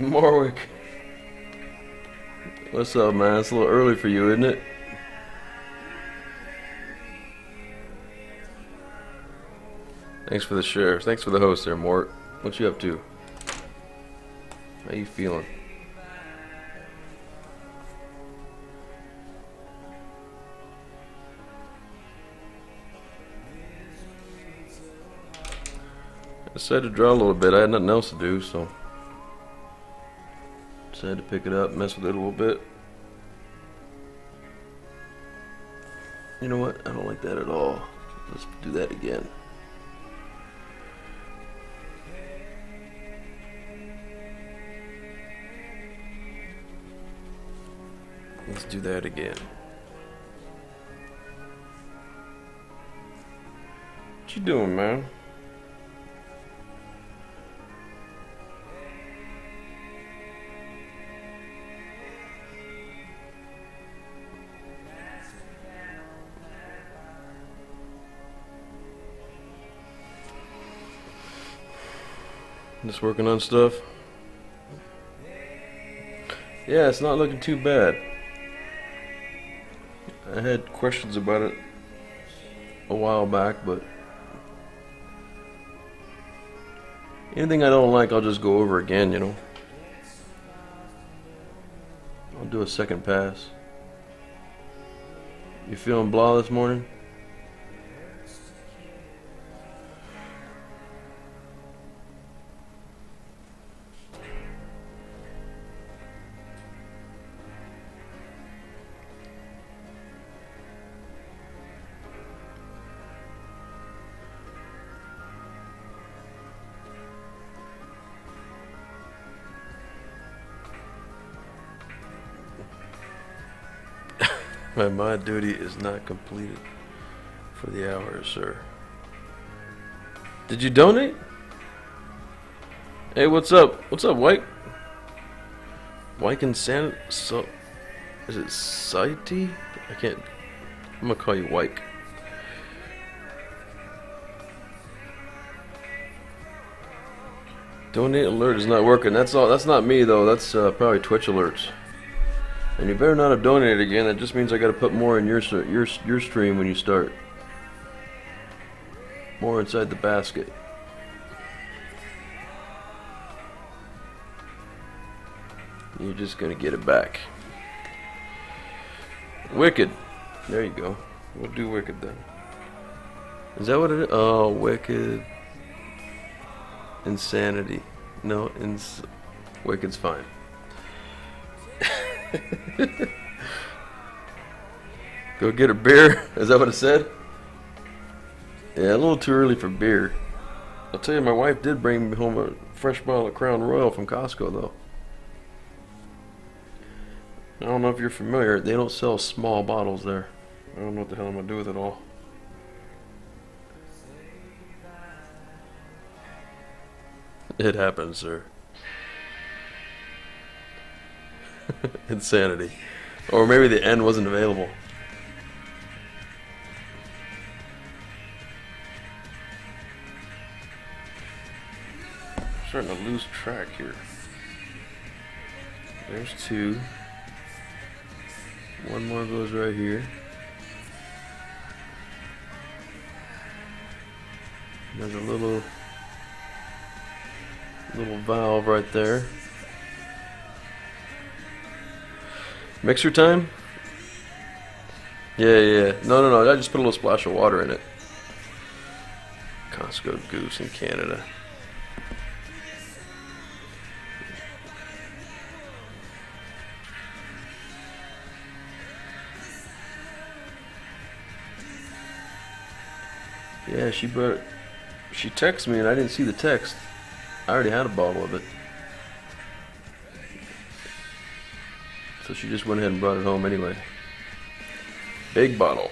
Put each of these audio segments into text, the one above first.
Morwick. What's up, man? It's a little early for you, isn't it? Thanks for the share. Thanks for the host there, Mort. What you up to? How you feeling? I decided to draw a little bit. I had nothing else to do, so decided to pick it up, mess with it a little bit. You know what? I don't like that at all. Let's do that again. Let's do that again. What you doing, man? Just working on stuff. Yeah, it's not looking too bad. I had questions about it a while back, but anything I don't like, I'll just go over again, you know. I'll do a second pass. You feeling blah this morning? My mod duty is not completed for the hour, sir. Did you donate? Hey, what's up? What's up, White? White and San... So... Is it Saiti? I can't... I'm gonna call you White. Donate alert is not working. That's all. That's not me, though. That's probably Twitch alerts. And you better not have donated again. That just means I got to put more in your stream when you start. More inside the basket. You're just gonna get it back. Wicked. There you go. We'll do Wicked then. Is that what it is? Oh, Wicked. Insanity. No, Wicked's fine. Go get a beer. Is that what it said? Yeah, a little too early for beer. I'll tell you, my wife did bring me home a fresh bottle of Crown Royal from Costco, though. I don't know if you're familiar. They don't sell small bottles there. I don't know what the hell I'm gonna do with it all. It happens, sir. Insanity. Or maybe the end wasn't available. I'm starting to lose track here. There's two. One more goes right here. There's a little valve right there. Mixer time? Yeah. No. I just put a little splash of water in it. Costco Goose in Canada. Yeah, she texted me and I didn't see the text. I already had a bottle of it. So she just went ahead and brought it home anyway. Big bottle.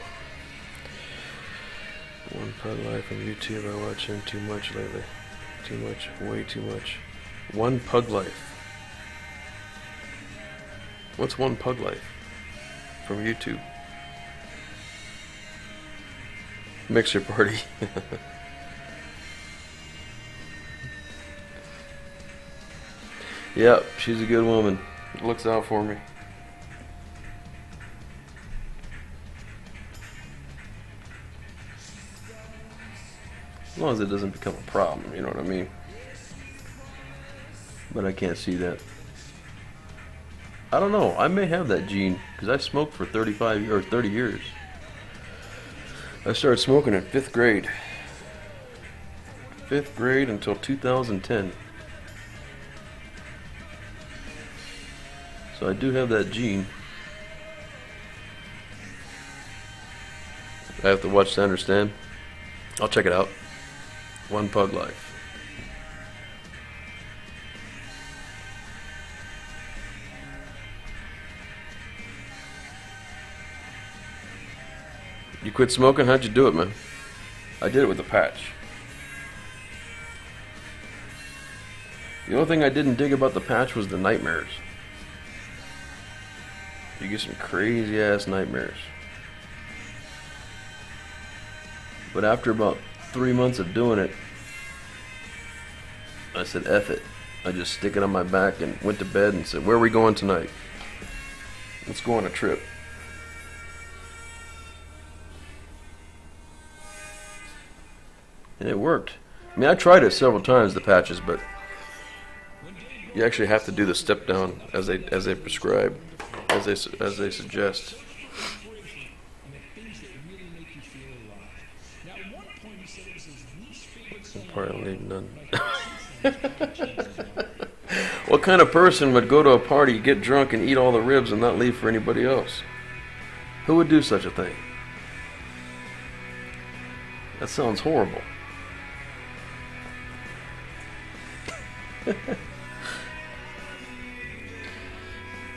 One Pug Life on YouTube. I watch him too much lately. Too much. Way too much. One Pug Life. What's One Pug Life? From YouTube. Mixer party. Yep, she's a good woman. Looks out for me. As long as it doesn't become a problem, you know what I mean? But I can't see that. I don't know. I may have that gene because I smoked for 35 or 30 years. I started smoking in 5th grade. 5th grade until 2010. So I do have that gene. I have to watch to understand. I'll check it out. One Pug Life. You quit smoking? How'd you do it, man? I did it with a patch. The only thing I didn't dig about the patch was the nightmares. You get some crazy ass nightmares. But after about 3 months of doing it, I said, F it. I just stick it on my back and went to bed and said, where are we going tonight? Let's go on a trip. And it worked. I mean, I tried it several times, the patches, but you actually have to do the step down as they prescribe, as they suggest. Apparently none. What kind of person would go to a party, get drunk, and eat all the ribs and not leave for anybody else? Who would do such a thing? That sounds horrible.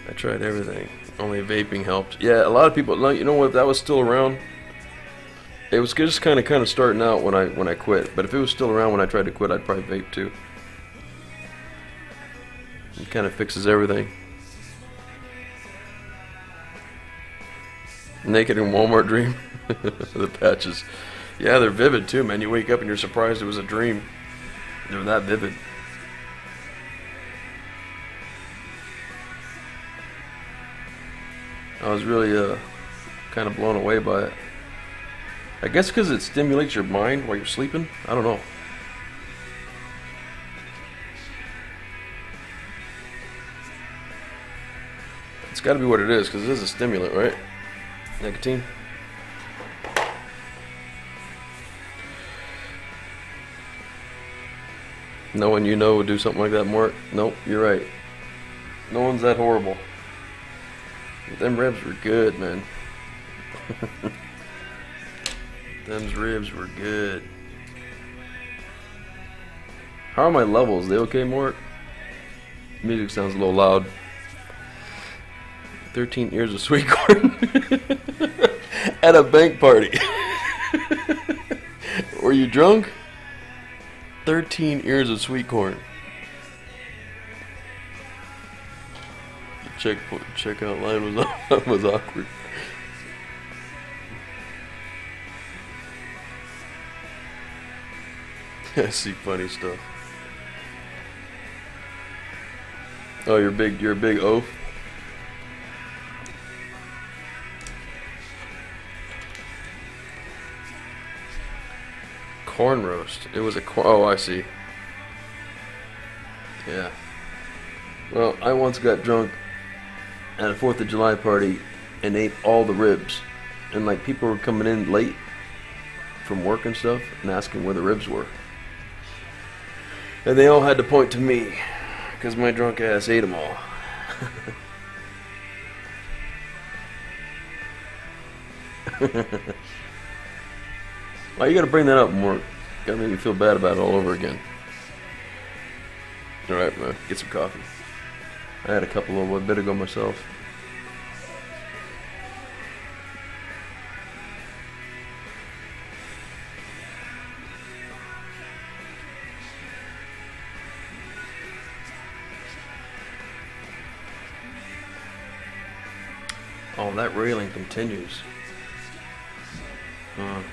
I tried everything. Only vaping helped. Yeah, a lot of people. You know what? That was still around. It was just kind of starting out when I quit. But if it was still around when I tried to quit, I'd probably vape too. It kind of fixes everything. Naked in Walmart dream. The patches. Yeah, they're vivid too, man. You wake up and you're surprised it was a dream. They're that vivid. I was really kind of blown away by it. I guess because it stimulates your mind while you're sleeping. I don't know. It's got to be what it is, because it is a stimulant, right? Nicotine. No one you know would do something like that, Mark? Nope, you're right. No one's that horrible. But them ribs were good, man. Them's ribs were good. How are my levels? They okay, Mark? Music sounds a little loud. 13 ears of sweet corn. At a bank party. Were you drunk? 13 ears of sweet corn. Check out line was awkward. I see funny stuff. Oh, you're a big oaf. Corn roast. It was a corn. Oh, I see. Yeah. Well, I once got drunk at a 4th of July party and ate all the ribs. And like people were coming in late from work and stuff and asking where the ribs were. And they all had to point to me because my drunk ass ate them all. Why you gotta bring that up more? Gotta make me feel bad about it all over again. Alright, man. Get some coffee. I had a couple a bit ago myself. Oh, that railing continues. That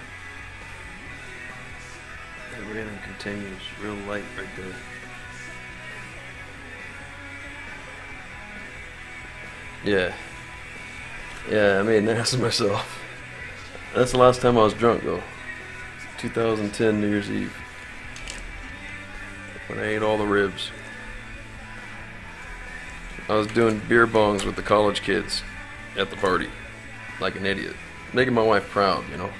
railing continues. Real light right there. Yeah. Yeah, I made an ass of myself. That's the last time I was drunk, though. 2010 New Year's Eve. When I ate all the ribs. I was doing beer bongs with the college kids at the party. Like an idiot. Making my wife proud, you know.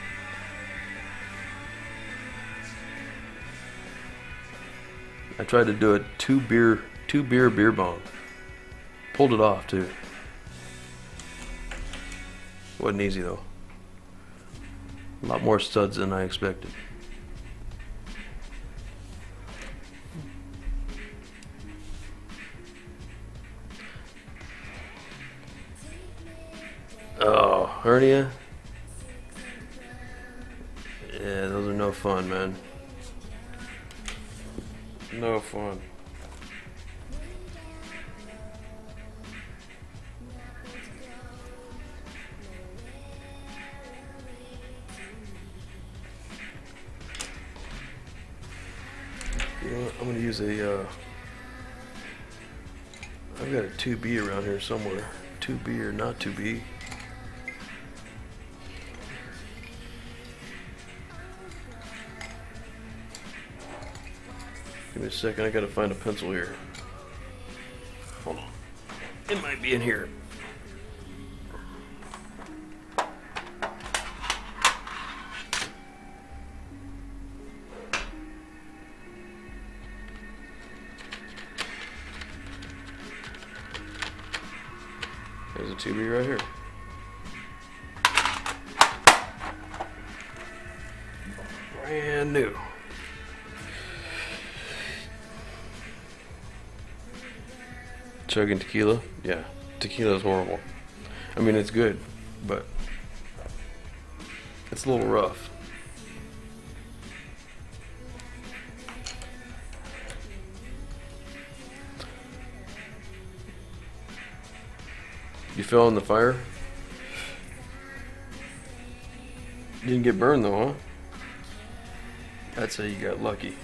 I tried to do a two beer bong. Pulled it off, too. Wasn't easy, though. A lot more studs than I expected. Oh, hernia? Yeah, those are no fun, man. No fun. You know what? I'm gonna use I've got a 2B around here somewhere. 2B or not 2B. Give me a second, I gotta find a pencil here. Hold on. It might be in here. There's a 2B right here. Brand new. Chugging tequila? Yeah. Tequila is horrible. I mean, it's good, but it's a little rough. You fell in the fire? Didn't get burned though, huh? I'd say you got lucky.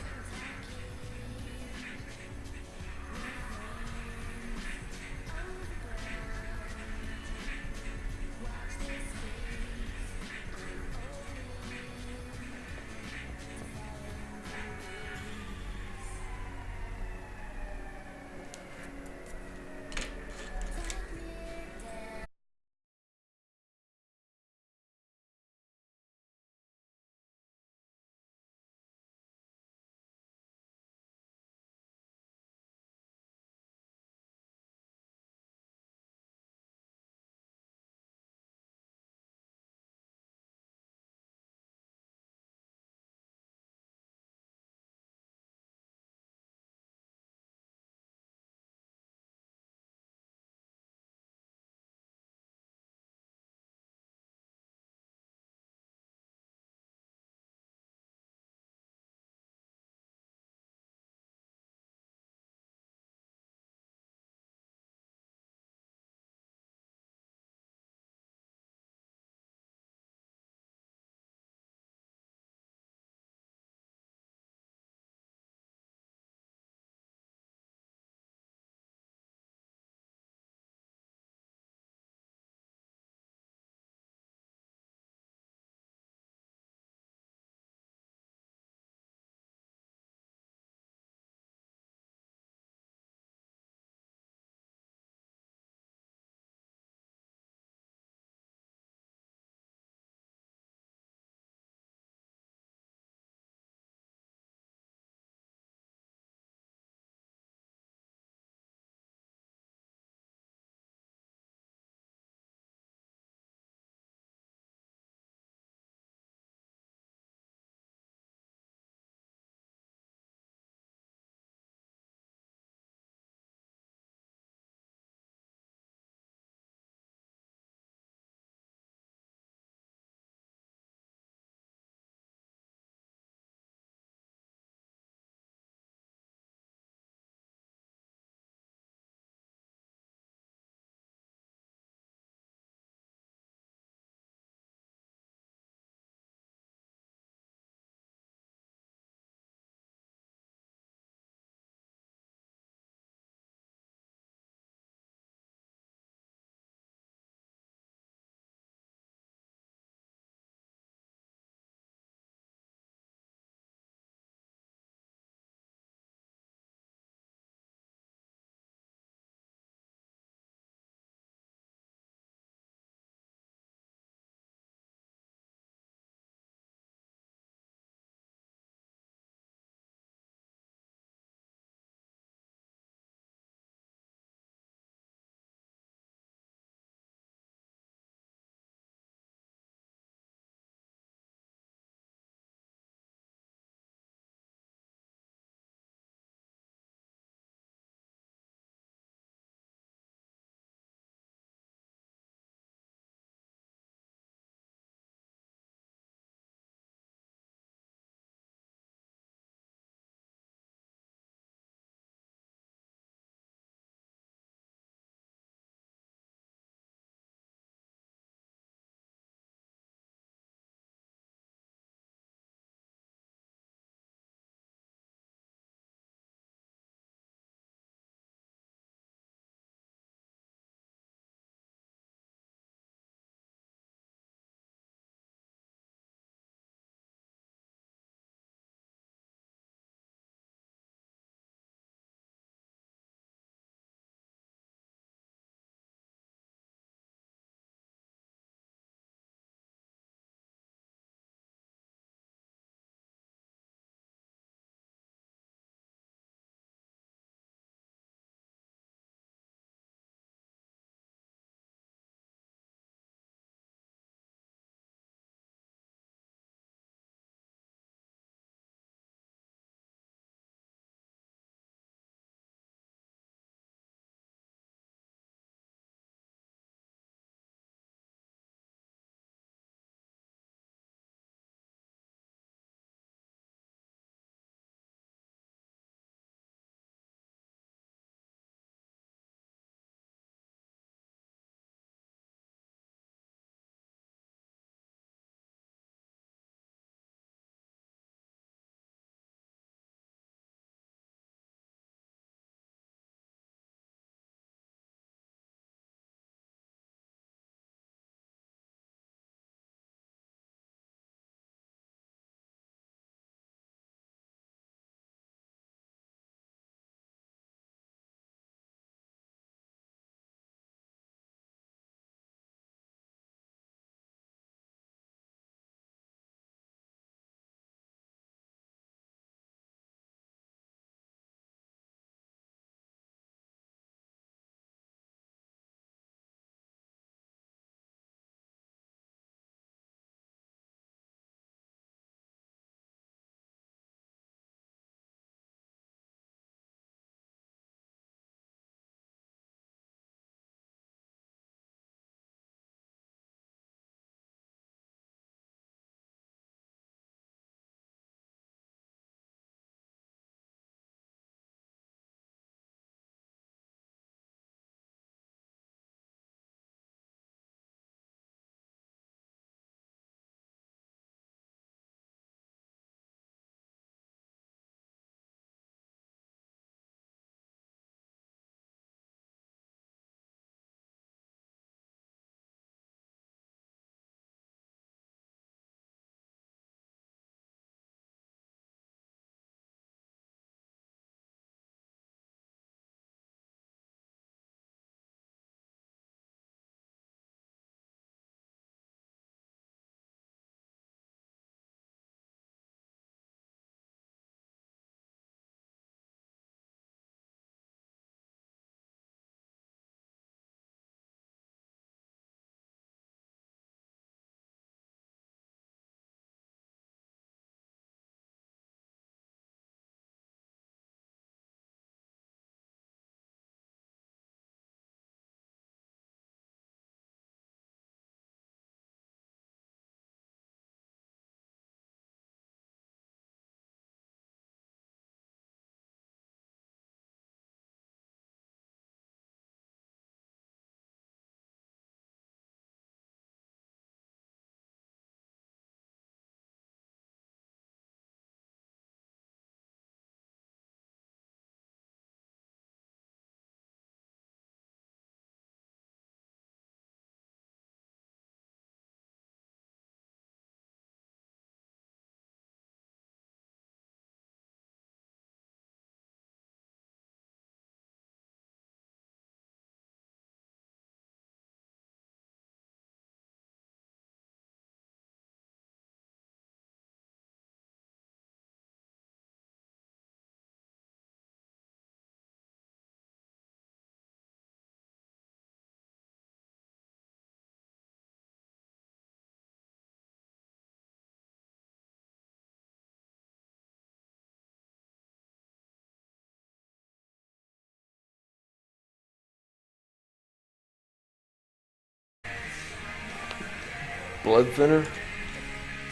Blood thinner?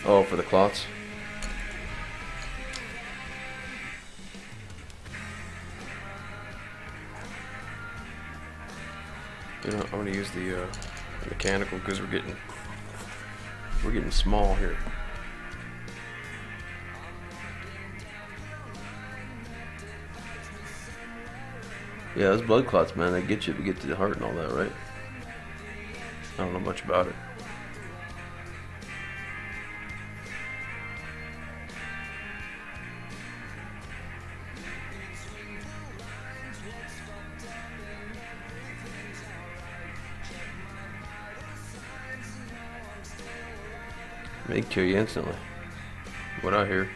Oh, for the clots. You know, I'm gonna use the mechanical because we're getting small here. Yeah, those blood clots, man, they get you to get to the heart and all that, right? I don't know much about it. May kill you instantly. What I hear.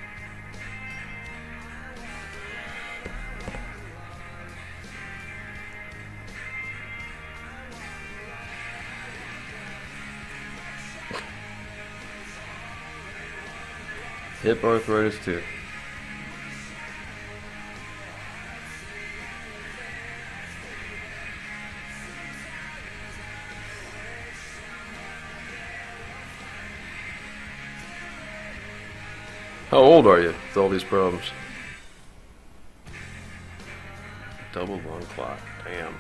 Hip arthritis too. How old are you with all these problems? Double lung clot. Damn.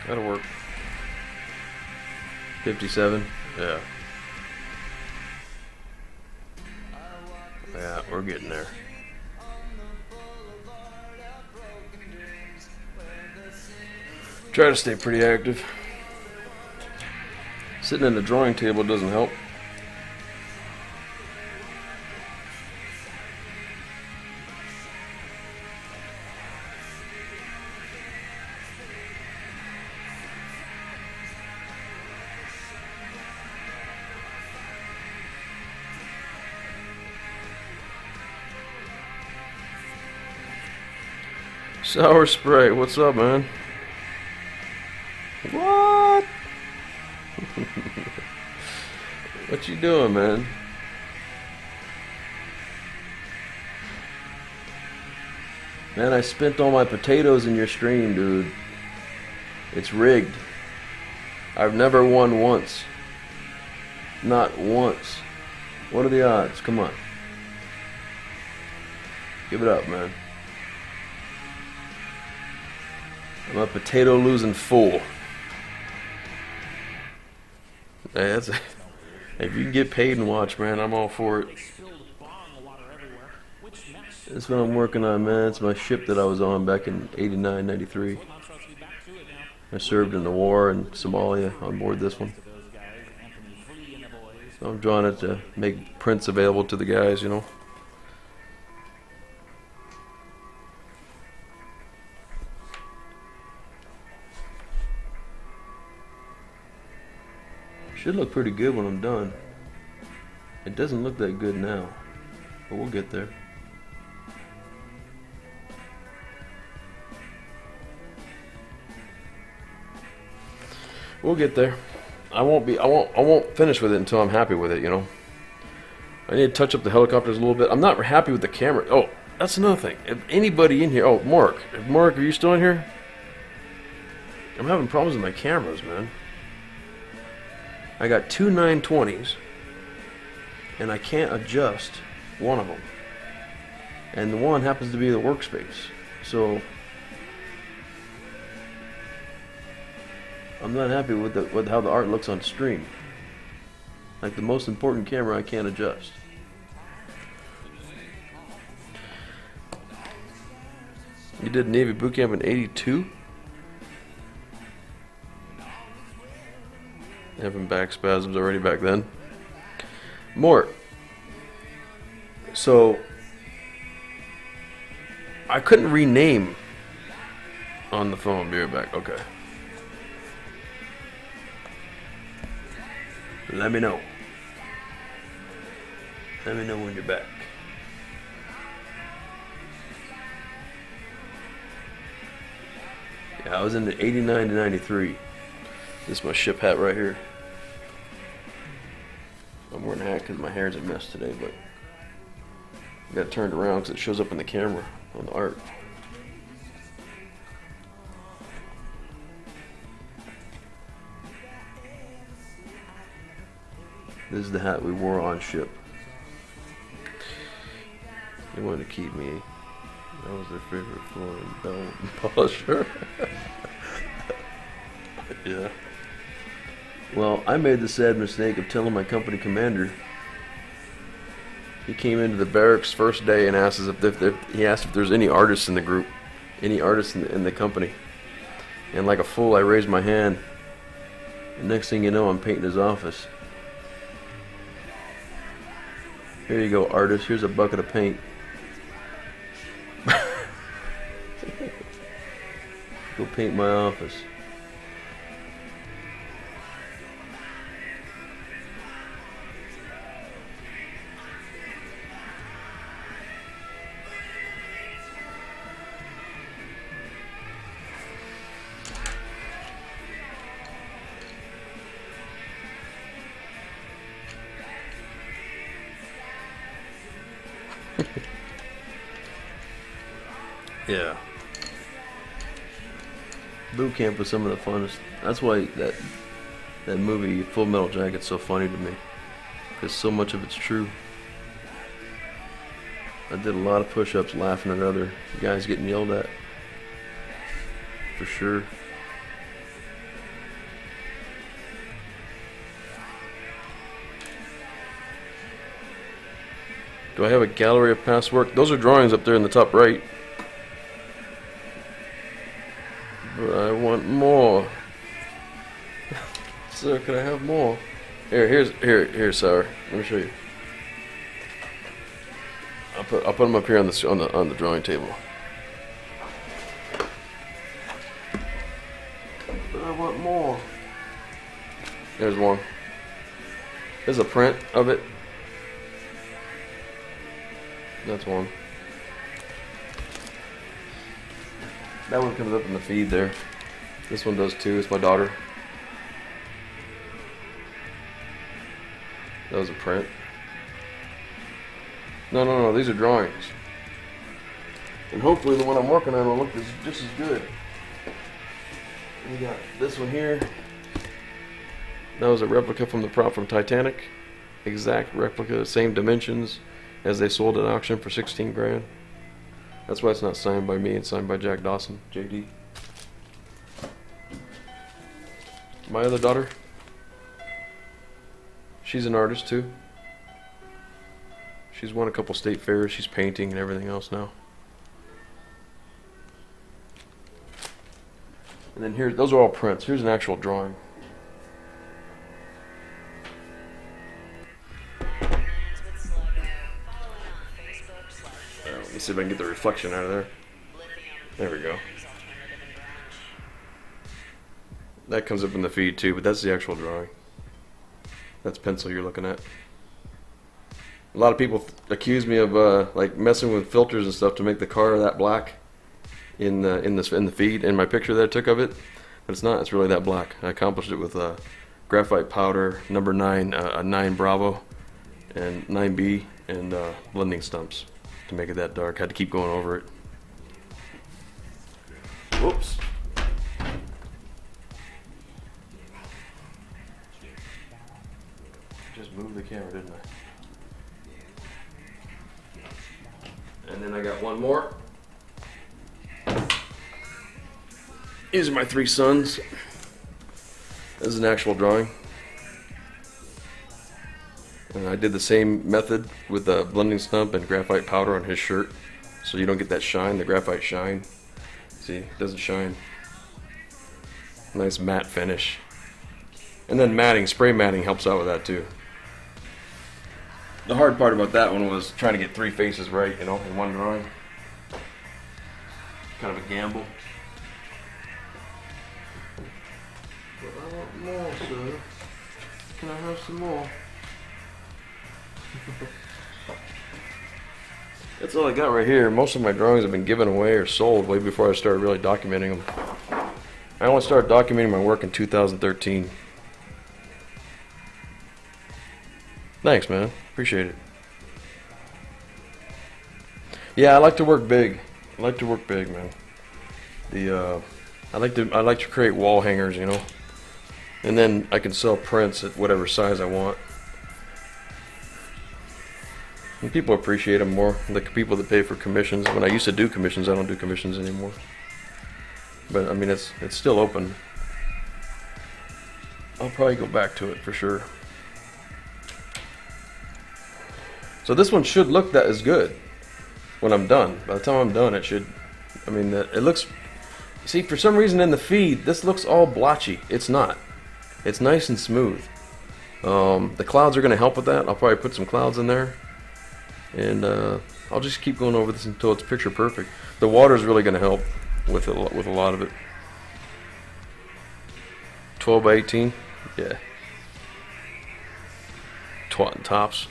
That'll work. 57? Yeah. Yeah, we're getting there. Try to stay pretty active. Sitting at the drawing table doesn't help. Sour spray, what's up, man? What? What you doing, man? Man, I spent all my potatoes in your stream, dude. It's rigged. I've never won once. Not once. What are the odds? Come on. Give it up, man. I'm a potato losing fool. Hey, if you can get paid and watch, man, I'm all for it. That's what I'm working on, man. It's my ship that I was on back in 89, 93. I served in the war in Somalia on board this one. So I'm drawing it to make prints available to the guys, you know. Should look pretty good when I'm done. It doesn't look that good now, but we'll get there. We'll get there. I won't finish with it until I'm happy with it, you know. I need to touch up the helicopters a little bit. I'm not happy with the camera. Oh, that's another thing. If anybody in here, oh, Mark, are you still in here? I'm having problems with my cameras, man. I got two 920s, and I can't adjust one of them. And the one happens to be the workspace. So I'm not happy with how the art looks on stream. Like the most important camera I can't adjust. You did Navy boot camp in 82? Having back spasms already back then. More. So I couldn't rename on the phone. Be right back. Okay. Let me know. Let me know when you're back. Yeah, I was in the 89 to 93. This is my ship hat right here. I'm wearing a hat because my hair's a mess today, but I got it turned around because it shows up in the camera on the art. This is the hat we wore on ship. They wanted to keep me. That was their favorite floor and belt and polisher. Yeah. Well, I made the sad mistake of telling my company commander. He came into the barracks first day and asked us he asked if there's any artists in the group, any artists in the company. And like a fool, I raised my hand. And next thing you know, I'm painting his office. Here you go, artist. Here's a bucket of paint. Go paint my office. Yeah. Boot camp was some of the funnest. That's why that movie Full Metal Jacket's so funny to me, because so much of it's true. I did a lot of push-ups laughing at other guys getting yelled at. For sure. Do I have a gallery of past work? Those are drawings up there in the top right. But I want more. Sir, can I have more? Here, Sour. Let me show you. I'll put them up here on the drawing table. But I want more. There's one. There's a print of it. That's one. That one comes up in the feed there. This one does too. It's my daughter. That was a print. No. These are drawings. And hopefully the one I'm working on will look just as good. We got this one here. That was a replica from the prop from Titanic. Exact replica, same dimensions as they sold at auction for 16 grand. That's why it's not signed by me, it's signed by Jack Dawson, JD. My other daughter, she's an artist too. She's won a couple state fairs, she's painting and everything else now. And then here, those are all prints. Here's an actual drawing. Let me see if I can get the reflection out of there. There we go. That comes up in the feed too, but that's the actual drawing. That's pencil you're looking at. A lot of people accuse me of like messing with filters and stuff to make the car that black in the feed in my picture that I took of it, but it's not. It's really that black. I accomplished it with graphite powder, number 9, a 9 Bravo, and 9B, and blending stumps to make it that dark. Had to keep going over it. Whoops. Just moved the camera, didn't I? And then I got one more. These are my 3 sons. This is an actual drawing. And I did the same method with a blending stump and graphite powder on his shirt, so you don't get that shine, the graphite shine. See, it doesn't shine. Nice matte finish. And then matting, spray matting helps out with that too. The hard part about that one was trying to get 3 faces right, you know, in one drawing. Kind of a gamble. But I want more, sir. Can I have some more? That's all I got right here. Most of my drawings have been given away or sold way before I started really documenting them. I only started documenting my work in 2013. Thanks, man. Appreciate it. Yeah, I like to work big. I like to work big, man. I like to create wall hangers, you know, and then I can sell prints at whatever size I want. And people appreciate them more. The people that pay for commissions. When I used to do commissions, I don't do commissions anymore. But I mean, it's still open. I'll probably go back to it for sure. So this one should look that as good when I'm done. By the time I'm done, it should. I mean, it looks. See, for some reason in the feed, this looks all blotchy. It's not. It's nice and smooth. The clouds are going to help with that. I'll probably put some clouds in there, and I'll just keep going over this until it's picture perfect. The water is really going to help with a lot of it. 12 by 18, yeah. Tops.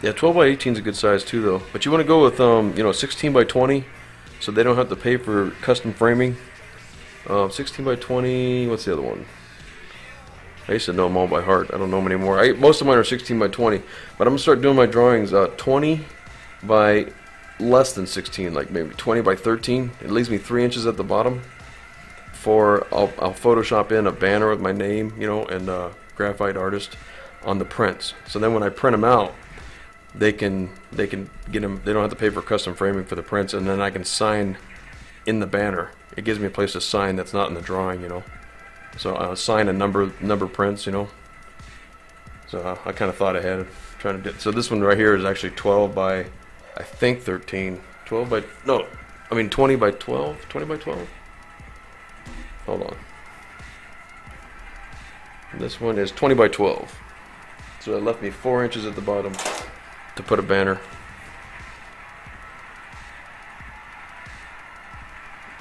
Yeah, 12 by 18 is a good size too, though. But you want to go with 16 by 20, so they don't have to pay for custom framing. 16 by 20. What's the other one? I used to know them all by heart. I don't know them anymore. Most of mine are 16 by 20, but I'm gonna start doing my drawings 20 by less than 16, like maybe 20 by 13. It leaves me 3 inches at the bottom. I'll Photoshop in a banner with my name, you know, and graphite artist on the prints. So then when I print them out, they can get them. They don't have to pay for custom framing for the prints, and then I can sign in the banner. It gives me a place to sign that's not in the drawing, you know. So I'll sign a number prints, you know. So I kind of thought ahead, trying to do. So this one right here is actually 12 by, I think 13. 12 by 20 by 12. 20 by 12. Hold on. This one is 20 by 12. So it left me 4 inches at the bottom to put a banner.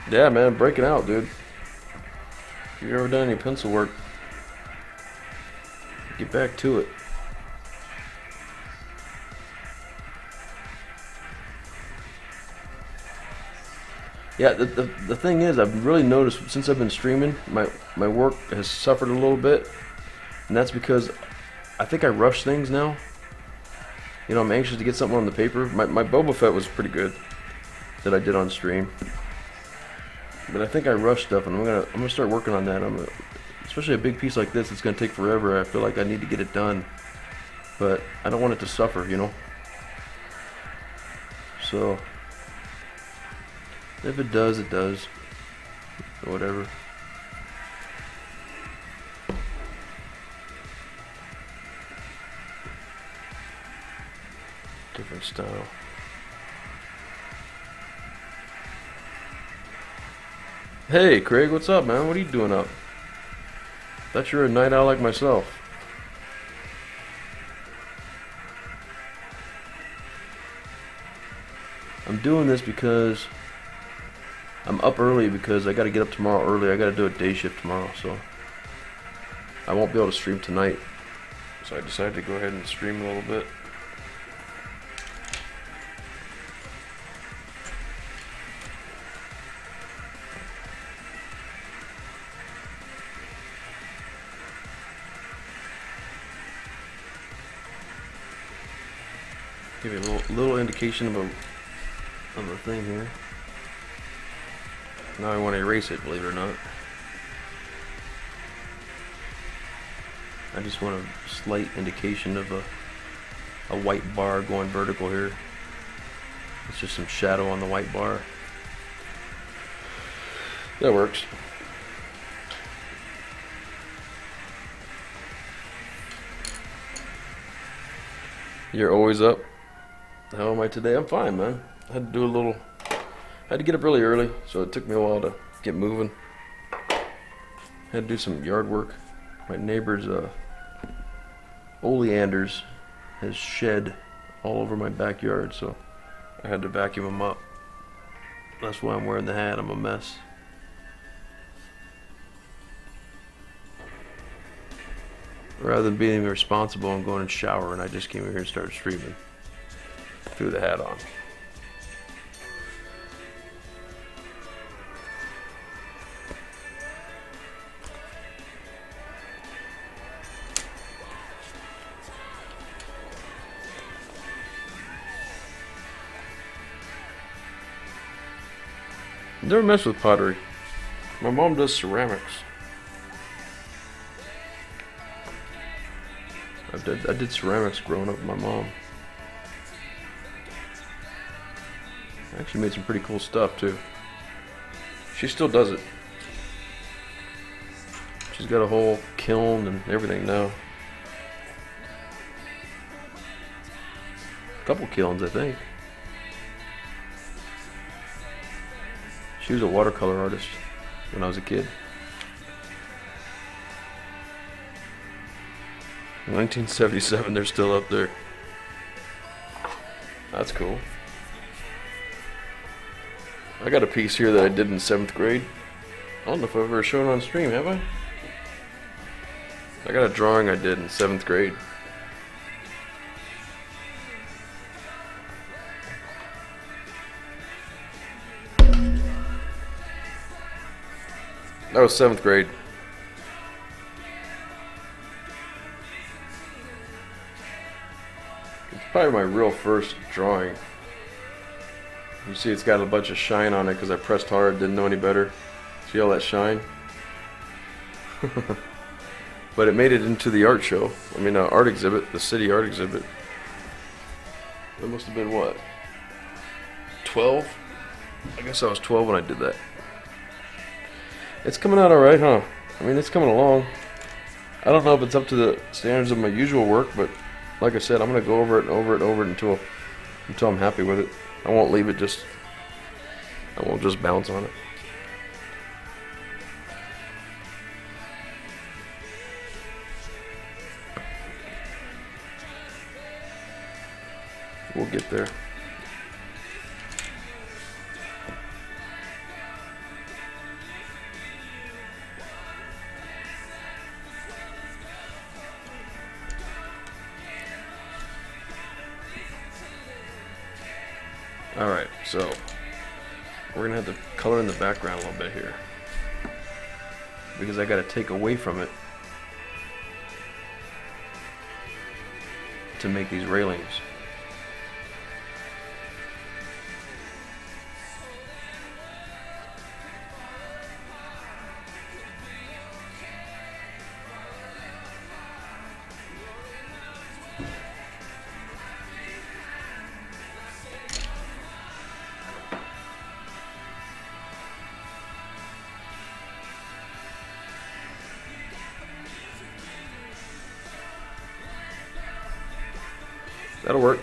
Yeah, man, break it out, dude. If you've ever done any pencil work, get back to it. Yeah, the thing is, I've really noticed since I've been streaming, my work has suffered a little bit, and that's because I think I rush things now. You know, I'm anxious to get something on the paper. My Boba Fett was pretty good that I did on stream, but I think I rush stuff, and I'm gonna start working on that. Especially a big piece like this, it's gonna take forever. I feel like I need to get it done, but I don't want it to suffer, you know. So if it does, it does. Or whatever. Different style. Hey, Craig, what's up, man? What are you doing up? Thought you were a night owl like myself. I'm doing this because I'm up early because I got to get up tomorrow early. I got to do a day shift tomorrow, so I won't be able to stream tonight. So I decided to go ahead and stream a little bit. Give you a little indication of a thing here. Now I want to erase it, believe it or not. I just want a slight indication of a white bar going vertical here. It's just some shadow on the white bar. That works. You're always up? How am I today? I'm fine, man. I had to get up really early, so it took me a while to get moving. Had to do some yard work. My neighbor's oleanders has shed all over my backyard, so I had to vacuum them up. That's why I'm wearing the hat. I'm a mess. Rather than being irresponsible and going and showering, I just came in here and started streaming. Threw the hat on. Never messed with pottery. My mom does ceramics. I did ceramics growing up with my mom. I actually made some pretty cool stuff too. She still does it. She's got a whole kiln and everything now. A couple kilns, I think. She was a watercolor artist when I was a kid. In 1977, they're still up there. That's cool. I got a piece here that I did in 7th grade. I don't know if I've ever shown it on stream, have I? I got a drawing I did in 7th grade. That was 7th grade. It's probably my real first drawing. You see it's got a bunch of shine on it because I pressed hard, didn't know any better. See all that shine? But it made it into the art show. I mean, art exhibit, the city art exhibit. That must have been what? 12? I guess I was 12 when I did that. It's coming out alright, huh? I mean, it's coming along. I don't know if it's up to the standards of my usual work, but like I said, I'm going to go over it and over it and over it until I'm happy with it. I won't leave it just... I won't just bounce on it. We'll get there. Alright, so we're gonna have to color in the background a little bit here because I gotta take away from it to make these railings. That'll work.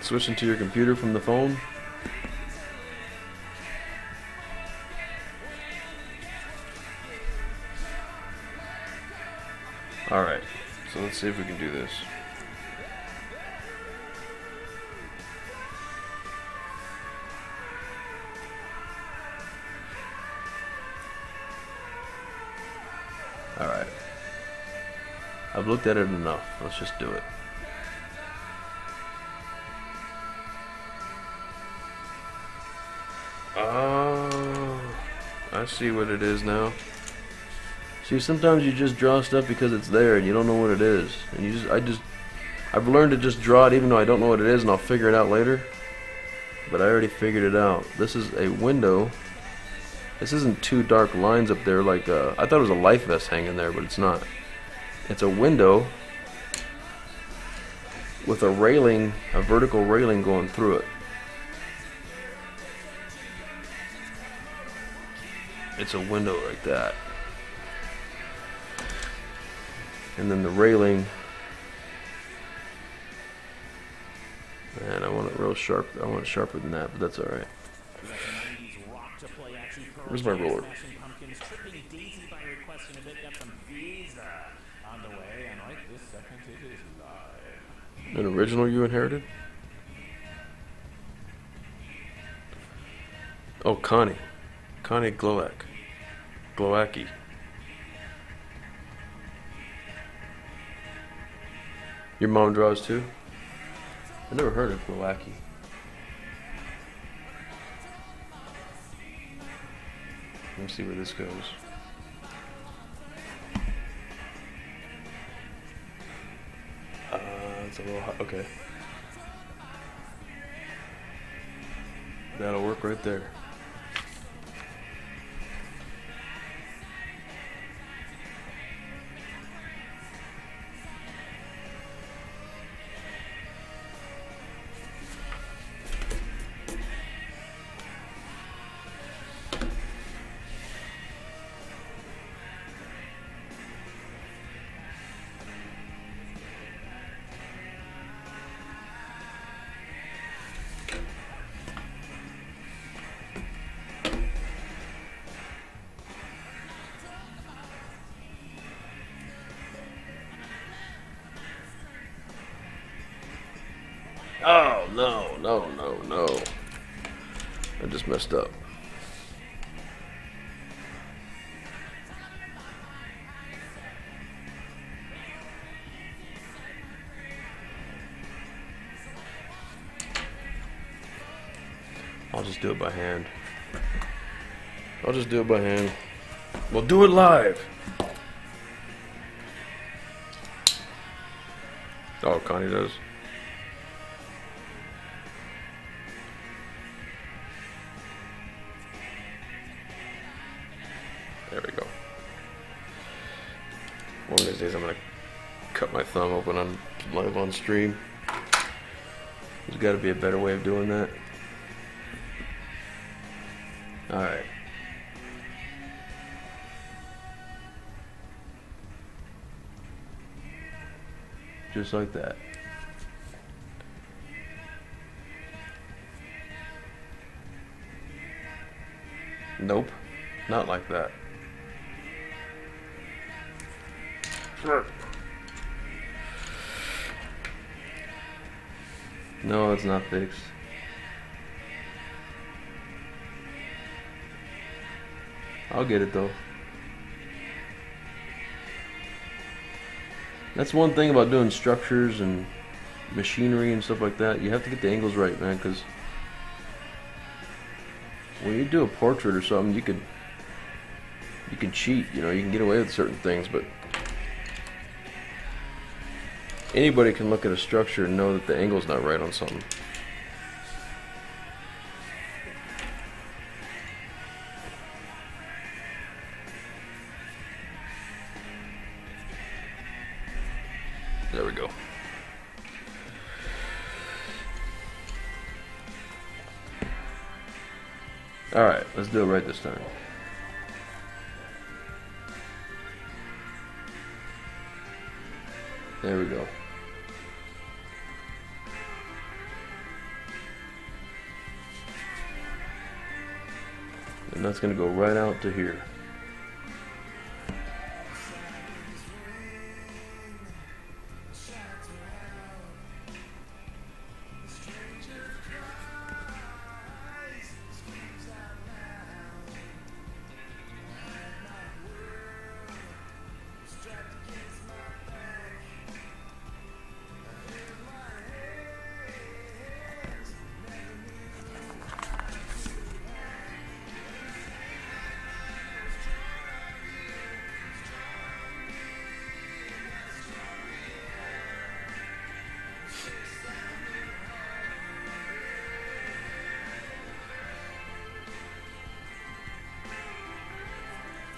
Switching to your computer from the phone. Alright, so let's see if we can do this. Alright. I've looked at it enough. Let's just do it. Oh, I see what it is now. See, sometimes you just draw stuff because it's there and you don't know what it is. And I've learned to just draw it even though I don't know what it is, and I'll figure it out later. But I already figured it out. This is a window. This isn't two dark lines up there like, I thought it was a life vest hanging there, but it's not. It's a window with a railing, a vertical railing going through it. It's a window like that. And then the railing, man, I want it real sharp. I want it sharper than that, but that's alright. Where's my roller? An original you inherited? Oh, Connie. Connie Glowacki. Your mom draws too? I never heard of Glowacki. Let me see where this goes. It's a little hot. Okay. That'll work right there. Oh, no, no, no, no. I just messed up. I'll just do it by hand. We'll do it live. Oh, Connie does. There we go. One of these days I'm gonna cut my thumb open on live on stream. There's got to be a better way of doing that. All right. Just like that. Nope, not like that. No, it's not fixed. I'll get it though. That's one thing about doing structures and machinery and stuff like that. You have to get the angles right, man, because when you do a portrait or something, you can cheat, you know, you can get away with certain things, but anybody can look at a structure and know that the angle's not right on something. There we go. Alright, let's do it right this time. There we go. And that's going to go right out to here.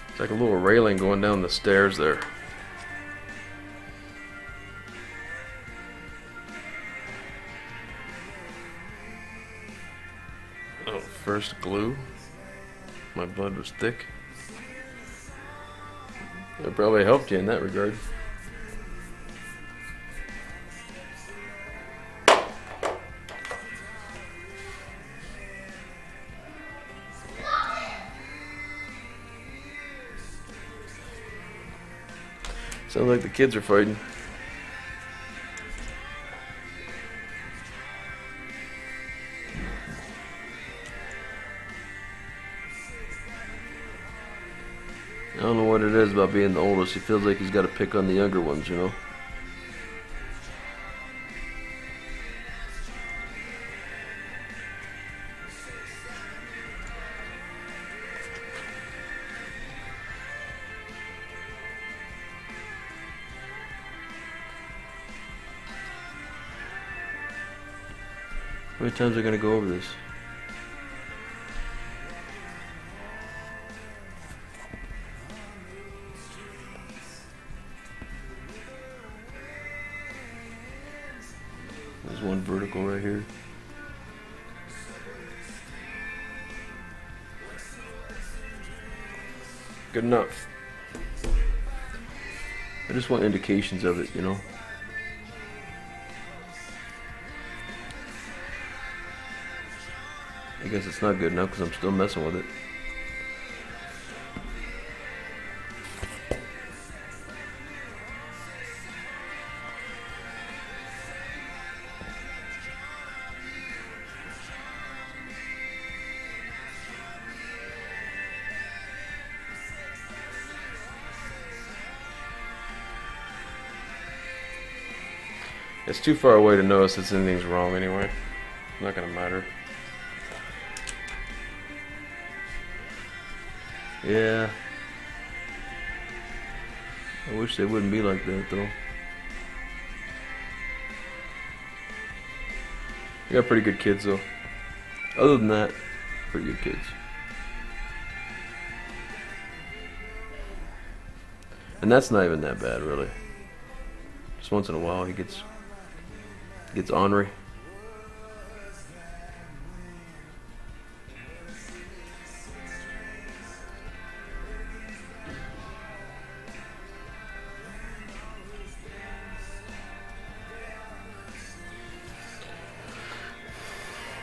It's like a little railing going down the stairs there. Oh, first glue. My blood was thick. It probably helped you in that regard. Sounds like the kids are fighting. I don't know what it is about being the oldest. He feels like he's got to pick on the younger ones, you know? How many times are we going to go over this? There's one vertical right here. Good enough. I just want indications of it, you know. I guess it's not good enough because I'm still messing with it. It's too far away to notice that anything's wrong anyway. Not gonna matter. Yeah. I wish they wouldn't be like that though. You got pretty good kids though. Other than that, pretty good kids. And that's not even that bad really. Just once in a while he gets ornery.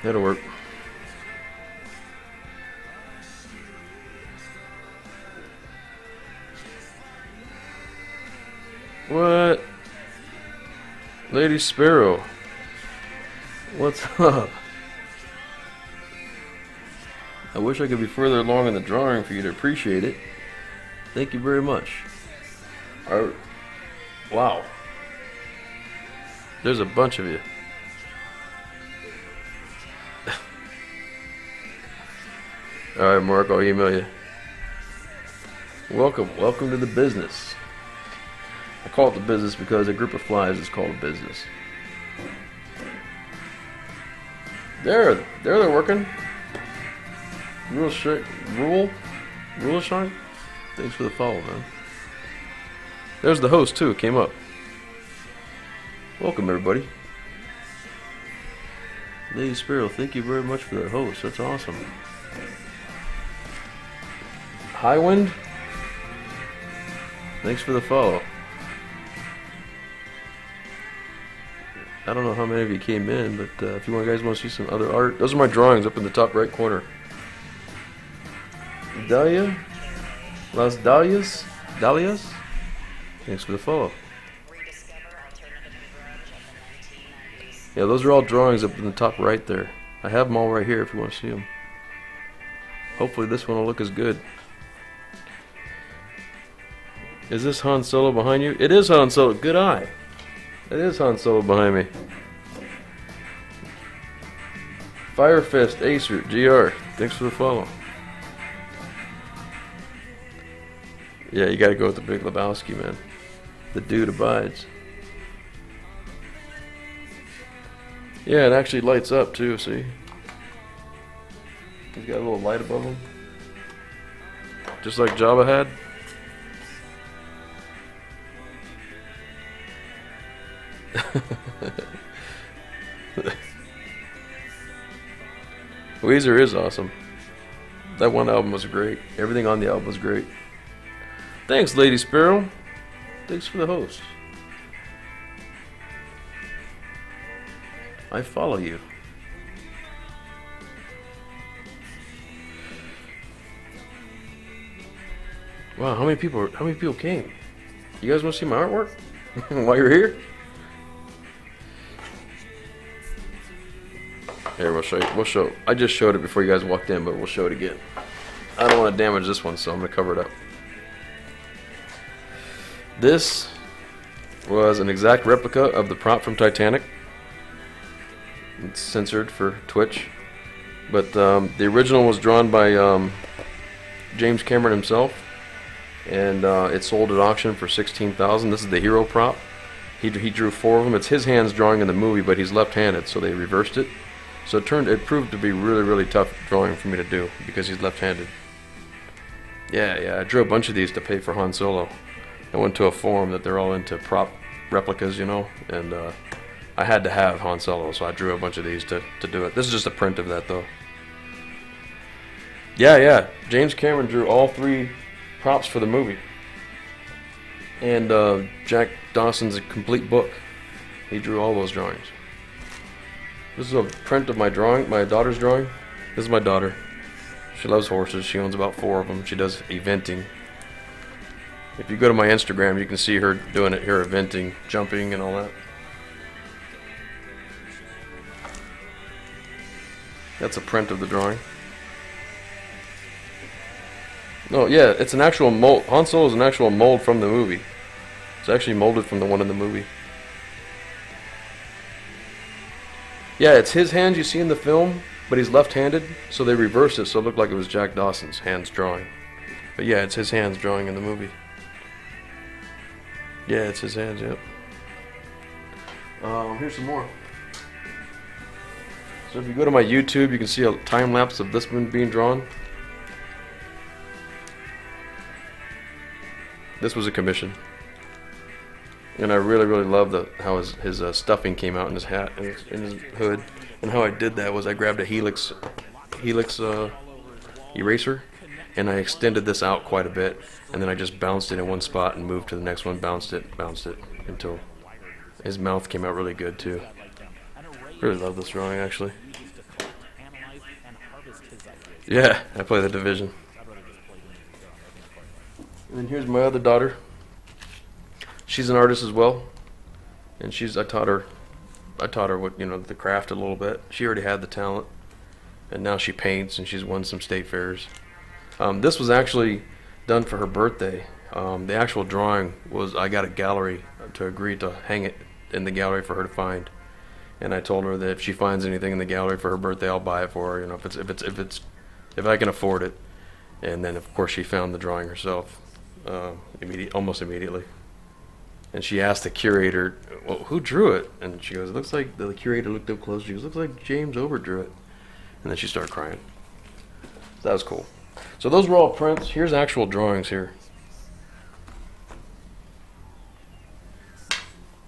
That'll work. What? Lady Sparrow. What's up? I wish I could be further along in the drawing for you to appreciate it. Thank you very much. Wow. There's a bunch of you. Alright, Mark, I'll email you. Welcome to the business. I call it the business because a group of flies is called a business. They're working. Rule shine. Thanks for the follow, man. There's the host too. It came up. Welcome everybody. Lady Sparrow, thank you very much for that host. That's awesome. High Wind, thanks for the follow. I don't know how many of you came in, but if you guys want to see some other art, those are my drawings up in the top right corner. Las Dahlias, thanks for the follow. Yeah, those are all drawings up in the top right there. I have them all right here if you want to see them. Hopefully this one will look as good. Is this Han Solo behind you? It is Han Solo. Good eye. It is Han Solo behind me. Firefist Acer GR. Thanks for the follow. Yeah, you gotta go with the Big Lebowski, man. The dude abides. Yeah, it actually lights up too, see? He's got a little light above him. Just like Jabba had. Weezer is awesome. That one album was great. Everything on the album was great. Thanks, Lady Sparrow. Thanks for the host. I follow you. Wow, how many people came? You guys want to see my artwork while you're here? Here, we'll show you. I just showed it before you guys walked in, but we'll show it again. I don't want to damage this one, so I'm going to cover it up. This was an exact replica of the prop from Titanic. It's censored for Twitch. But the original was drawn by James Cameron himself. And it sold at auction for $16,000. This is the hero prop. He drew 4 of them. It's his hands drawing in the movie, but he's left-handed, so they reversed it. So it proved to be really tough drawing for me to do because he's left-handed. Yeah, I drew a bunch of these to pay for Han Solo. I went to a forum that they're all into prop replicas, you know, and I had to have Han Solo, so I drew a bunch of these to do it. This is just a print of that, though. Yeah. James Cameron drew all 3 props for the movie. And Jack Dawson's a complete book. He drew all those drawings. This is a print of my daughter's drawing. This is my daughter. She loves horses. She owns about 4 of them. She does eventing. If you go to my Instagram, you can see her doing it here, eventing, jumping, and all that. That's a print of the drawing. No, yeah, it's an actual mold. Han Solo is an actual mold from the movie. It's actually molded from the one in the movie. Yeah, it's his hands you see in the film, but he's left-handed, so they reversed it so it looked like it was Jack Dawson's hands drawing. But yeah, it's his hands drawing in the movie. Yeah, it's his hands, yep. Here's some more. So if you go to my YouTube, you can see a time-lapse of this one being drawn. This was a commission. And I really love how his stuffing came out in his hat and in his hood. And how I did that was I grabbed a helix eraser, and I extended this out quite a bit, and then I just bounced it in one spot and moved to the next one, bounced it until his mouth came out really good too. Really love this drawing, actually. Yeah, I play the Division. And then here's my other daughter. She's an artist as well, and I taught her what, the craft a little bit. She already had the talent, and now she paints, and she's won some state fairs. This was actually done for her birthday. The actual drawing was, I got a gallery to agree to hang it in the gallery for her to find, and I told her that if she finds anything in the gallery for her birthday, I'll buy it for her. If I can afford it. And then of course she found the drawing herself, almost immediately. And she asked the curator, well, who drew it? And she goes, it looks like, the curator looked up close, she goes, looks like James Ober drew it. And then she started crying. So that was cool. So those were all prints. Here's actual drawings here.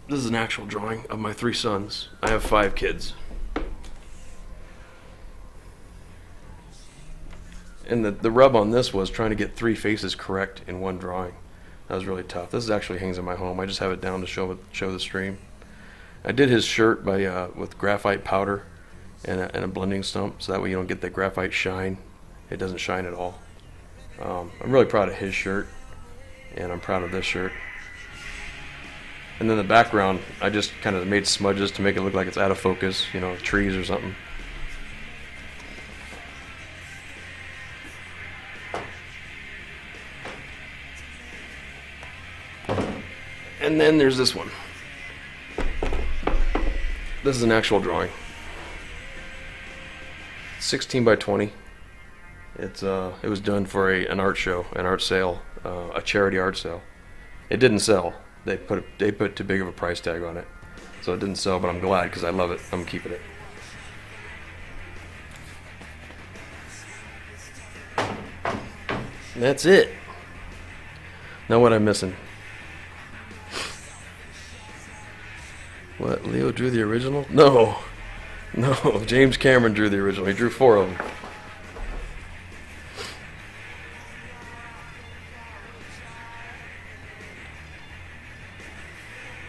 This is an actual drawing of my 3 sons. I have 5 kids. And the rub on this was trying to get 3 faces correct in one drawing. That was really tough. This actually hangs in my home. I just have it down to show the stream. I did his shirt with graphite powder and a blending stump, so that way you don't get the graphite shine. It doesn't shine at all. I'm really proud of his shirt, and I'm proud of this shirt. And then the background, I just kind of made smudges to make it look like it's out of focus, trees or something. And then there's this one. This is an actual drawing. 16 by 20. It was done for an art show, an art sale, a charity art sale. It didn't sell. They put too big of a price tag on it, so it didn't sell. But I'm glad because I love it. I'm keeping it. And that's it. Now what I'm missing? What, Leo drew the original? No, James Cameron drew the original. He drew 4 of them.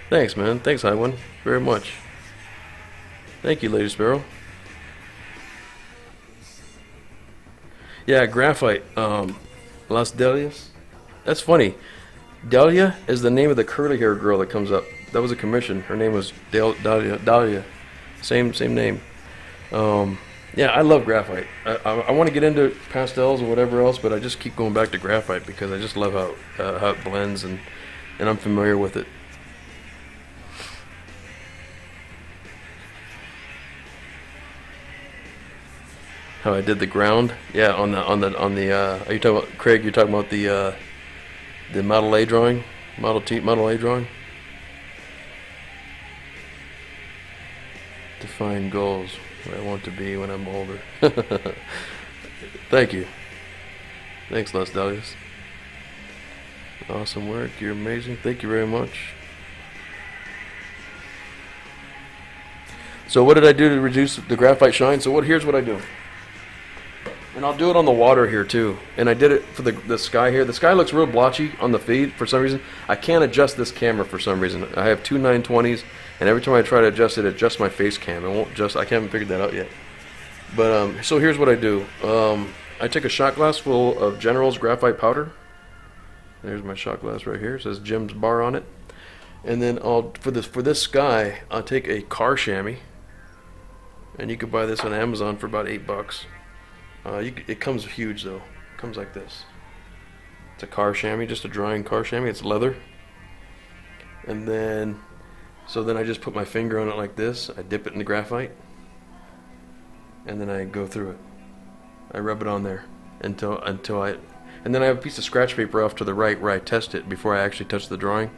Thanks, man. Thanks, Highwind, very much. Thank you, Lady Sparrow. Yeah, graphite. Las Delias. That's funny. Delia is the name of the curly-haired girl that comes up. That was a commission. Her name was Dahlia. Same name. Yeah, I love graphite. I want to get into pastels or whatever else, but I just keep going back to graphite because I just love how it blends, and I'm familiar with it. How I did the ground? Yeah, on the. Are you talking about, Craig? You're talking about the Model A drawing, Model A drawing. Define goals, where I want to be when I'm older. Thank you. Thanks, Les Delius. Awesome work. You're amazing. Thank you very much. So what did I do to reduce the graphite shine? So here's what I do. And I'll do it on the water here too. And I did it for the sky here. The sky looks real blotchy on the feed for some reason. I can't adjust this camera for some reason. I have two 920s, and every time I try to adjust it, it adjusts my face cam. It won't adjust. I haven't figured that out yet. But so here's what I do. I take a shot glass full of General's graphite powder. There's my shot glass right here. It says Jim's Bar on it. And then for this sky, I'll take a car chamois. And you could buy this on Amazon for about $8. It comes huge though. It comes like this. It's a car chamois, just a drying car chamois. It's leather. And then, so then I just put my finger on it like this. I dip it in the graphite. And then I go through it. I rub it on there until and then I have a piece of scratch paper off to the right where I test it before I actually touch the drawing,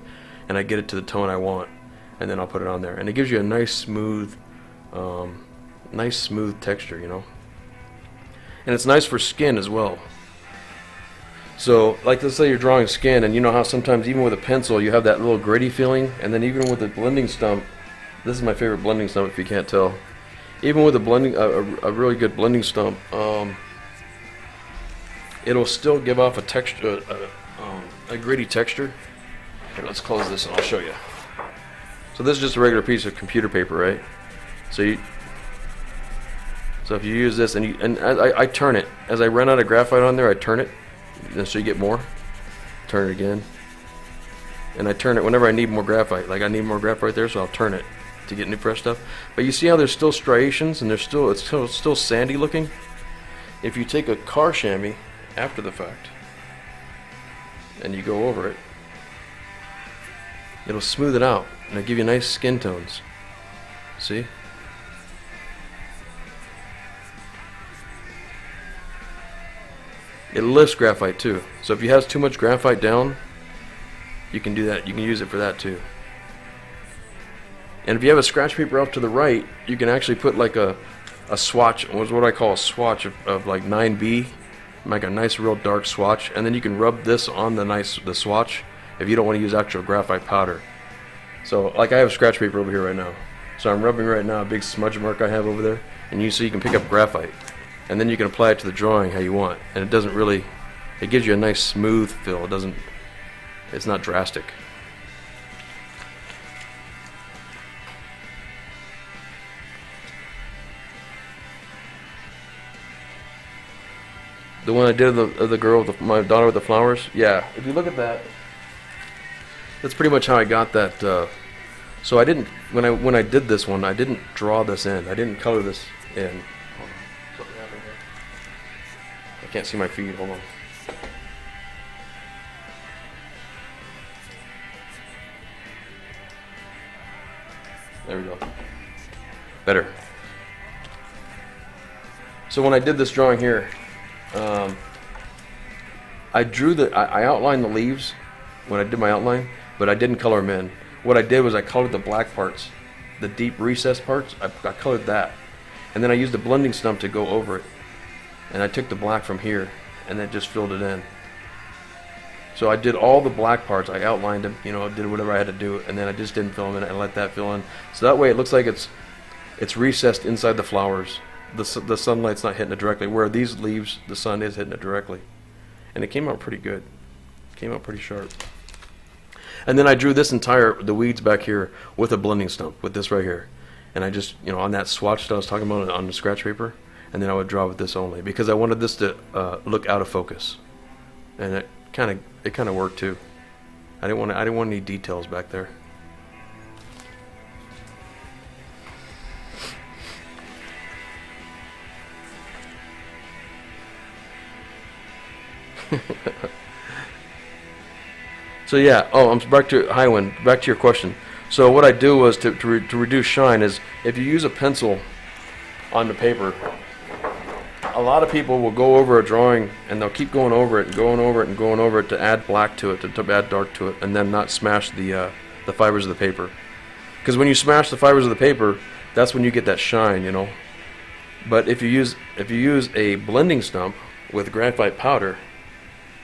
and I get it to the tone I want, and then I'll put it on there, and it gives you a nice smooth texture, you know. And it's nice for skin as well. So, like, let's say you're drawing skin, and you know how sometimes even with a pencil you have that little gritty feeling, and then even with a blending stump, this is my favorite blending stump if you can't tell. Even with a blending, a really good blending stump, it'll still give off a texture, a gritty texture. Here, let's close this and I'll show you. So this is just a regular piece of computer paper, right? So if you use this and I turn it as I run out of graphite on there, I turn it, and so you get more. Turn it again, and I turn it whenever I need more graphite. Like I need more graphite there, so I'll turn it to get new fresh stuff. But you see how there's still striations and it's still sandy looking. If you take a car chamois after the fact and you go over it, it'll smooth it out and it'll give you nice skin tones. See? It lifts graphite too. So if you have too much graphite down, you can do that. You can use it for that too. And if you have a scratch paper off to the right, you can actually put like a swatch, what I call a swatch of like 9B, make a nice real dark swatch, and then you can rub this on the swatch if you don't want to use actual graphite powder. So like I have scratch paper over here right now. So I'm rubbing right now a big smudge mark I have over there, and you can pick up graphite. And then you can apply it to the drawing how you want. And it doesn't really, it gives you a nice smooth feel. It's not drastic. The one I did of the girl, my daughter with the flowers. Yeah, if you look at that, that's pretty much how I got that. So I didn't, when I did this one, I didn't draw this in. I didn't color this in. Something happened here. I can't see my feed. Hold on. There we go. Better. So when I did this drawing here, I outlined the leaves when I did my outline, but I didn't color them in. What I did was I colored the black parts, the deep recessed parts. I colored that, and then I used a blending stump to go over it, and I took the black from here and then just filled it in. So I did all the black parts. I outlined them, you know, did whatever I had to do, and then I just didn't fill them in and let that fill in. So that way it looks like it's recessed inside the flowers. The sunlight's not hitting it directly, where these leaves, the sun is hitting it directly. And it came out pretty good. Came out pretty sharp. And then I drew the weeds back here with a blending stump, with this right here. And I just, you know, on that swatch that I was talking about on the scratch paper, and then I would draw with this only, because I wanted this to look out of focus. And it kind of worked too. I didn't want any details back there. So yeah, I'm back to Highwind. Back to your question. So what I do was to reduce shine is if you use a pencil on the paper, a lot of people will go over a drawing and they'll keep going over it and going over it and going over it to add black to it, to add dark to it, and then not smash the fibers of the paper. Because when you smash the fibers of the paper, that's when you get that shine, you know. But if you use a blending stump with graphite powder,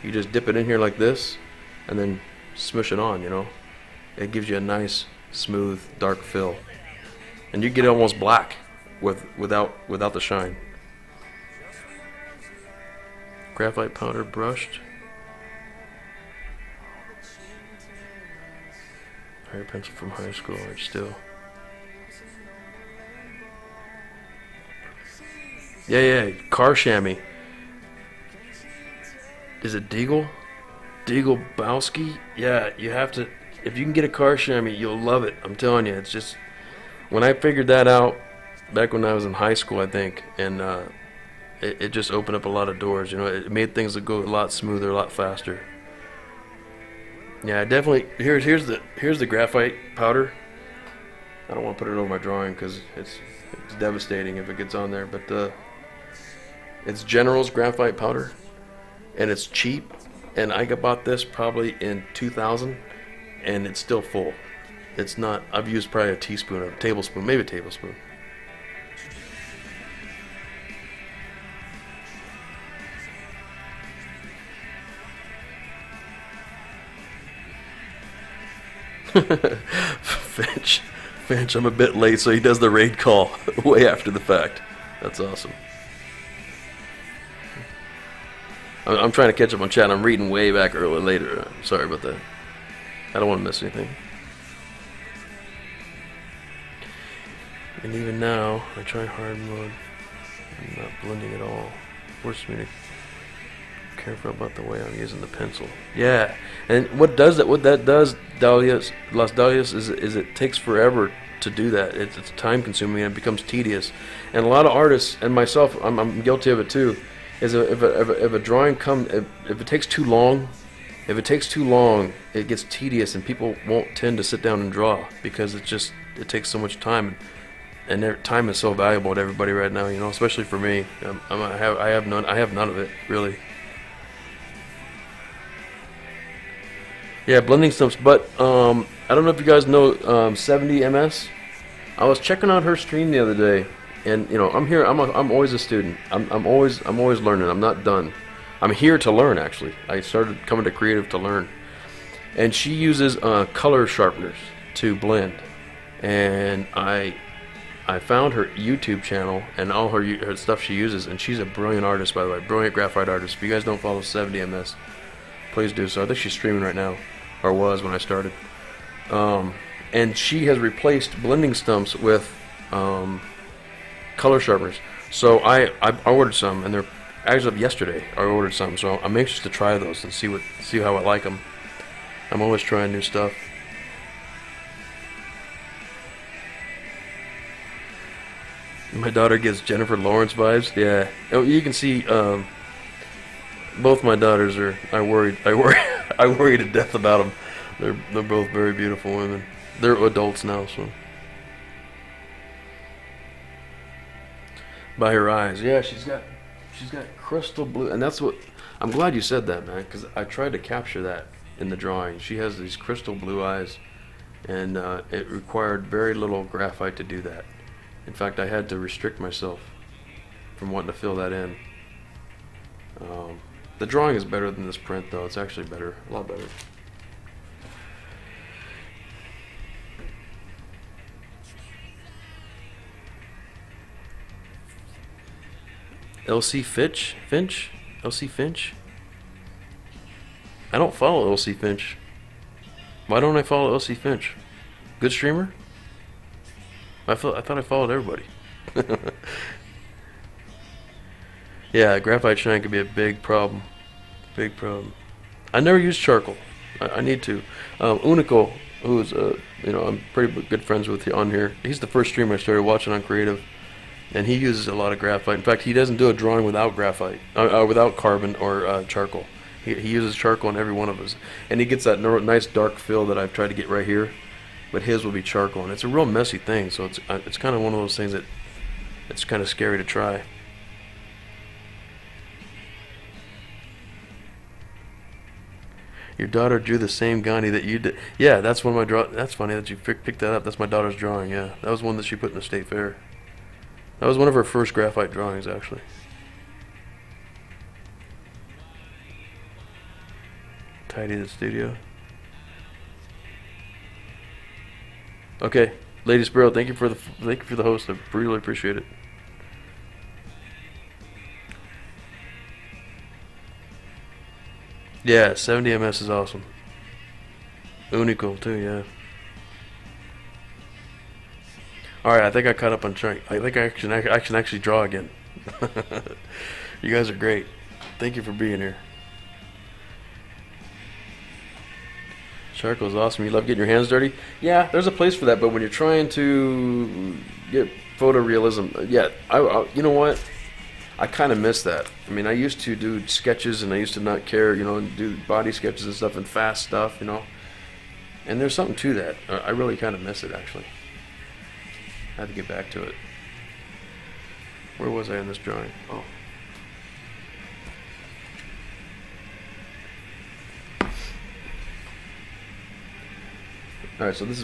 you just dip it in here like this, and then smush it on, you know. It gives you a nice, smooth, dark fill. and you get it almost black without the shine. Graphite powder brushed. Higher pencil from high school, or still. Yeah, car chamois. Is it Deagle? Deagle Bowski? Yeah, you have to. If you can get a car chamois, you'll love it. I'm telling you, it's just. When I figured that out back when I was in high school, I think, and it just opened up a lot of doors. You know, it made things go a lot smoother, a lot faster. Yeah, definitely. Here's the graphite powder. I don't want to put it over my drawing because it's devastating if it gets on there. But it's General's graphite powder, and it's cheap. And I bought this probably in 2000, and it's still full. It's not. I've used probably a teaspoon or a tablespoon, maybe a tablespoon. Finch, I'm a bit late, so he does the raid call way after the fact. That's awesome. I'm trying to catch up on chat. I'm reading way back early later. Sorry about that. I don't want to miss anything. And even now, I try hard mode. I'm not blending at all. Forces me to be careful about the way I'm using the pencil. Yeah, and what that does, Las Dahlias, is it takes forever to do that. It's time consuming and it becomes tedious. And a lot of artists, and myself, I'm guilty of it too. Is if a drawing if it takes too long, it gets tedious and people won't tend to sit down and draw because it takes so much time, and their time is so valuable to everybody right now. You know, especially for me. I have none of it really. Yeah, blending stumps, but I don't know if you guys know 70 MS. I was checking out her stream the other day. And you know, I'm always a student. I'm always learning. I'm not done. I'm here to learn. Actually, I started coming to creative to learn. And she uses color sharpeners to blend. And I found her YouTube channel and all her stuff she uses. And she's a brilliant artist, by the way, brilliant graphite artist. If you guys don't follow 70 MS, please do so. I think she's streaming right now, or was when I started. And she has replaced blending stumps with color sharpeners. So I ordered some, and they're as of yesterday. I ordered some, so I'm anxious to try those and see how I like them. I'm always trying new stuff. My daughter gets Jennifer Lawrence vibes. Yeah, you can see both my daughters are. I worry to death about them. They're both very beautiful women. They're adults now, so. By her eyes, yeah, she's got crystal blue, and that's what. I'm glad you said that, man, because I tried to capture that in the drawing. She has these crystal blue eyes, and it required very little graphite to do that. In fact, I had to restrict myself from wanting to fill that in. The drawing is better than this print, though. It's actually better, a lot better. LC Finch? LC Finch? I don't follow LC Finch. Why don't I follow LC Finch? Good streamer? I thought I followed everybody. Yeah, graphite shine could be a big problem. Big problem. I never use charcoal. I need to. Unico, who's I'm pretty good friends with on here. He's the first streamer I started watching on Creative. And he uses a lot of graphite. In fact, he doesn't do a drawing without graphite, without carbon or charcoal. He uses charcoal in every one of his. And he gets that nice dark fill that I've tried to get right here. But his will be charcoal. And it's a real messy thing. So it's kind of one of those things that it's kind of scary to try. Your daughter drew the same Gandhi that you did. Yeah, that's one of my That's funny that you picked that up. That's my daughter's drawing, yeah. That was one that she put in the state fair. That was one of her first graphite drawings, actually. Tidy the studio. Okay, Lady Sparrow, thank you for the host. I really appreciate it. Yeah, 70 ms is awesome. Unico too, yeah. All right, I think I caught up on trying. I think I can actually draw again. You guys are great. Thank you for being here. Charcoal is awesome. You love getting your hands dirty? Yeah, there's a place for that, but when you're trying to get photorealism, yeah, you know what? I kind of miss that. I mean, I used to do sketches, and I used to not care, you know, and do body sketches and stuff and fast stuff, you know. And there's something to that. I really kind of miss it, actually. I had to get back to it. Where was I in this drawing? Oh. Alright, so this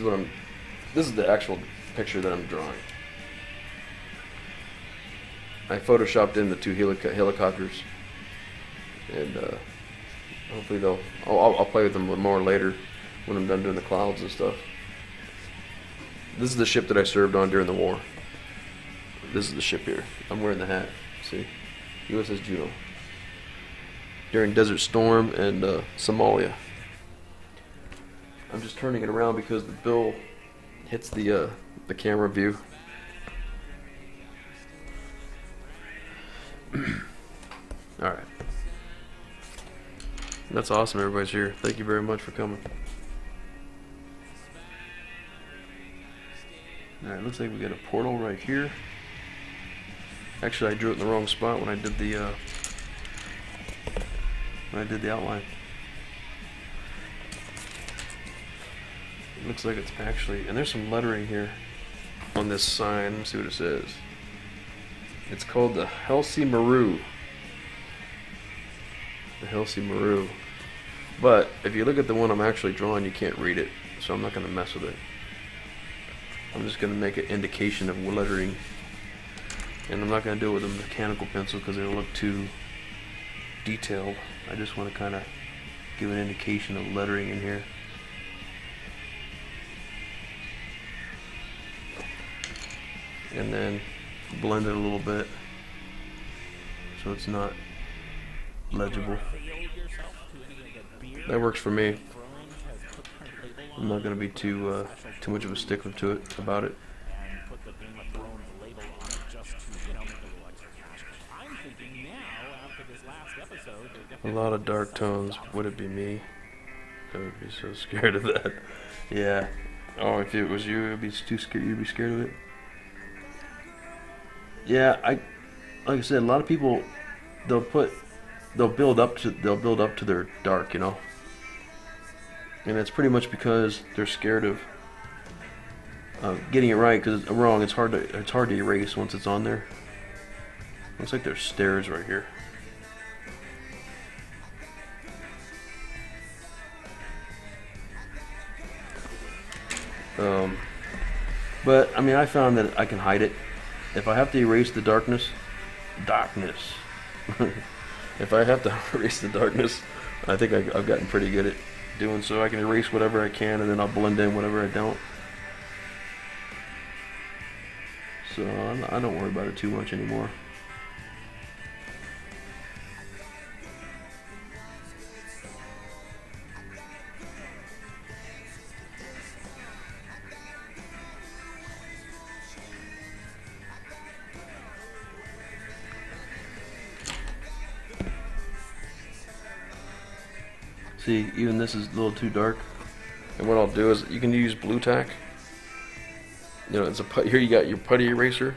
is the actual picture that I'm drawing. I photoshopped in the two helicopters, and hopefully I'll play with them more later when I'm done doing the clouds and stuff. This is the ship that I served on during the war. This is the ship here. I'm wearing the hat. See? USS Juneau. During Desert Storm and Somalia. I'm just turning it around because the bill hits the camera view. Alright. That's awesome, everybody's here. Thank you very much for coming. Alright, looks like we got a portal right here. Actually, I drew it in the wrong spot when I did the outline. It looks like it's actually, and there's some lettering here on this sign. Let's see what it says. It's called the Halsey Maru. The Halsey Maru. But if you look at the one I'm actually drawing, you can't read it, so I'm not going to mess with it. I'm just going to make an indication of lettering, and I'm not going to do it with a mechanical pencil because it'll look too detailed. I just want to kind of give an indication of lettering in here. And then blend it a little bit so it's not legible. That works for me. I'm not going to be too much of a stickler to it about it. A lot of dark tones. Would it be me? I would be so scared of that. Yeah. Oh, if it was you, it'd be too scared. You'd be scared of it. Yeah, like I said, a lot of people they'll build up to their dark, you know. And it's pretty much because they're scared of getting it right, because wrong, it's hard to erase once it's on there. Looks like there's stairs right here. But I mean, I found that I can hide it. If I have to erase the darkness. If I have to erase the darkness, I think I've gotten pretty good at doing so. I can erase whatever I can, and then I'll blend in whatever I don't. So I don't worry about it too much anymore. See, even this is a little too dark. And what I'll do is, you can use blue tack. You know, here you got your putty eraser.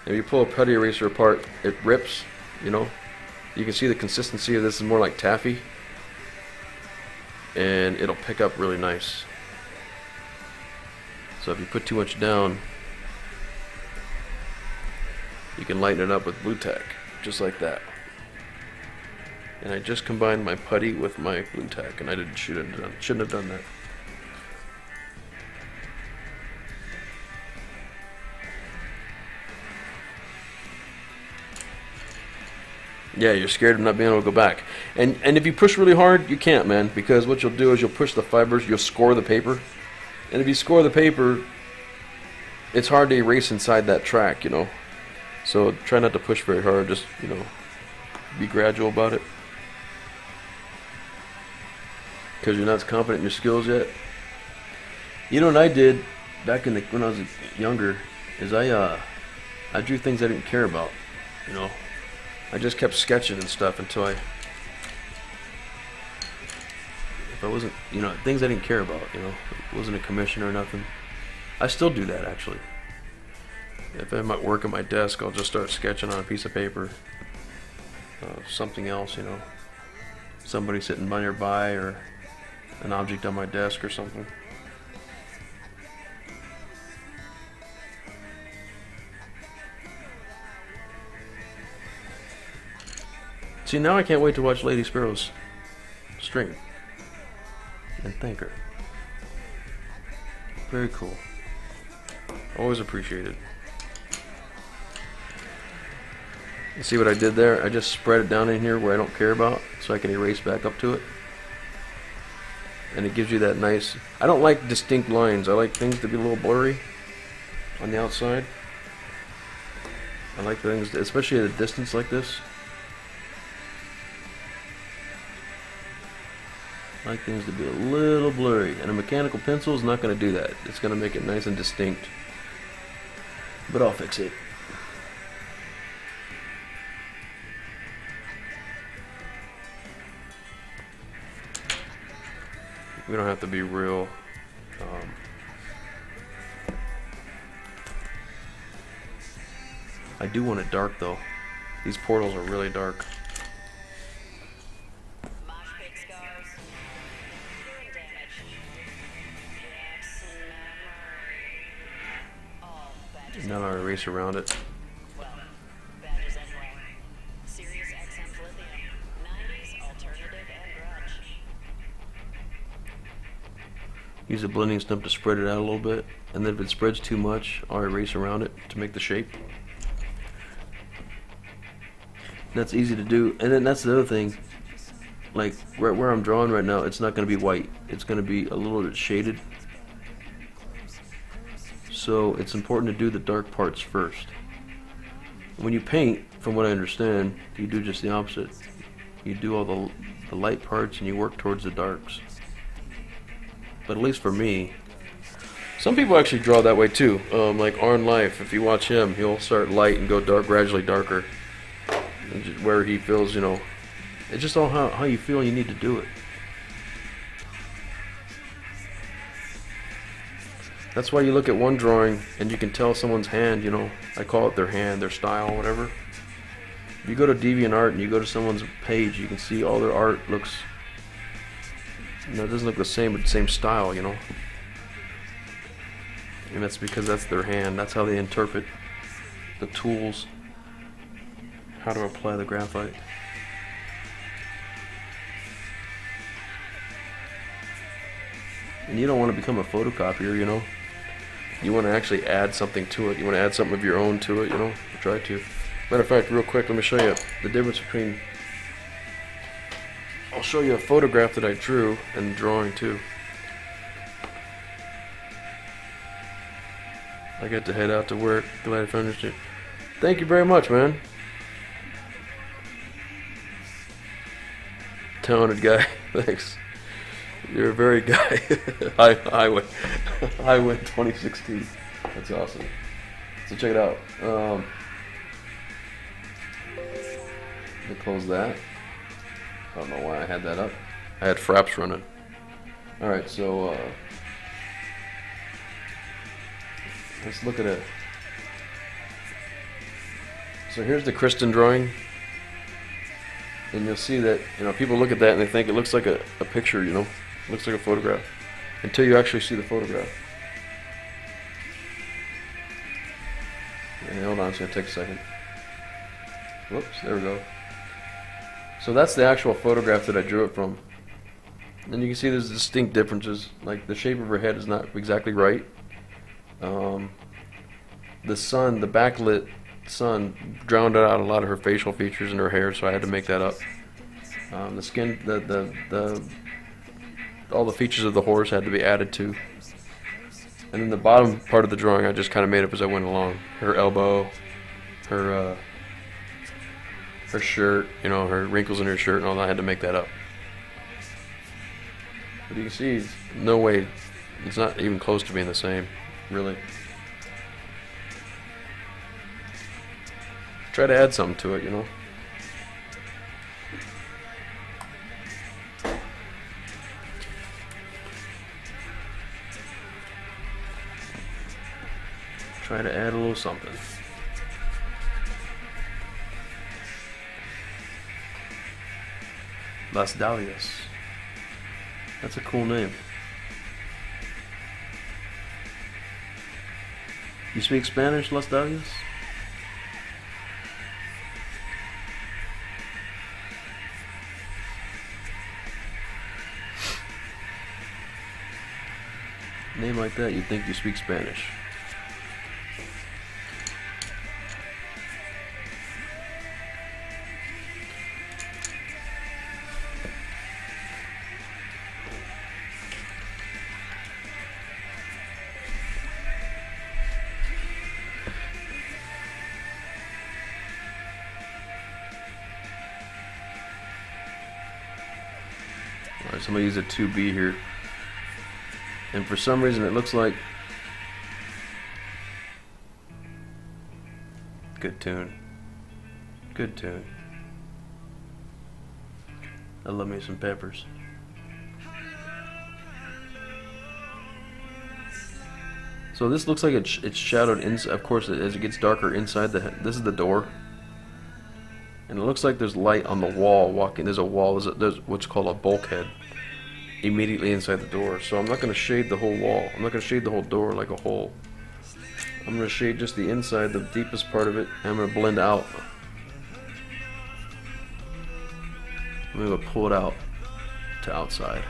If you pull a putty eraser apart, it rips, you know. You can see the consistency of this is more like taffy. And it'll pick up really nice. So if you put too much down, you can lighten it up with blue tack, just like that. And I just combined my putty with my blue tack, and I shouldn't have done that. Yeah, you're scared of not being able to go back. And if you push really hard, you can't, man, because what you'll do is you'll push the fibers, you'll score the paper. And if you score the paper, it's hard to erase inside that track, you know. So try not to push very hard. Just, you know, be gradual about it. Because you're not as confident in your skills yet. You know what I did back when I was younger is I drew things I didn't care about. You know, I just kept sketching and stuff until if I wasn't, you know, things I didn't care about. You know, it wasn't a commission or nothing. I still do that actually. If I'm at work at my desk, I'll just start sketching on a piece of paper. Something else, you know, somebody sitting by nearby or an object on my desk or something. See, now I can't wait to watch Lady Sparrow's stream and thank her. Very cool. Always appreciated. You see what I did there? I just spread it down in here where I don't care about so I can erase back up to it. And it gives you that nice... I don't like distinct lines. I like things to be a little blurry on the outside. I like things, especially at a distance like this. I like things to be a little blurry. And a mechanical pencil is not going to do that. It's going to make it nice and distinct. But I'll fix it. We don't have to be real. I do want it dark though. These portals are really dark. Now I'll erase around it. Use a blending stump to spread it out a little bit, and then if it spreads too much, I'll erase around it to make the shape. That's easy to do, and then that's the other thing. Like right where I'm drawing right now, it's not going to be white. It's going to be a little bit shaded. So it's important to do the dark parts first. When you paint, from what I understand, you do just the opposite. You do all the light parts and you work towards the darks. But at least for me, some people actually draw that way too. Like Arn Life, if you watch him, he'll start light and go dark, gradually darker. And just where he feels, you know, it's just all how you feel you need to do it. That's why you look at one drawing and you can tell someone's hand, you know, I call it their hand, their style, whatever. If you go to DeviantArt and you go to someone's page, you can see all their art looks, you know, it doesn't look the same, but the same style, you know. And that's because that's their hand. That's how they interpret the tools, how to apply the graphite. And you don't want to become a photocopier, you know. You want to actually add something to it. You want to add something of your own to it, you know. Try to. Matter of fact, real quick, let me show you the difference between... I'll show you a photograph that I drew and drawing too. I got to head out to work. Glad I found you. Thank you very much, man. Talented guy. Thanks. You're a very guy. Highway 2016. That's awesome. So check it out. Let me close that. I don't know why I had that up. I had Fraps running. Alright, so let's look at it. So here's the Kristen drawing. And you'll see that, you know, people look at that and they think it looks like a picture, you know. It looks like a photograph. Until you actually see the photograph. And hold on, it's going to take a second. Whoops, there we go. So that's the actual photograph that I drew it from. And you can see there's distinct differences. Like the shape of her head is not exactly right. The sun, the backlit sun, drowned out a lot of her facial features and her hair, so I had to make that up. The skin, all the features of the horse had to be added to. And then the bottom part of the drawing I just kind of made up as I went along. Her elbow, her shirt, you know, her wrinkles in her shirt and all that. I had to make that up. But you can see, no way, it's not even close to being the same, really. Try to add something to it, you know. Try to add a little something. Las Dahlias. That's a cool name. You speak Spanish, Las Dahlias? Name like that, you'd think you speak Spanish. Alright, so I'm going to use a 2B here. And for some reason it looks like... Good tune. Good tune. I love me some peppers. So this looks like it's shadowed inside. Of course, as it gets darker inside this is the door. And it looks like there's light on the wall walking. There's a wall, there's what's called a bulkhead immediately inside the door. So I'm not going to shade the whole wall. I'm not going to shade the whole door like a whole. I'm going to shade just the inside, the deepest part of it, and I'm going to blend out. I'm going to pull it out to outside.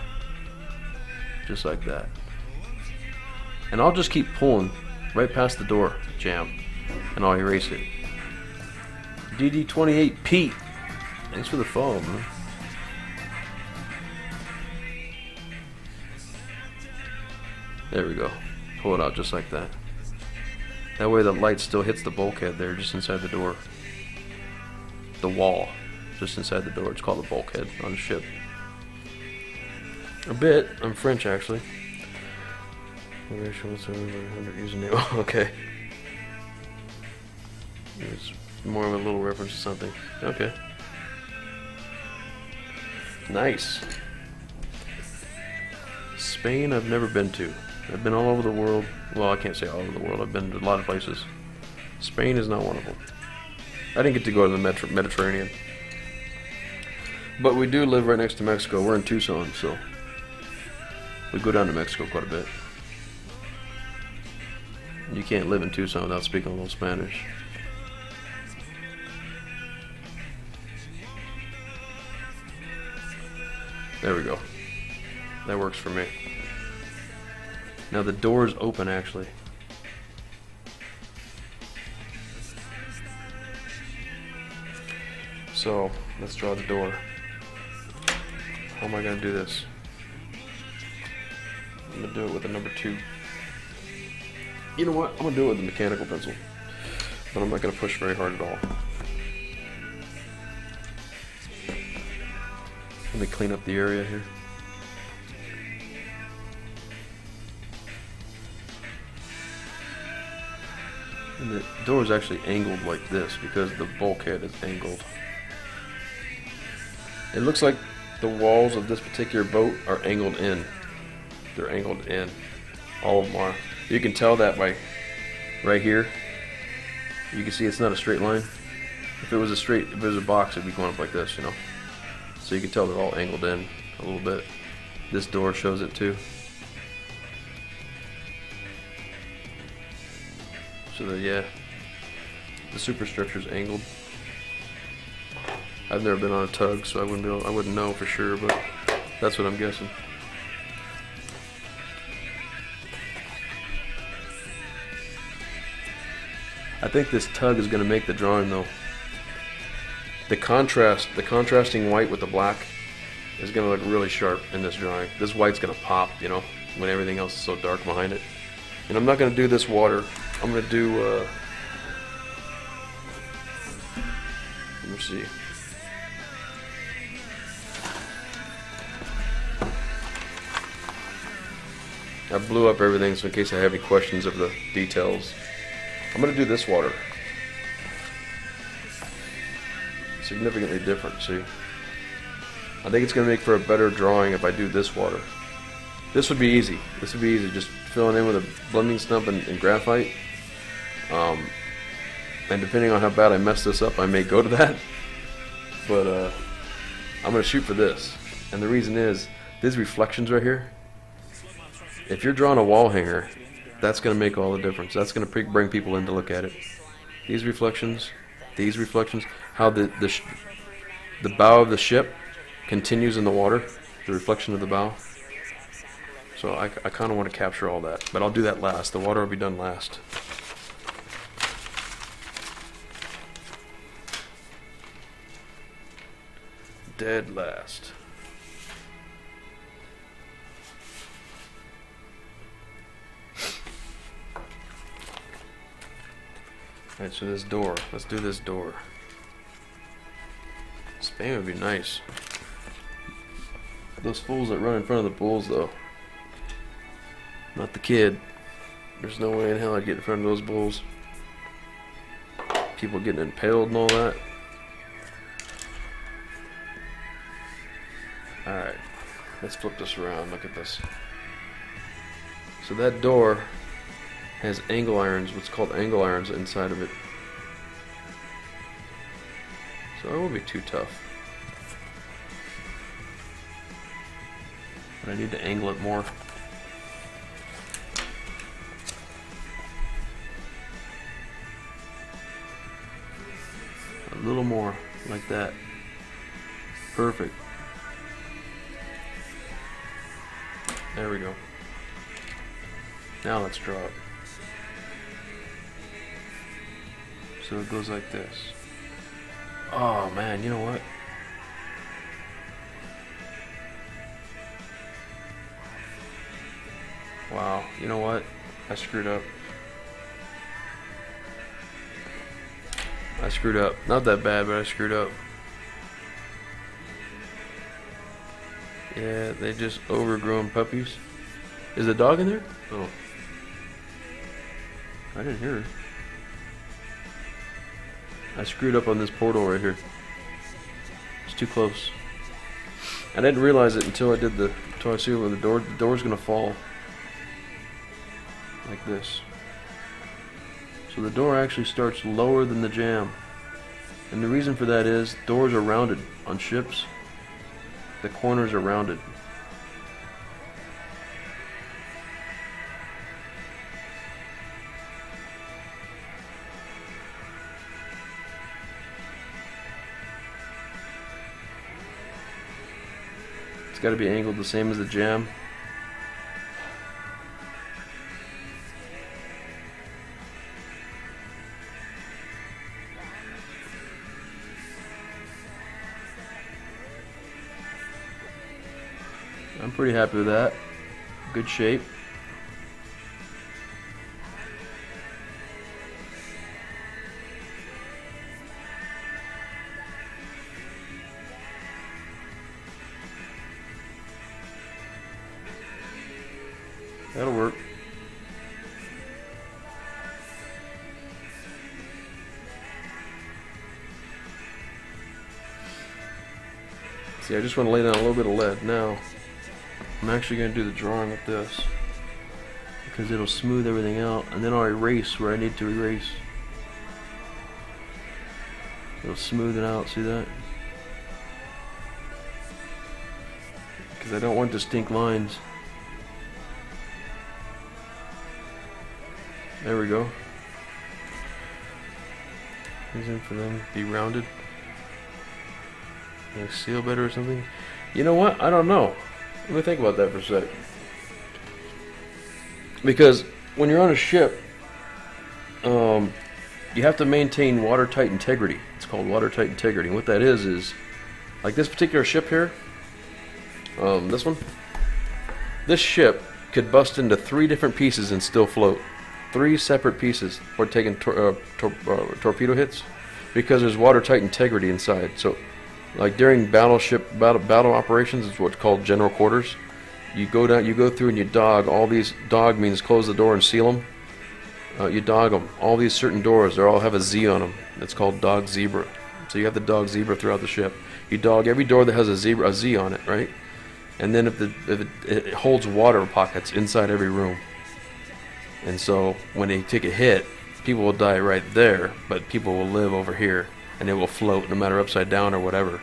Just like that. And I'll just keep pulling right past the door jamb, and I'll erase it. DD28 Pete, thanks for the follow, man. There we go. Pull it out just like that. That way the light still hits the bulkhead there, just inside the door. The wall, just inside the door. It's called a bulkhead on a ship. A bit. I'm French, actually. Username. Okay. It's more of a little reference to something. Okay. Nice. Spain I've never been to. I've been all over the world. Well, I can't say all over the world. I've been to a lot of places. Spain is not one of them. I didn't get to go to the Mediterranean. But we do live right next to Mexico. We're in Tucson, so we go down to Mexico quite a bit. You can't live in Tucson without speaking a little Spanish. There we go. That works for me. Now the door is open, actually. So let's draw the door. How am I going to do this? I'm going to do it with a number 2. You know what? I'm going to do it with a mechanical pencil. But I'm not going to push very hard at all. Let me clean up the area here. And the door is actually angled like this because the bulkhead is angled. It looks like the walls of this particular boat are angled in. They're angled in. All of them are. You can tell that by right here. You can see it's not a straight line. If it was a box, it'd be going up like this, you know. So you can tell they're all angled in a little bit. This door shows it too. So that, yeah, the superstructure's angled. I've never been on a tug, so I wouldn't know for sure, but that's what I'm guessing. I think this tug is going to make the drawing though. The contrasting white with the black is going to look really sharp in this drawing. This white's going to pop, you know, when everything else is so dark behind it. And I'm not going to do this water. I'm going to do, let me see. I blew up everything, so in case I have any questions of the details, I'm going to do this water. Significantly different, see? I think it's going to make for a better drawing if I do this water. This would be easy. This would be easy, just filling in with a blending stump and graphite. And depending on how bad I mess this up, I may go to that. But I'm going to shoot for this. And the reason is, these reflections right here, if you're drawing a wall hanger, that's going to make all the difference. That's going to bring people in to look at it. These reflections, how the bow of the ship continues in the water, the reflection of the bow. So I kind of want to capture all that, but I'll do that last. The water will be done last. Dead last. Alright, so this door. Let's do this door. Spain would be nice. Those fools that run in front of the bulls, though. Not the kid. There's no way in hell I'd get in front of those bulls. People getting impaled and all that. Alright, let's flip this around. Look at this. So that door has angle irons, what's called angle irons inside of it. So it won't be too tough. But I need to angle it more. A little more, like that. Perfect. There we go. Now let's draw it. So it goes like this. Oh man, you know what? Wow, you know what? I screwed up. Not that bad, but I screwed up. Yeah, they just overgrown puppies. Is the dog in there? Oh. I didn't hear her. I screwed up on this portal right here. It's too close. I didn't realize it until I see when the door's gonna fall. Like this. So the door actually starts lower than the jamb. And the reason for that is doors are rounded on ships. The corners are rounded. It's got to be angled the same as the jamb. I'm pretty happy with that. Good shape. That'll work. See, I just want to lay down a little bit of lead. Now, I'm actually going to do the drawing with this because it'll smooth everything out, and then I'll erase where I need to erase. It'll smooth it out, see that? Because I don't want distinct lines. There we go. Reason for them to be rounded. They seal better or something? You know what? I don't know. Let me think about that for a sec. Because when you're on a ship, you have to maintain watertight integrity. It's called watertight integrity. And what that is like this particular ship here, this one, this ship could bust into 3 different pieces and still float. 3 separate pieces for taking torpedo hits, because there's watertight integrity inside. So, like during battle operations, it's what's called general quarters. You go down, you go through, and you dog all these. Dog means close the door and seal them. You dog them. All these certain doors, they all have a Z on them. It's called dog zebra. So you have the dog zebra throughout the ship. You dog every door that has a Z on it, right? And then if it holds water pockets inside every room. And so when they take a hit, people will die right there, but people will live over here, and it will float no matter upside down or whatever.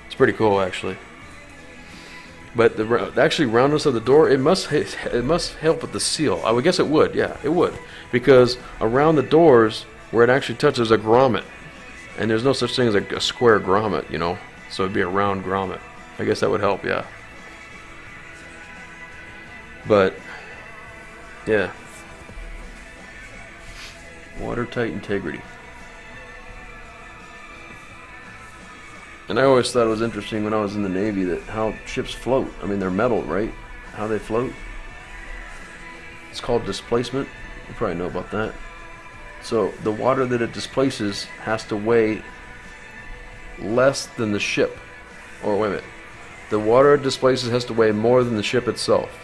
It's pretty cool, actually. But the actually roundness of the door, it must help with the seal. I would guess it would. Yeah, it would, because around the doors where it actually touches a grommet, and there's no such thing as a square grommet, you know. So it'd be a round grommet. I guess that would help. Yeah. But yeah, watertight integrity. And I always thought it was interesting when I was in the Navy that how ships float. I mean, they're metal, right? How they float. It's called displacement. You probably know about that. So the water that it displaces has to weigh less than the ship. Or wait a minute. The water it displaces has to weigh more than the ship itself.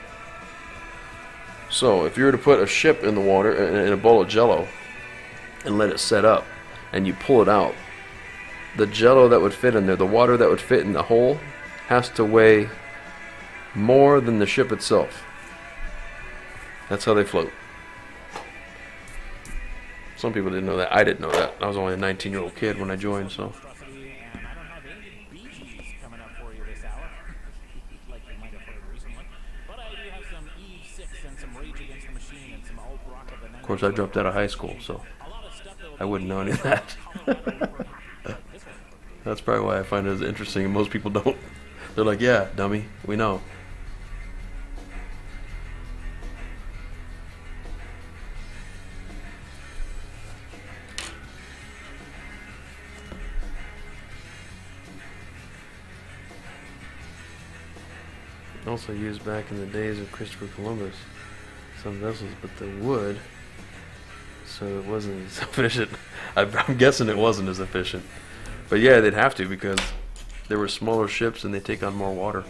So if you were to put a ship in the water, in a bowl of Jello, and let it set up, and you pull it out, the Jello that would fit in there, the water that would fit in the hole, has to weigh more than the ship itself. That's how they float. Some people didn't know that. I didn't know that. I was only a 19-year-old kid when I joined, so. Of course, I dropped out of high school, so I wouldn't know any of that. That's probably why I find it as interesting, and most people don't. They're like, yeah, dummy, we know. Also used back in the days of Christopher Columbus. Some vessels, but the wood, so it wasn't as efficient. I'm guessing it wasn't as efficient. But yeah, they'd have to, because there were smaller ships and they take on more water.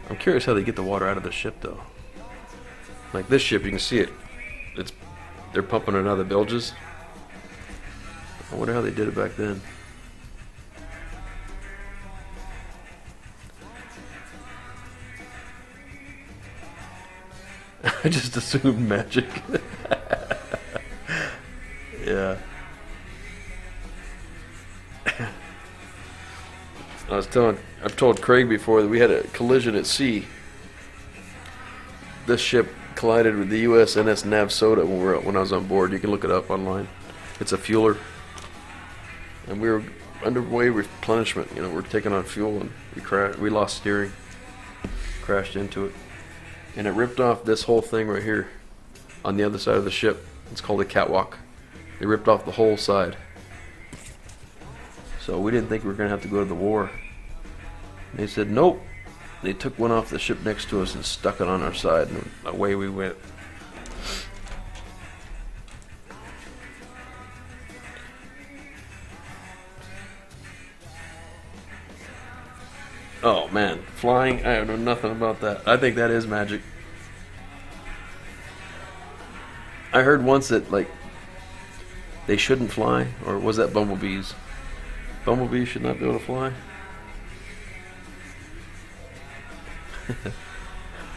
I'm curious how they get the water out of the ship, though. Like this ship, you can see it. They're pumping it out of the bilges. I wonder how they did it back then. I just assumed magic. Yeah. I've told Craig before that we had a collision at sea. This ship collided with the USS Navsota when I was on board. You can look it up online. It's a fueler. And we were underway replenishment. You know, we're taking on fuel, and we lost steering. Crashed into it. And it ripped off this whole thing right here on the other side of the ship. It's called a catwalk. They ripped off the whole side. So we didn't think we were going to have to go to the war. They said, nope. They took one off the ship next to us and stuck it on our side, and away we went. Oh man, flying, I know nothing about that. I think that is magic. I heard once that, like, they shouldn't fly, or was that bumblebees? Bumblebees should not be able to fly?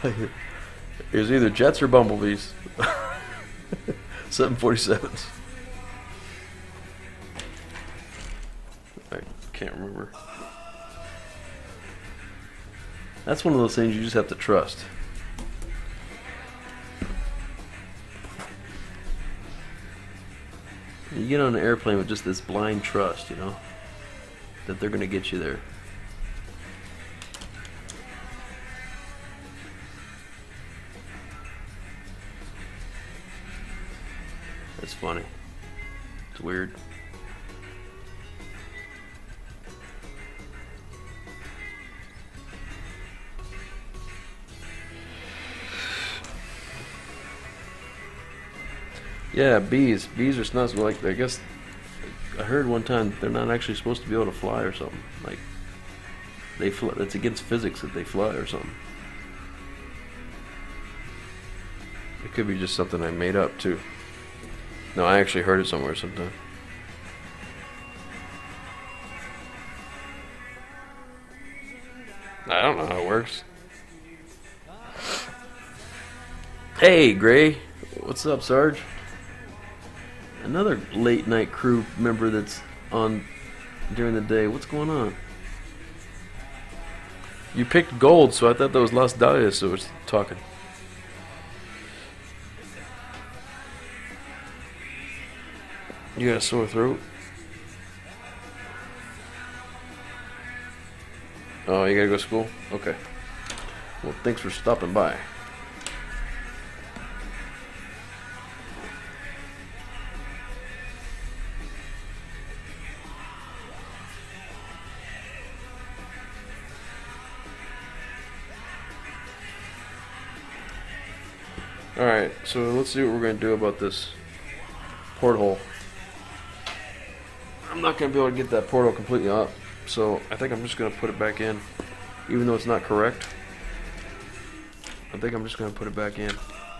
It was either jets or bumblebees. 747s. I can't remember. That's one of those things you just have to trust. You get on an airplane with just this blind trust, you know, that they're going to get you there. It's funny. It's weird. Yeah, bees. Bees are not like, I guess I heard one time they're not actually supposed to be able to fly or something. Like they fly. It's against physics that they fly or something. It could be just something I made up too. No, I actually heard it somewhere sometime. I don't know how it works. Hey, Gray. What's up, Sarge? Another late night crew member that's on during the day. What's going on? You picked gold, so I thought that was Las Dalias that was talking. You got a sore throat? Oh, you gotta go to school? Okay. Well, thanks for stopping by. Alright, so let's see what we're going to do about this porthole. I'm not going to be able to get that portal completely up, so I think I'm just going to put it back in. Even though it's not correct, I think I'm just going to put it back in.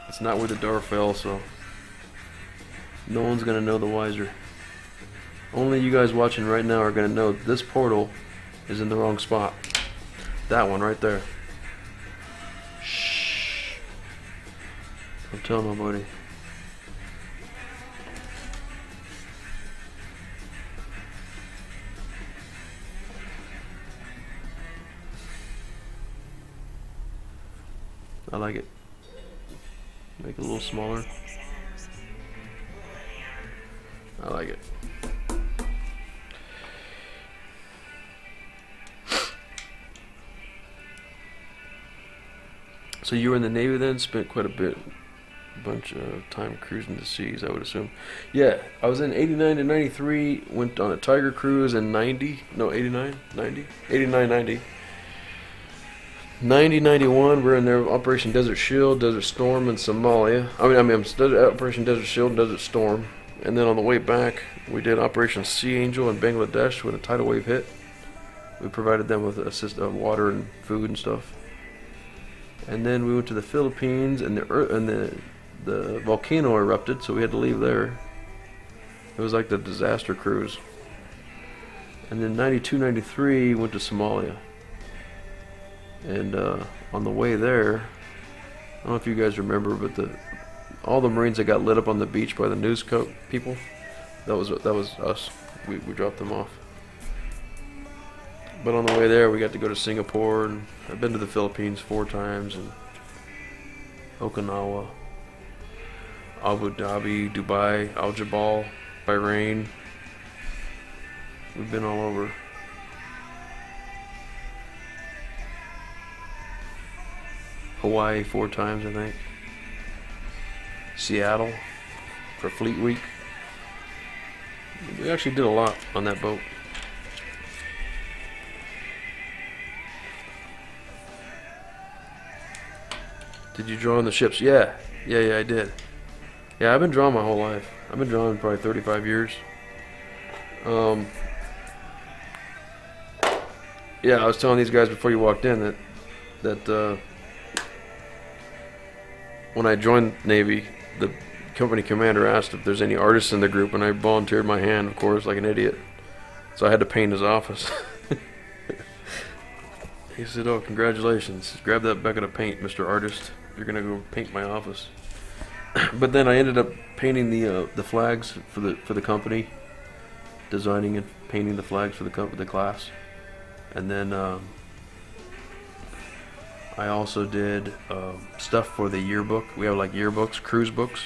It's not where the door fell, so no one's going to know the wiser. Only you guys watching right now are going to know this portal is in the wrong spot. That one right there. Don't tell nobody. I like it. Make it a little smaller. I like it. So you were in the Navy then? Spent quite a bunch of time cruising the seas, I would assume. Yeah, I was in 89 to 93, went on a Tiger cruise in 90, no, 89, 90, 89, 90. 90, 91, we're in there, Operation Desert Shield, Desert Storm in Somalia. Operation Desert Shield, Desert Storm. And then on the way back, we did Operation Sea Angel in Bangladesh when a tidal wave hit. We provided them with water and food and stuff. And then we went to the Philippines, and the volcano erupted, so we had to leave there. It was like the disaster cruise. And then 92, 93, went to Somalia. And on the way there, I don't know if you guys remember, but all the Marines that got lit up on the beach by the news people, that was us. We dropped them off. But on the way there, we got to go to Singapore, and I've been to the Philippines 4 times, and Okinawa, Abu Dhabi, Dubai, Al Jabal, Bahrain. We've been all over. Hawaii 4 times, I think. Seattle for Fleet Week. We actually did a lot on that boat. Did you draw on the ships? Yeah, I did. Yeah, I've been drawing my whole life. I've been drawing probably 35 years. Yeah, I was telling these guys before you walked in that when I joined Navy, the company commander asked if there's any artists in the group, and I volunteered my hand, of course, like an idiot. So I had to paint his office. He said, "Oh, congratulations. Grab that bucket of paint, Mr. Artist. You're going to go paint my office." But then I ended up painting the flags for the company, designing and painting the flags for the class. And then I also did stuff for the yearbook. We have like yearbooks, cruise books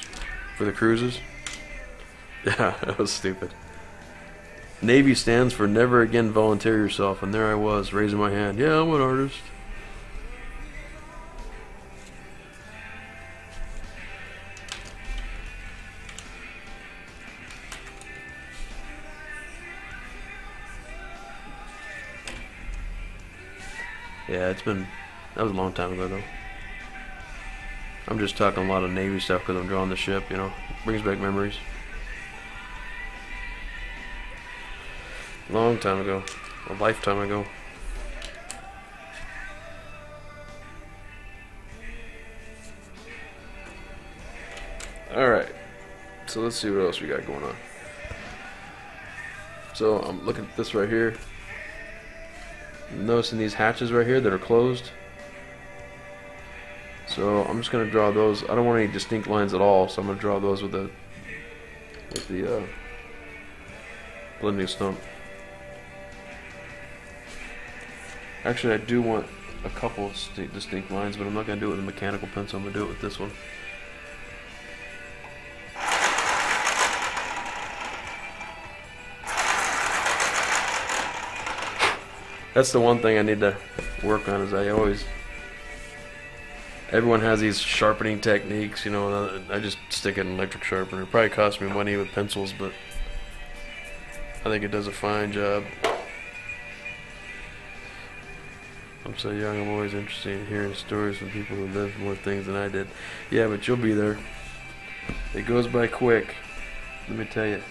for the cruises. Yeah, that was stupid. Navy stands for Never Again Volunteer Yourself, and there I was, raising my hand. Yeah, I'm an artist. Yeah, that was a long time ago though. I'm just talking a lot of Navy stuff because I'm drawing the ship, you know. Brings back memories. Long time ago. A lifetime ago. Alright. So let's see what else we got going on. So I'm looking at this right here. Noticing these hatches right here that are closed. So I'm just gonna draw those. I don't want any distinct lines at all, so I'm gonna draw those with the blending stump. Actually, I do want a couple distinct lines, but I'm not gonna do it with a mechanical pencil. I'm gonna do it with this one. That's the one thing I need to work on. Is everyone has these sharpening techniques, you know, and I just stick an electric sharpener. It probably costs me money with pencils, but I think it does a fine job. I'm so young, I'm always interested in hearing stories from people who lived more things than I did. Yeah, but you'll be there. It goes by quick, let me tell you.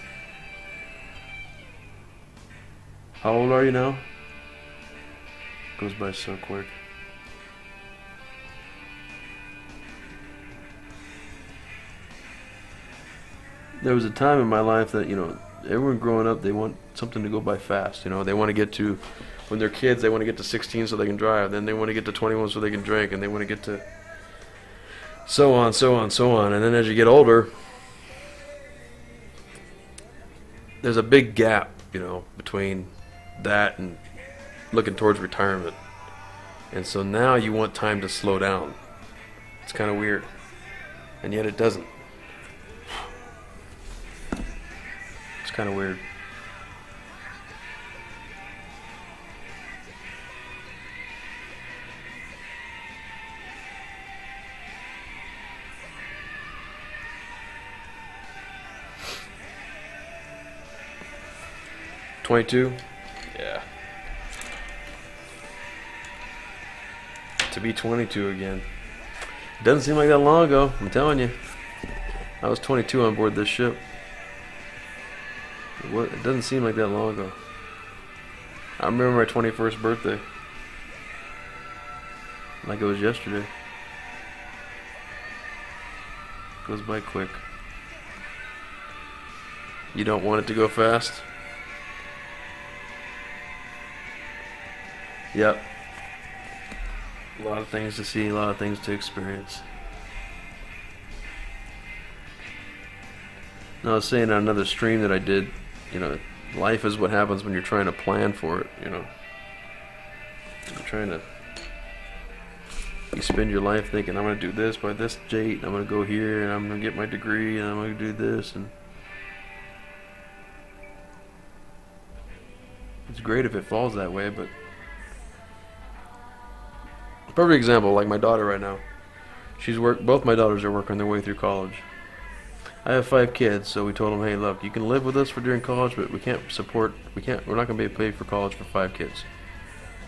How old are you now? Goes by so quick. There was a time in my life that, you know, everyone growing up, they want something to go by fast. You know, they want to get to, when they're kids, they want to get to 16 so they can drive. Then they want to get to 21 so they can drink. And they want to get to so on, so on, so on. And then as you get older, there's a big gap, you know, between that and looking towards retirement. And so now you want time to slow down. It's kind of weird. And yet it doesn't. It's kind of weird. $22? Yeah. To be 22 again. It doesn't seem like that long ago, I'm telling you. I was 22 on board this ship. It doesn't seem like that long ago. I remember my 21st birthday. Like it was yesterday. Goes by quick. You don't want it to go fast? Yep. A lot of things to see, a lot of things to experience. Now, I was saying on another stream that I did, you know, life is what happens when you're trying to plan for it, you know. You spend your life thinking, I'm going to do this by this date, I'm going to go here, and I'm going to get my degree, and I'm going to do this, and it's great if it falls that way, but perfect example, like my daughter right now. Both my daughters are working their way through college. I have 5 kids, so we told them, hey, look, you can live with us for during college, but we're not going to be paid for college for 5 kids.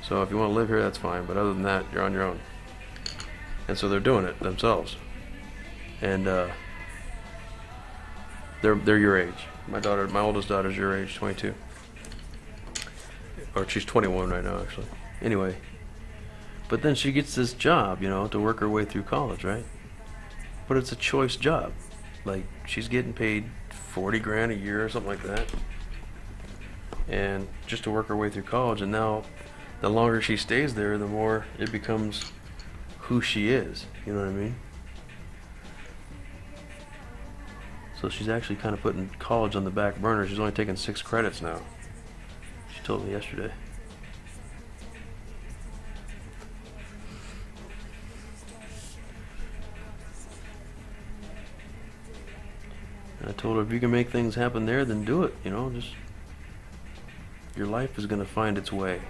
So if you want to live here, that's fine, but other than that, you're on your own. And so they're doing it themselves. And they're your age. My oldest daughter's your age, 22. Or she's 21 right now, actually. Anyway. But then she gets this job, you know, to work her way through college, right? But it's a choice job. Like, she's getting paid 40 grand a year or something like that. And just to work her way through college. And now, the longer she stays there, the more it becomes who she is. You know what I mean? So she's actually kind of putting college on the back burner. She's only taking 6 credits now. She told me yesterday. I told her, if you can make things happen there, then do it, you know, just, your life is going to find its way.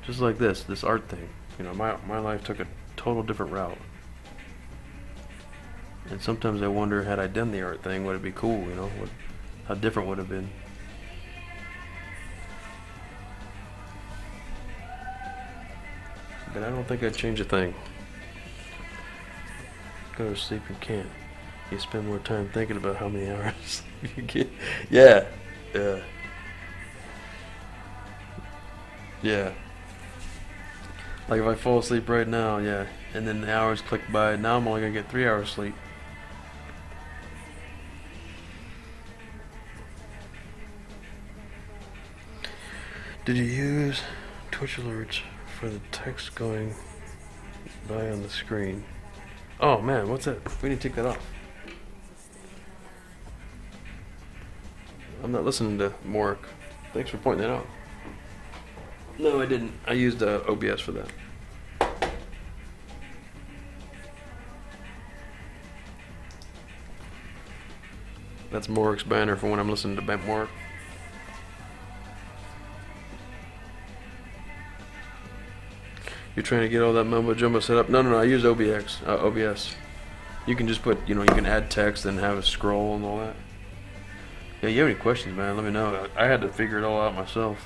Just like this art thing, you know, my life took a total different route. And sometimes I wonder, had I done the art thing, would it be cool, you know, how different would it have been. But I don't think I'd change a thing. go to sleep and can't. You spend more time thinking about how many hours you get. Yeah. Yeah. Yeah. Like if I fall asleep right now, yeah, and then the hours click by, now I'm only gonna get 3 hours sleep. Did you use Twitch alerts for the text going by on the screen? Oh man, what's that? We need to take that off. I'm not listening to Morik. Thanks for pointing that out. No, I didn't. I used OBS for that. That's Morik's banner for when I'm listening to Morik. You're trying to get all that mumbo jumbo set up? No. I use OBS. You can just put, you can add text and have a scroll and all that. Yeah, you have any questions, man? Let me know. I had to figure it all out myself.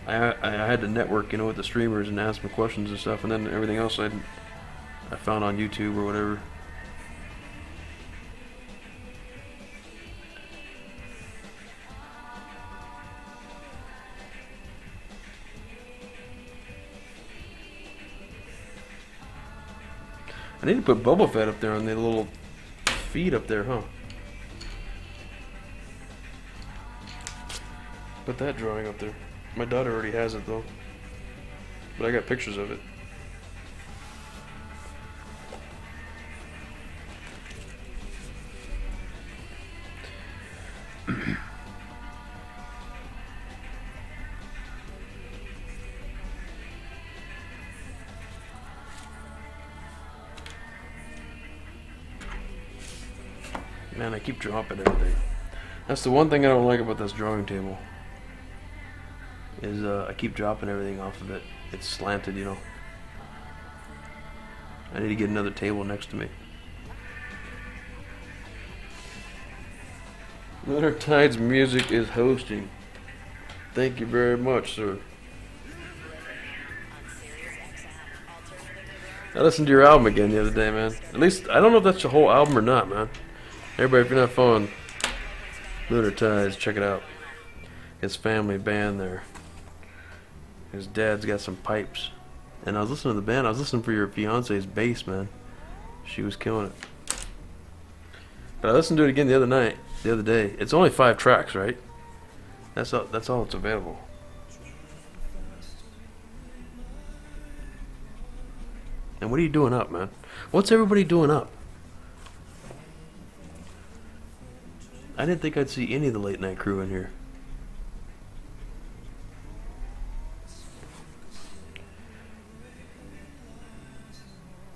I had to network, with the streamers and ask them questions and stuff, and then everything else I found on YouTube or whatever. I need to put Boba Fett up there on the little feed up there, huh? Put that drawing up there. My daughter already has it though, but I got pictures of it. Man, I keep dropping everything. That's the one thing I don't like about this drawing table. Is I keep dropping everything off of it. It's slanted, I need to get another table next to me. Leonard Tide's Music is hosting. Thank you very much, sir. I listened to your album again the other day, man. At least, I don't know if that's the whole album or not, man. Everybody, if you're not following Leonard Tides, check it out. His family band there. His dad's got some pipes. And I was listening to the band. I was listening for your fiance's bass, man. She was killing it. But I listened to it again the other day. It's only 5 tracks, right? That's all that's available. And what are you doing up, man? What's everybody doing up? I didn't think I'd see any of the late night crew in here.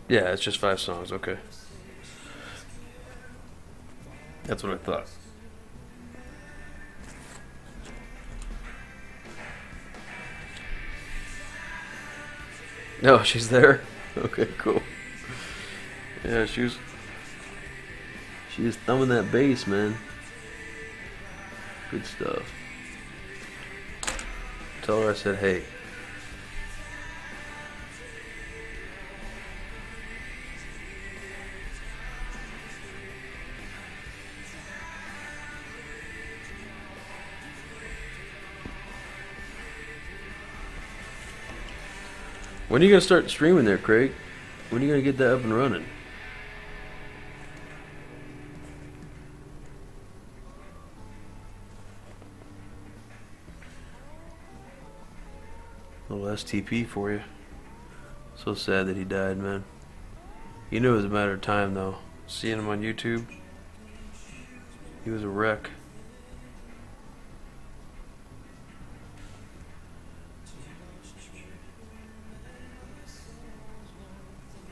Yeah, it's just 5 songs, okay. That's what I thought. No, she's there? Okay, cool. Yeah, she was thumbing that bass, man. Good stuff. Tell her I said hey. When are you going to start streaming there, Craig? When are you going to get that up and running? A little STP for you. So sad that he died, man. You knew it was a matter of time, though. Seeing him on YouTube, he was a wreck.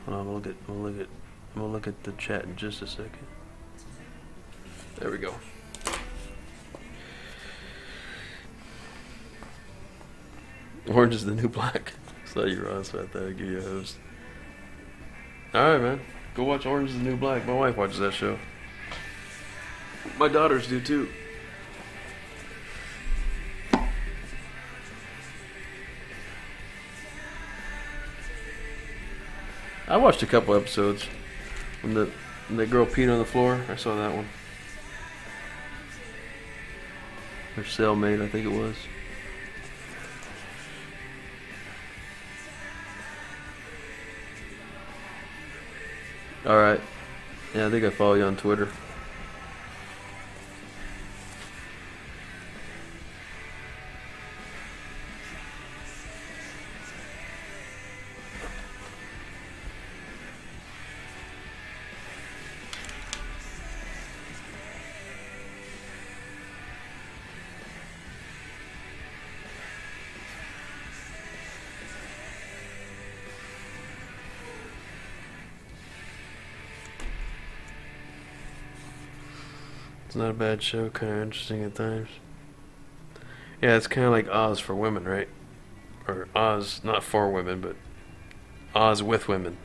Hold on, I'm gonna look at the chat in just a second. There we go. Orange is the new black. So you're on, so I thought I'd give you a host. Alright, man. Go watch Orange is the New Black. My wife watches that show. My daughters do too. I watched a couple episodes. When the girl peed on the floor, I saw that one. Her cellmate, I think it was. Alright. Yeah, I think I follow you on Twitter. It's not a bad show, kind of interesting at times. Yeah, it's kind of like Oz for women, right? Or Oz, not for women, but Oz with women.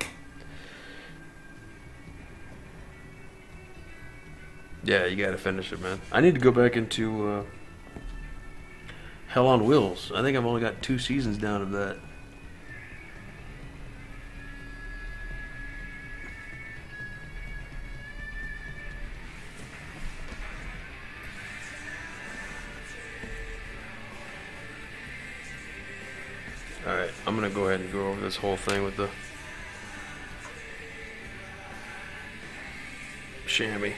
Yeah, you gotta finish it, man. I need to go back into Hell on Wheels. I think I've only got 2 seasons down of that. Alright, I'm gonna go ahead and go over this whole thing with the chamois.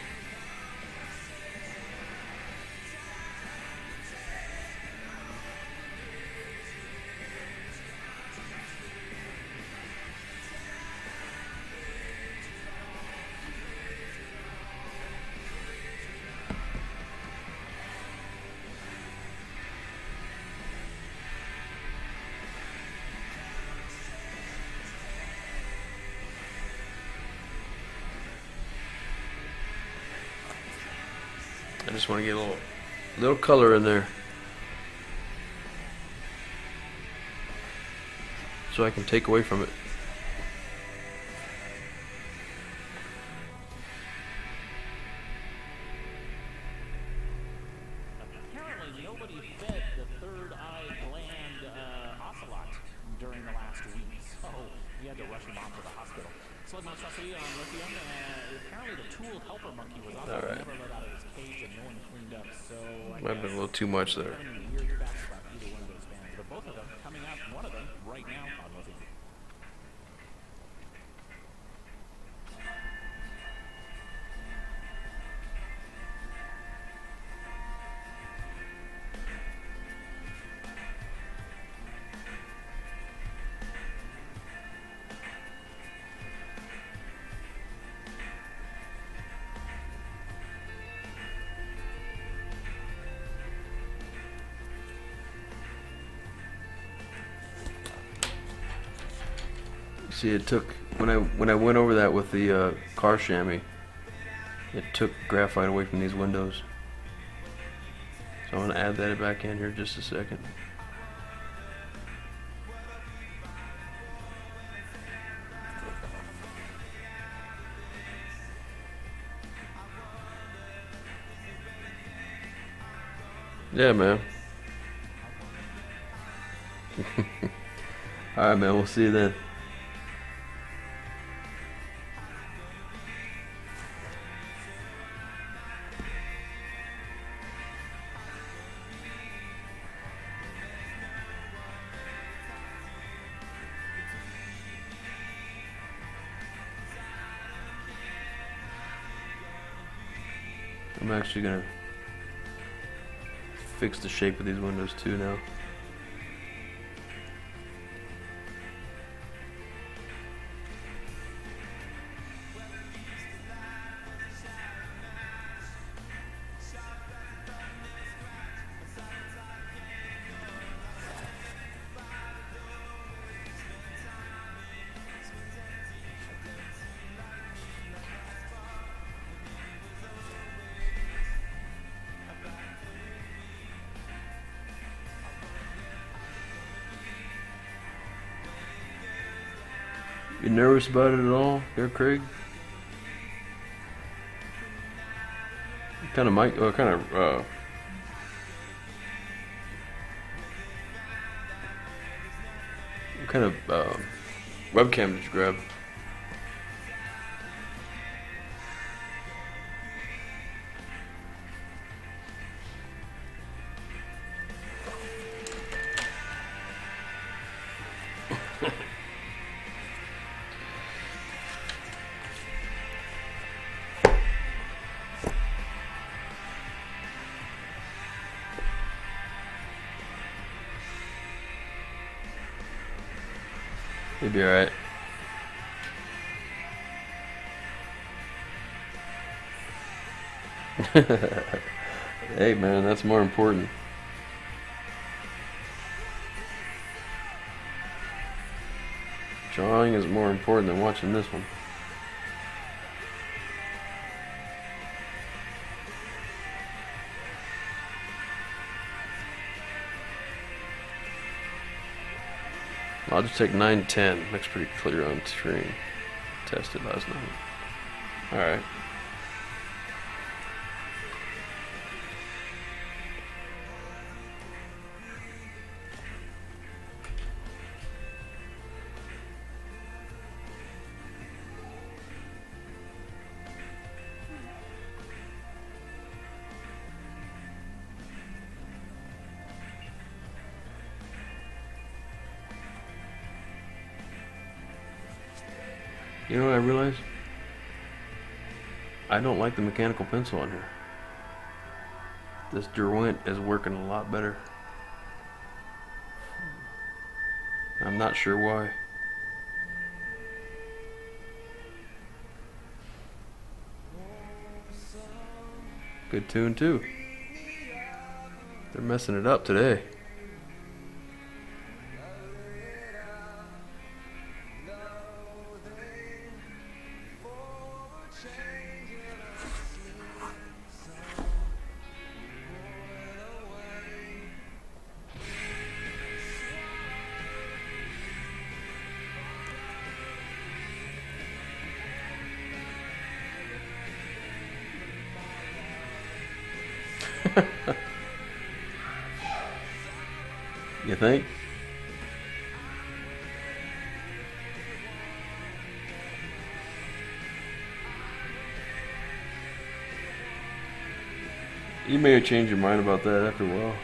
I just want to get a little color in there so I can take away from it. Apparently, nobody fed the third-eye gland ocelot during the last week, so we had to rush him off to the hospital. Slug monstrosity on lithium. Apparently, the tool helper monkey was also All right. never let out of his cage and no one cleaned up. So I Might have been a little too much there. haven't even weird facts about either one of those bands, but both of them coming out. One of them right now on lithium. See, it took when I went over that with the car chamois, it took graphite away from these windows. So I'm gonna add that back in here just a second. Yeah, man. All right, man. We'll see you then. I'm actually gonna fix the shape of these windows too now. You nervous about it at all, there, Craig? Kind of mic, kind of what kind of webcam did you grab? You'll be alright. Hey man, that's more important. Drawing is more important than watching this one. I'll just take 910. Looks pretty clear on screen. Tested last night. Alright. You know what I realized? I don't like the mechanical pencil on here. This Derwent is working a lot better. I'm not sure why. Good tune too. They're messing it up today. You think? You may have changed your mind about that after a while.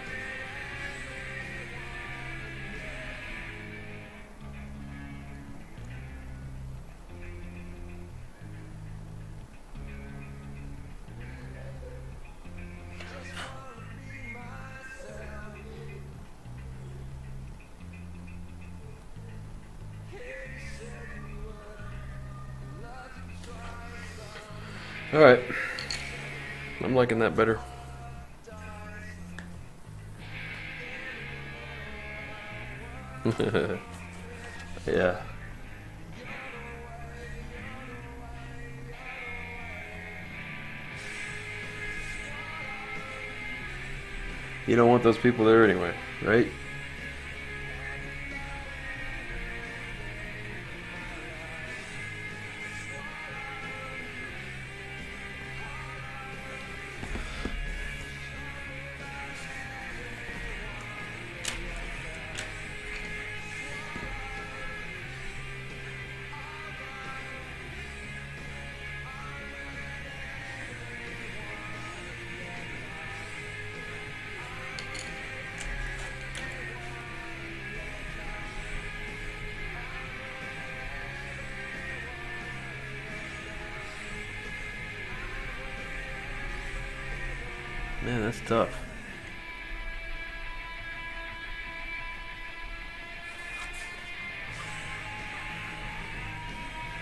Alright. I'm liking that better. Yeah. You don't want those people there anyway, right? Man, that's tough.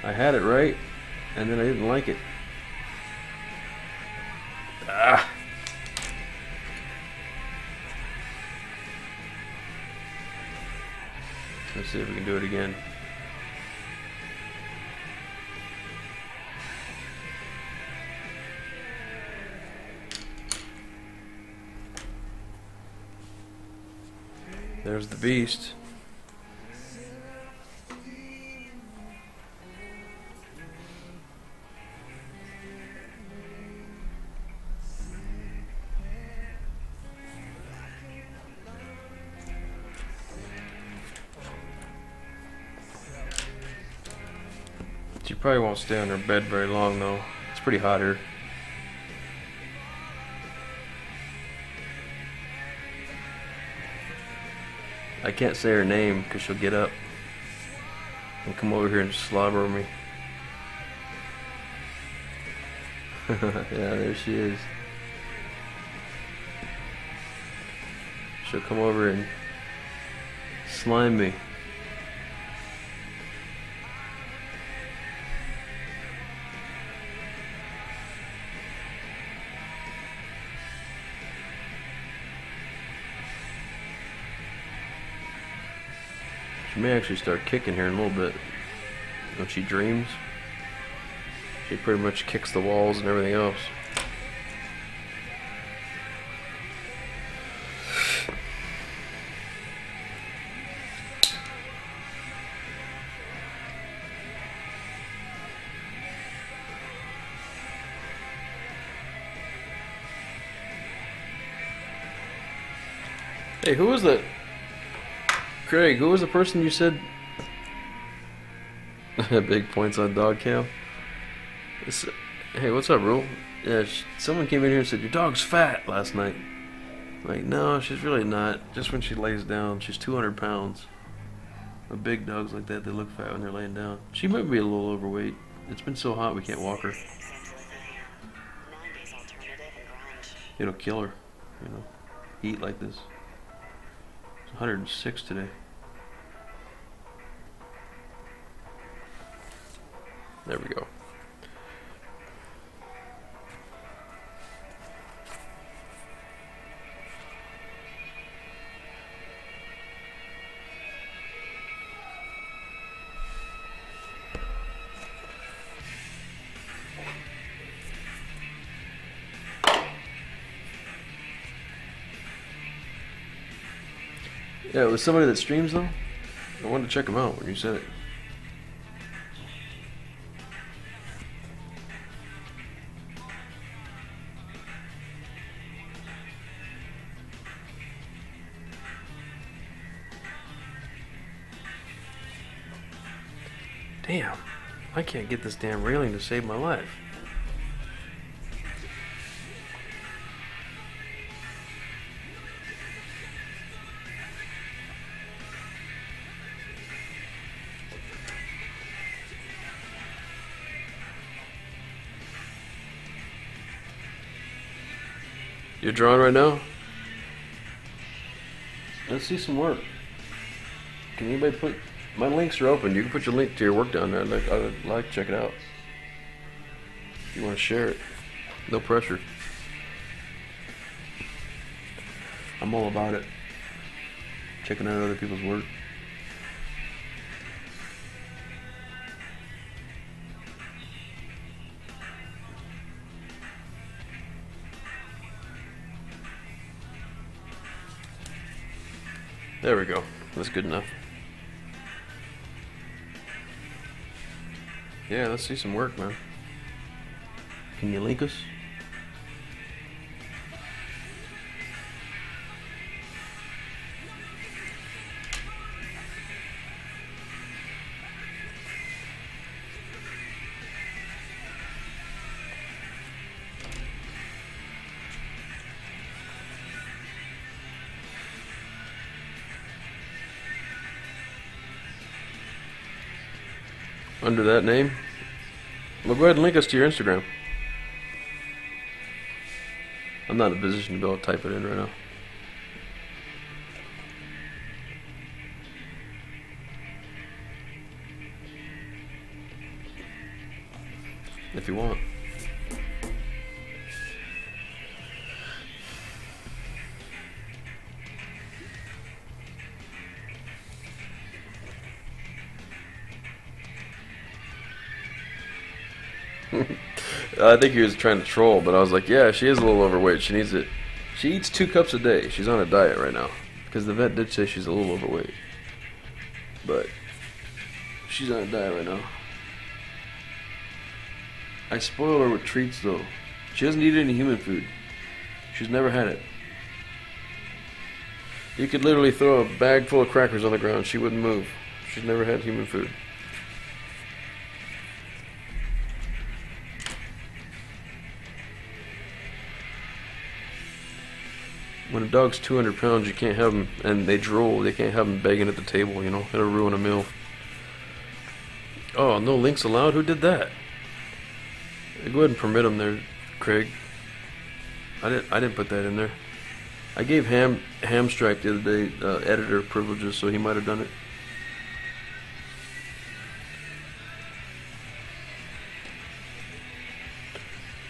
I had it right, and then I didn't like it. Ah. Let's see if we can do it again. There's the beast. She probably won't stay on her bed very long though. It's pretty hot here. I can't say her name because she'll get up and come over here and slobber me. Yeah, there she is. She'll come over and slime me. She may actually start kicking here in a little bit. When she dreams, she pretty much kicks the walls and everything else. Hey, who was that? Craig, who was the person you said? Big points on dog cam. Hey, what's up, Rule? Yeah, someone came in here and said, your dog's fat last night. Like, no, she's really not. Just when she lays down, she's 200 pounds. But big dogs like that, they look fat when they're laying down. She might be a little overweight. It's been so hot we can't walk her. It'll kill her, you know, eat like this. 106 today. There we go. Yeah, it was somebody that streams though. I wanted to check them out when you said it. Damn, I can't get this damn railing to save my life. You're drawing right now? Let's see some work. Can anybody put... My links are open. You can put your link to your work down there. I'd like to check it out. If you want to share it. No pressure. I'm all about it. Checking out other people's work. There we go. That's good enough. Yeah, let's see some work, man. Can you link us? Under that name? Well, go ahead and link us to your Instagram. I'm not in a position to be able to type it in right now. If you want. I think he was trying to troll, but I was like, yeah, she is a little overweight. She needs it. She eats 2 cups a day. She's on a diet right now. Because the vet did say she's a little overweight. But she's on a diet right now. I spoil her with treats, though. She doesn't eat any human food. She's never had it. You could literally throw a bag full of crackers on the ground. She wouldn't move. She's never had human food. When a dog's 200 pounds, you can't have them, and they drool, they can't have them begging at the table, you know? It'll ruin a meal. Oh, no links allowed? Who did that? Go ahead and permit them there, Craig. I didn't put that in there. I gave Hamstrike the other day editor privileges, so he might have done it.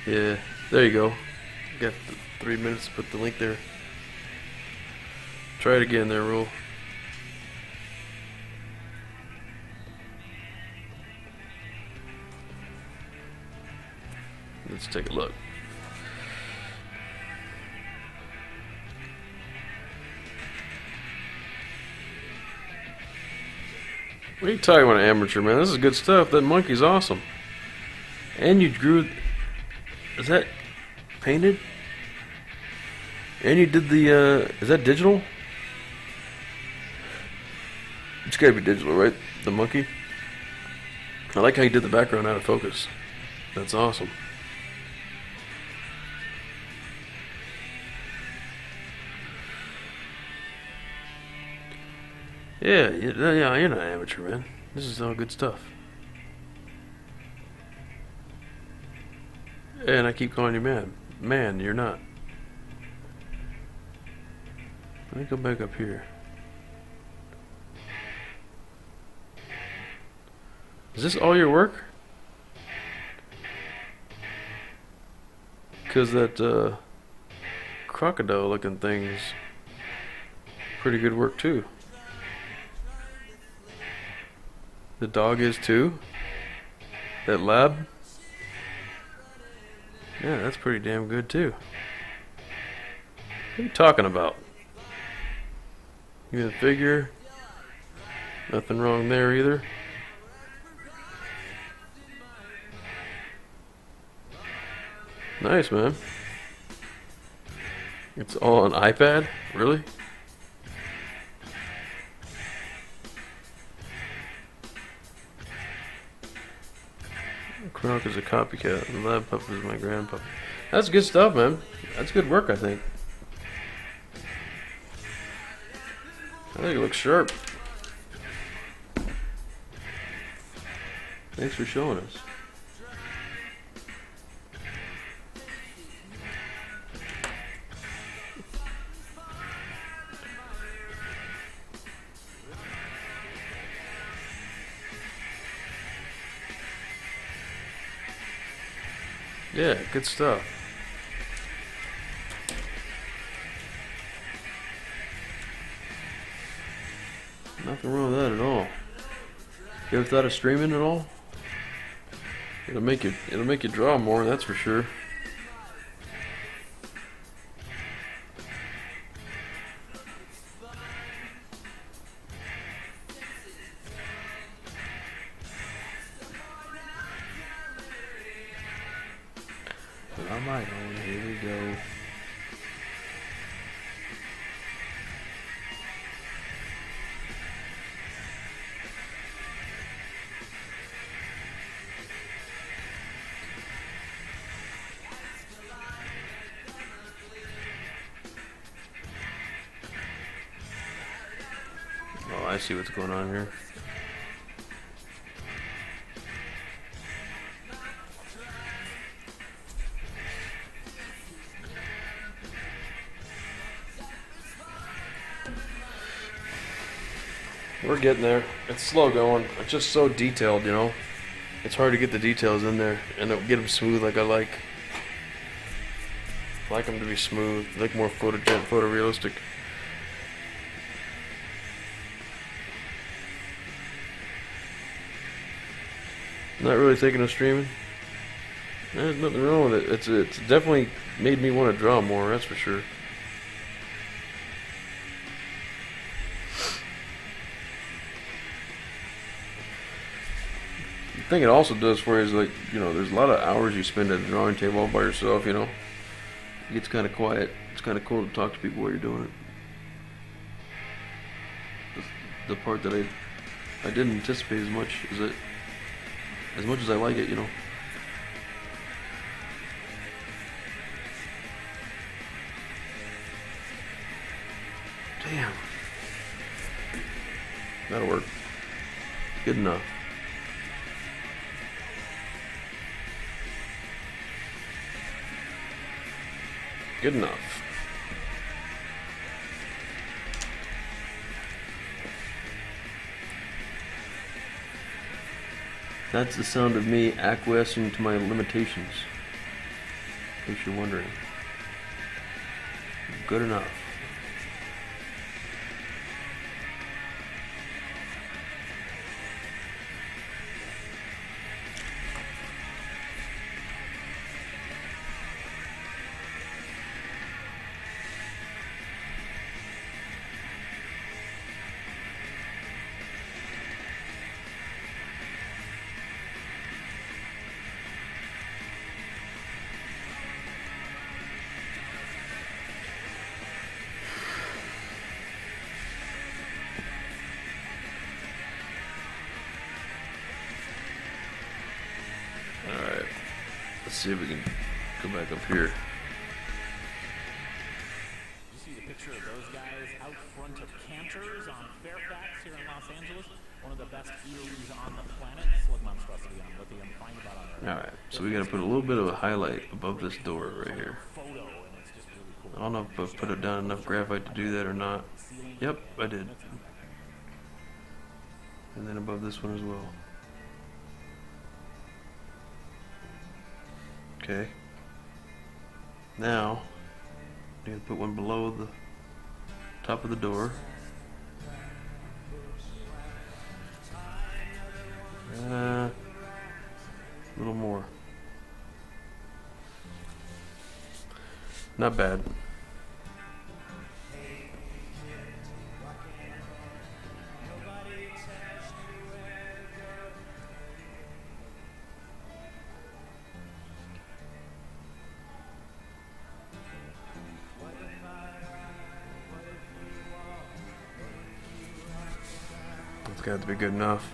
Yeah, there you go. Got 3 minutes to put the link there. Try it again there, Rule. Let's take a look. What are you talking about, amateur, man? This is good stuff. That monkey's awesome. And you drew... Is that painted? And you did the, is that digital? It's gotta be digital, right? The monkey? I like how you did the background out of focus. That's awesome. Yeah, you're not amateur, man. This is all good stuff. And I keep calling you man. Man, you're not. Let me go back up here. Is this all your work? Because that crocodile looking thing's pretty good work too. The dog is too? That lab? Yeah, that's pretty damn good too. What are you talking about? Even the figure? Nothing wrong there either. Nice, man. It's all on iPad? Really? Croc is a copycat, and Lab Pup is my grandpa. That's good stuff, man. That's good work, I think. I think it looks sharp. Thanks for showing us. Yeah, good stuff. Nothing wrong with that at all. You ever thought of streaming at all? It'll make you draw more, that's for sure. But on my own, here we go. Oh, I see what's going on here. We're getting there. It's slow going. It's just so detailed, you know. It's hard to get the details in there and get them smooth like I like. I like them to be smooth, like more photorealistic. Not really thinking of streaming. There's nothing wrong with it. It's definitely made me want to draw more, that's for sure. The thing it also does for you is, like, you know, there's a lot of hours you spend at the drawing table all by yourself, you know. It gets kind of quiet. It's kind of cool to talk to people while you're doing it. The part that I didn't anticipate as much as I like it, you know. Damn. That'll work. Good enough. Good enough. That's the sound of me acquiescing to my limitations. In case you're wondering. Good enough. see if we can go back up here. You see the picture of those guys out front of Cantor's on Fairfax here in Los Angeles. One of the best eateries on the planet. Slug monstrosity on lithium. Find about on there. Alright, so we gotta put a little bit of a highlight above this door right here. Photo, and it's just really cool. I don't know if I put it down enough graphite to do that or not. Yep, I did. And then above this one as well. Okay. Now, I'm gonna put one below the top of the door. A little more. Not bad. It's got to be good enough.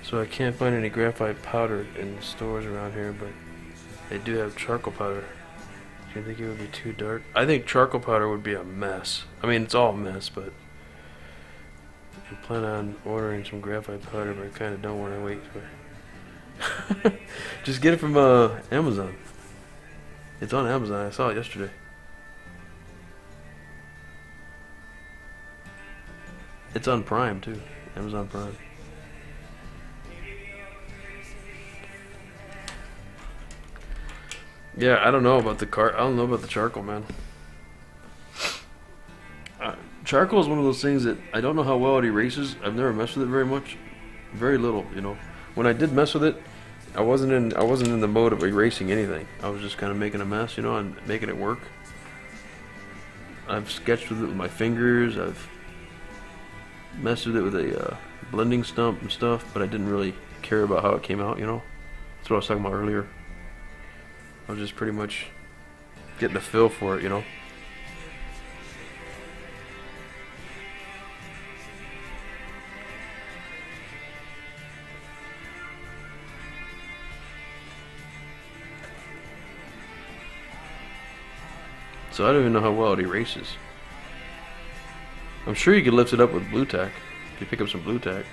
So I can't find any graphite powder in the stores around here, but they do have charcoal powder. Do you think it would be too dark? I think charcoal powder would be a mess. I mean, it's all a mess, but I plan on ordering some graphite powder, but I kind of don't want to wait for it. Just get it from Amazon. It's on Amazon. I saw it yesterday. It's on Prime too. Amazon Prime. Yeah, I don't know about the I don't know about the charcoal, man. Charcoal is one of those things that I don't know how well it erases. I've never messed with it very much, very little, you know. When I did mess with it, I wasn't in the mode of erasing anything. I was just kind of making a mess, you know, and making it work. I've sketched with it with my fingers. I've messed with it with a blending stump and stuff, but I didn't really care about how it came out, you know. That's what I was talking about earlier. I was just pretty much getting a feel for it, you know. So I don't even know how well it erases. I'm sure you could lift it up with blue tack. If you pick up some blue tack.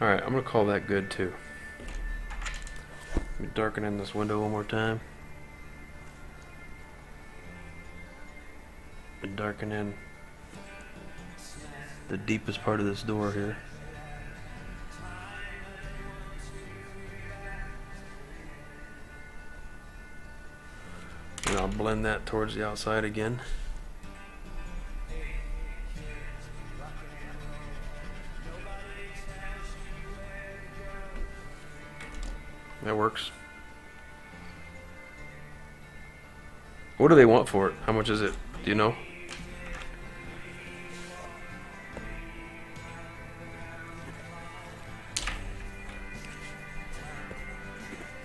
Alright, I'm going to call that good too. Let me darken in this window one more time. And darken in the deepest part of this door here. And I'll blend that towards the outside again. That works. What do they want for it? How much is it? Do you know?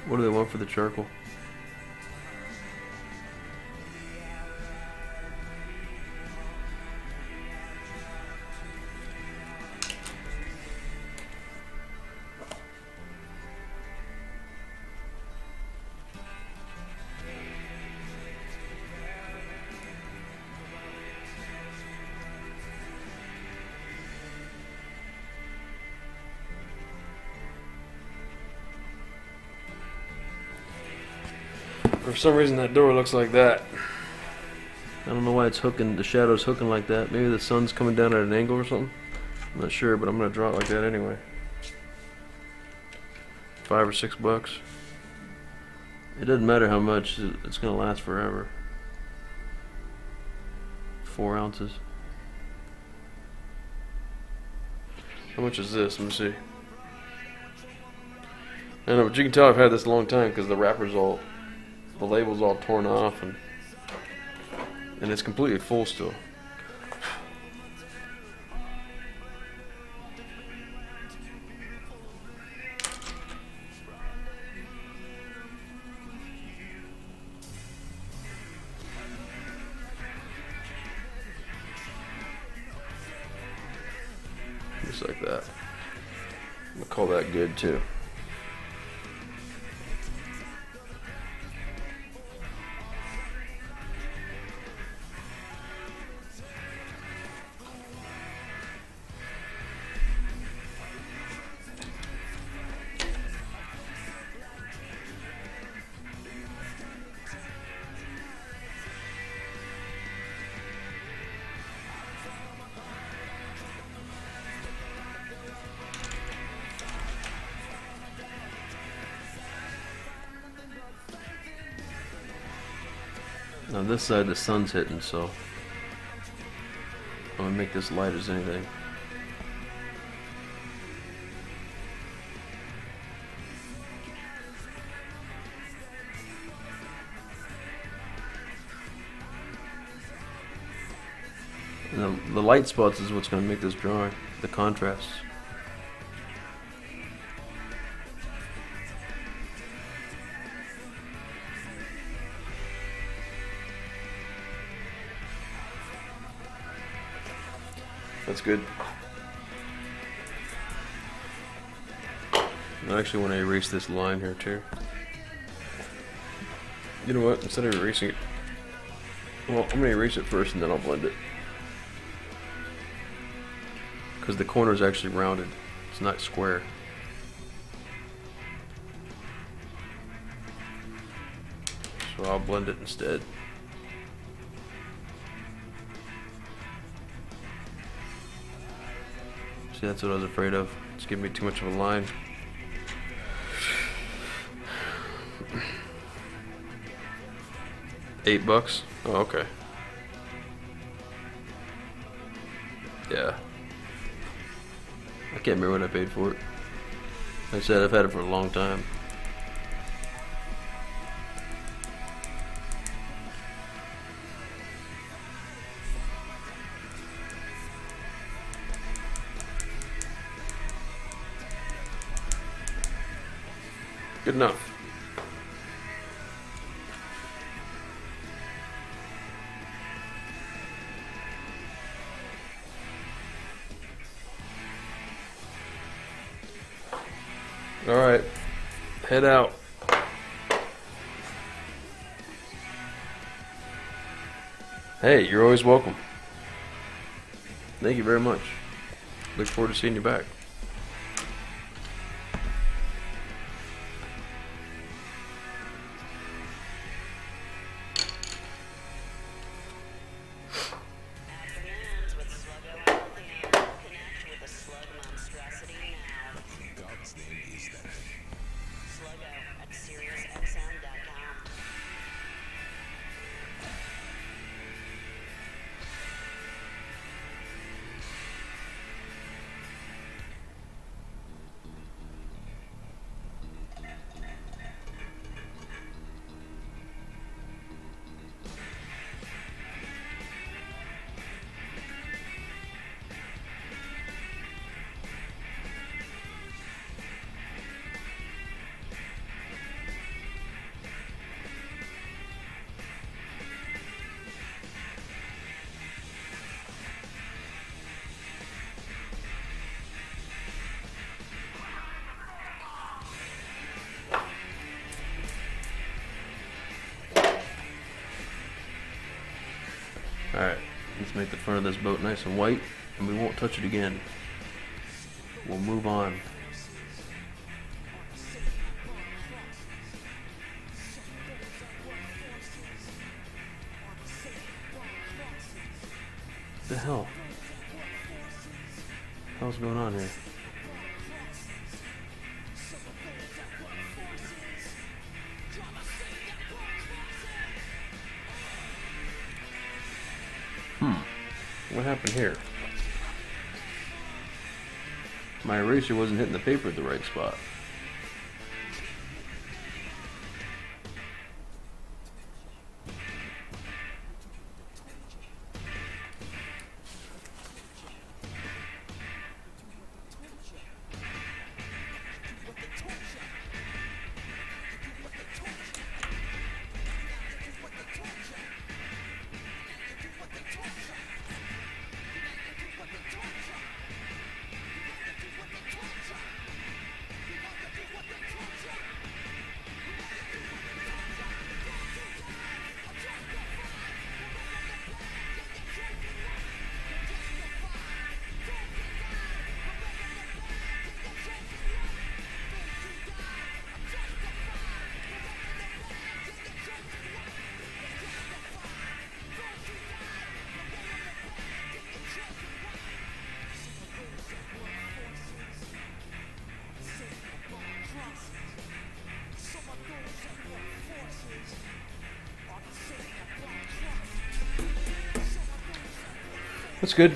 What do they want for the charcoal? For some reason that door looks like that. I don't know why it's hooking, the shadow's hooking like that. Maybe the sun's coming down at an angle or something. I'm not sure, but I'm gonna draw it like that anyway. $5 or $6. It doesn't matter how much, it's gonna last forever. 4 ounces. How much is this? Let me see. I know, but you can tell I've had this a long time because the wrapper's all, the label's all torn off and it's completely full still. Call that good too. Now this side the sun's hitting, so I'm gonna make this light as anything. And the light spots is what's gonna make this drawing, the contrast. That's good. I actually want to erase this line here too. You know what? Instead of erasing it, well, I'm going to erase it first and then I'll blend it. Because the corner is actually rounded. It's not square. So I'll blend it instead. See, that's what I was afraid of. It's giving me too much of a line. $8? Oh, okay. Yeah. I can't remember what I paid for it. Like I said, I've had it for a long time. Good enough. All right, head out. Hey, you're always welcome. Thank you very much. Look forward to seeing you back. Alright, let's make the front of this boat nice and white, and we won't touch it again. We'll move on. What the hell? What's going on here? What happened here? My eraser wasn't hitting the paper at the right spot. That's good.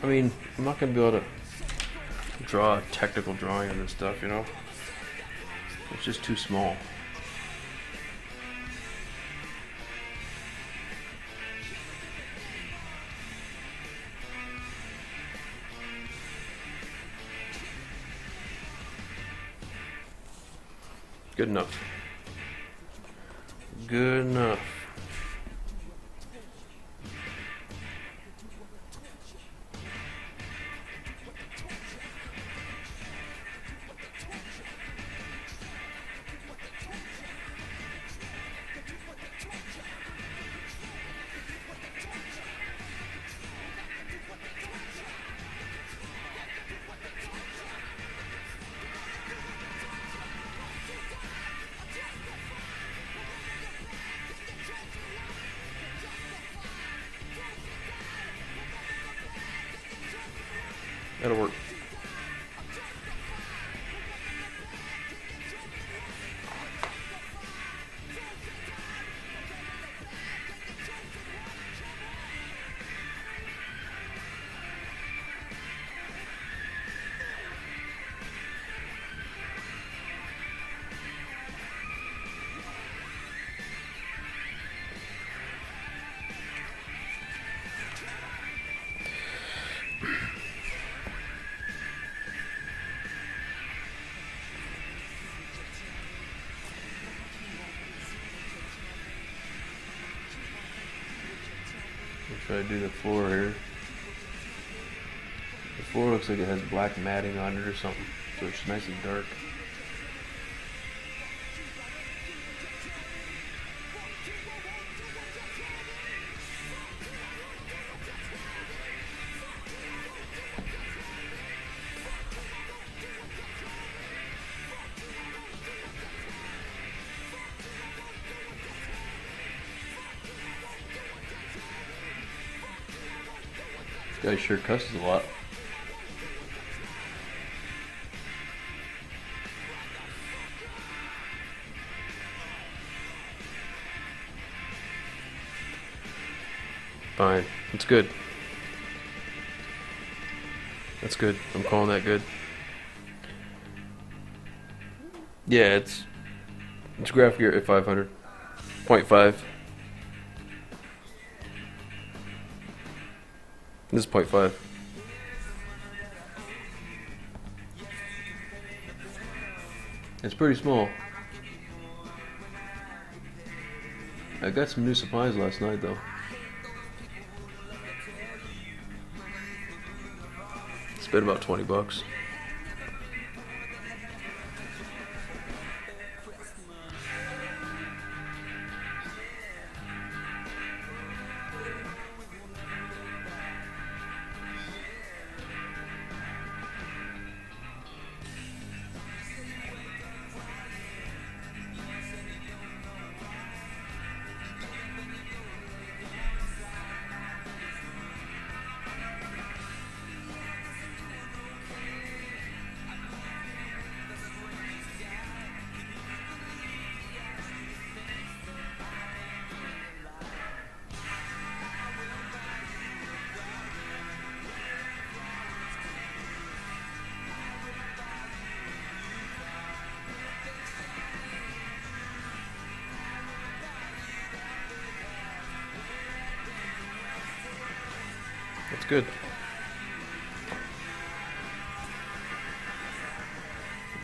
I mean, I'm not gonna be able to draw a technical drawing of this stuff, you know? It's just too small. Good enough. Good enough. That'll work. Try to do the floor here. The floor looks like it has black matting on it or something, so it's nice and dark. This guy sure cusses a lot. Fine. It's good. That's good. I'm calling that good. Yeah, it's graphic gear at 500. 0.5. This is 0.5. It's pretty small. I got some new supplies last night though. Spent about $20. That's good.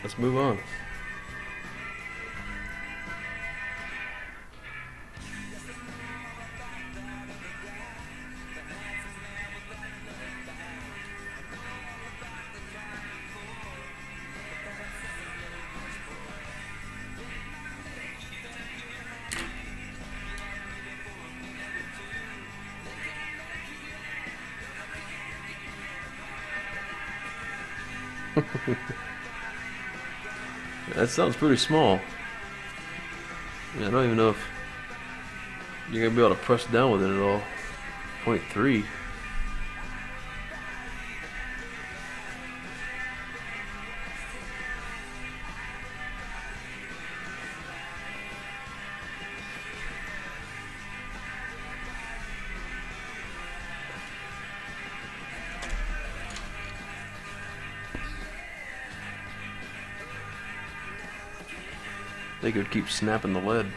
Let's move on. That sounds pretty small. I don't even know if you're gonna be able to press down with it at all. 0.3. They could keep snapping the lead.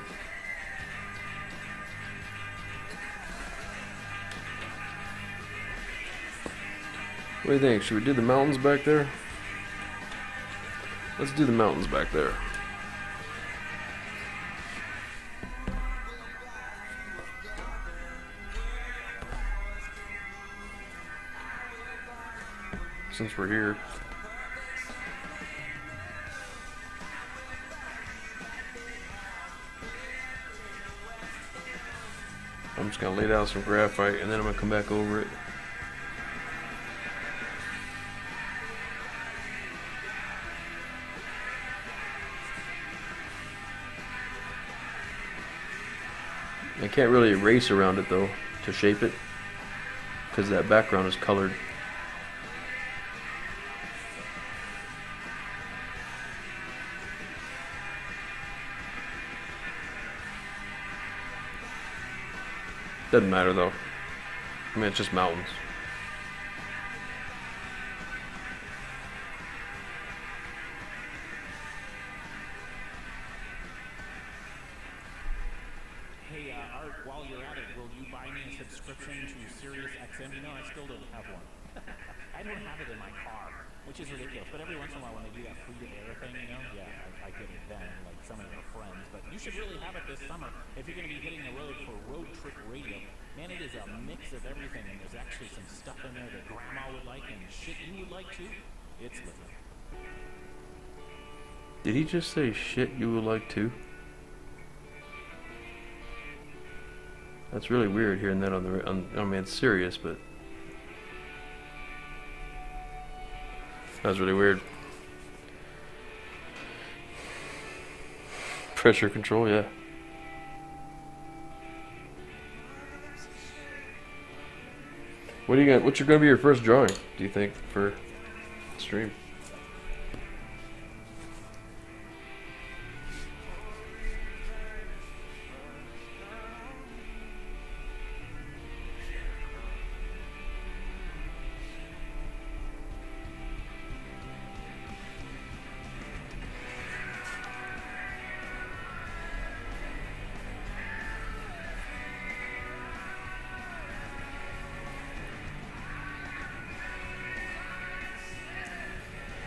What do you think? Should we do the mountains back there? Let's do the mountains back there. Since we're here. I'm just gonna lay down some graphite and then I'm gonna come back over it. I can't really erase around it though to shape it because that background is colored. Doesn't matter though. I mean, it's just mountains. Hey, Art, while you're at it, will you buy me a subscription to Sirius XM? You know, I still don't have one. I don't have it in my car, which is ridiculous. But every once in a while when they do that free-to-air thing, you know, yeah, I get it then, like some of your friends. But you should really have it this summer if you're going to be hitting the road for road trip radio. Man, it is a mix of everything, and there's actually some stuff in there that Grandma would like and shit you would like too. It's living. Did he just say shit you would like to? That's really weird hearing that I mean, it's serious, but that was really weird. Pressure control, yeah. What are you gonna? What's gonna be your first drawing? Do you think for the stream?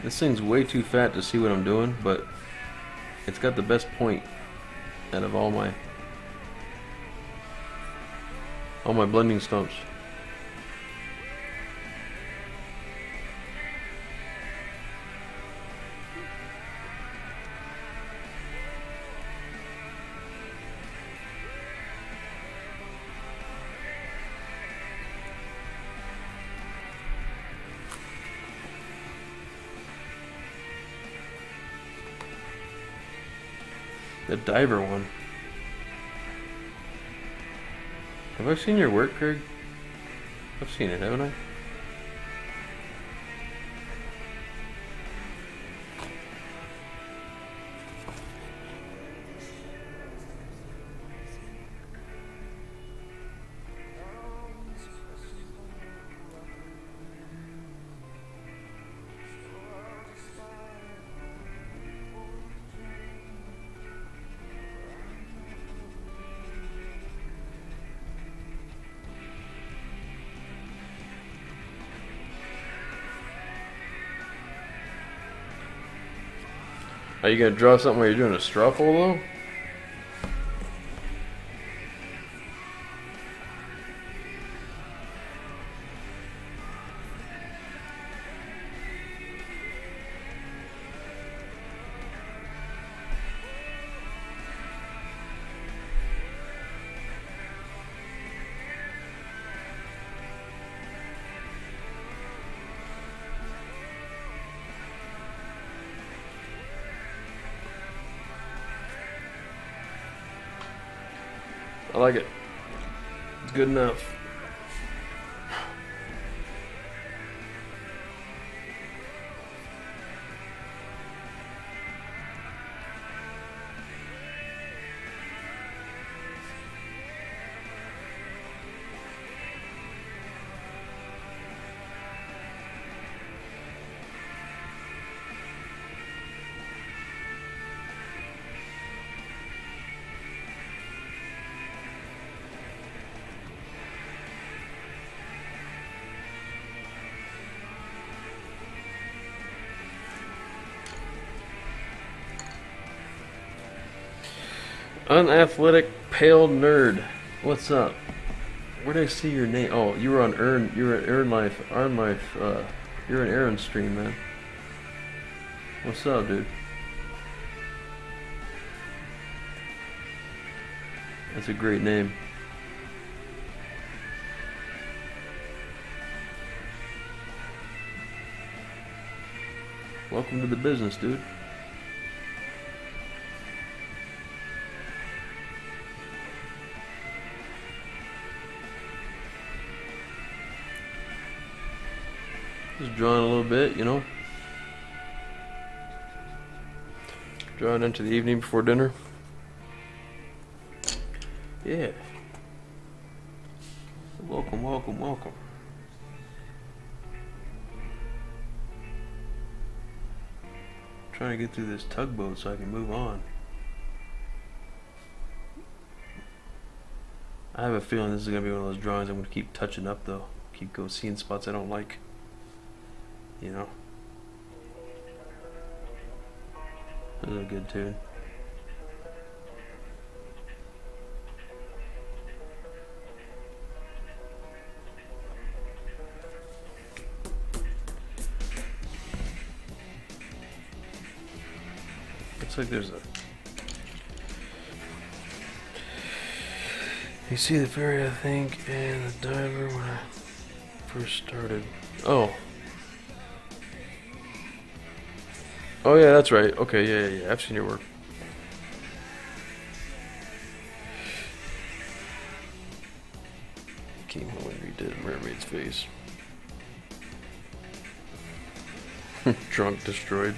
This thing's way too fat to see what I'm doing, but it's got the best point out of all my blending stumps. The diver one. Have I seen your work, Craig? I've seen it, haven't I? Are you gonna draw something while you're doing a straw poll though? I like it. It's good enough. Unathletic pale nerd. What's up? Where did I see your name? Oh, you were on Earn. You were at Earn Life. Earn Life. You're an Aaron stream, man. What's up, dude? That's a great name. Welcome to the business, dude. Just drawing a little bit, you know. Drawing into the evening before dinner. Yeah. Welcome, welcome, welcome. Trying to get through this tugboat so I can move on. I have a feeling this is going to be one of those drawings I'm going to keep touching up though. Keep seeing spots I don't like. You know? This is a good tune. Looks like there's a... You see the ferry, I think, and the diver when I first started. Oh. Oh yeah, that's right. Okay, yeah. I've seen your work. Came home and redid Mermaid's face. Drunk, destroyed.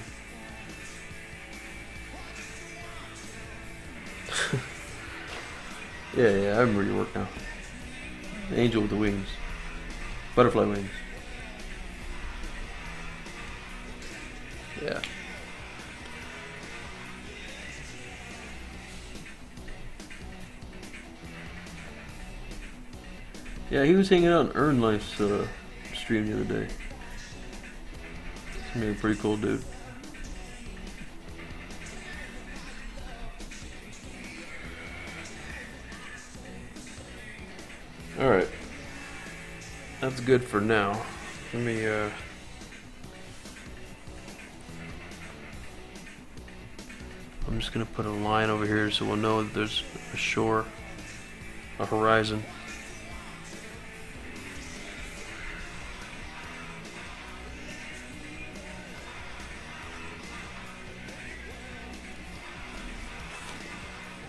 Yeah, I remember your work now. The angel with the wings. Butterfly wings. Yeah. Yeah, he was hanging out on Earn Life's stream the other day. He's a pretty cool dude. Alright. That's good for now. Let me, I'm just gonna put a line over here so we'll know that there's a shore, a horizon.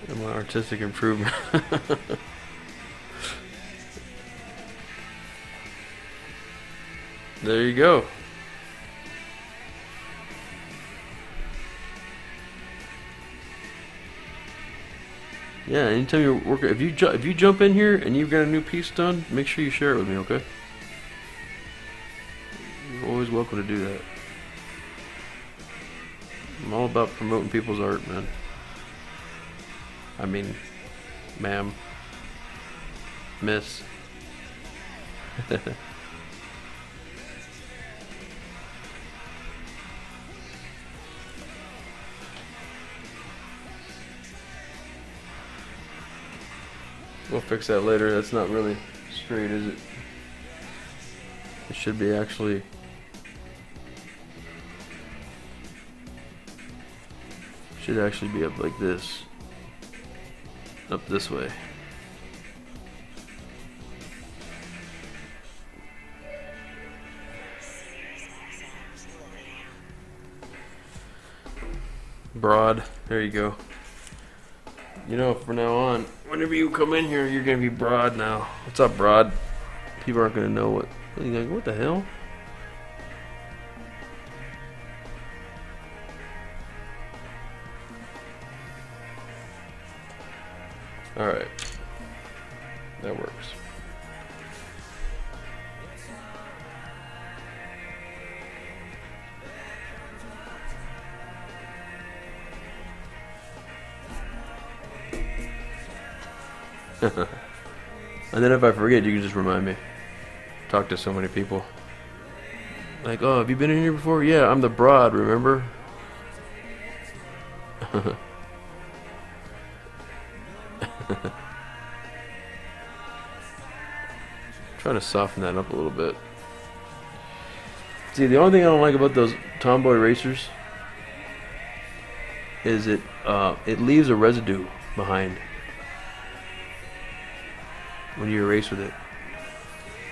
And my artistic improvement. There you go. Yeah, anytime you're working, if you jump in here and you've got a new piece done, make sure you share it with me, okay? You're always welcome to do that. I'm all about promoting people's art, man. I mean, ma'am, miss. We'll fix that later. That's not really straight, is it? It should be actually... Should actually be up like this. Up this way. Broad. There you go. You know, from now on, whenever you come in here, you're gonna be Broad now. What's up, Broad? People aren't gonna know what. You're like, what the hell? All right, that works. And then if I forget, you can just remind me. Talk to so many people. Like, oh, have you been in here before? Yeah, I'm the Broad, remember? Trying to soften that up a little bit. See, the only thing I don't like about those Tomboy racers is it leaves a residue behind when you erase with it.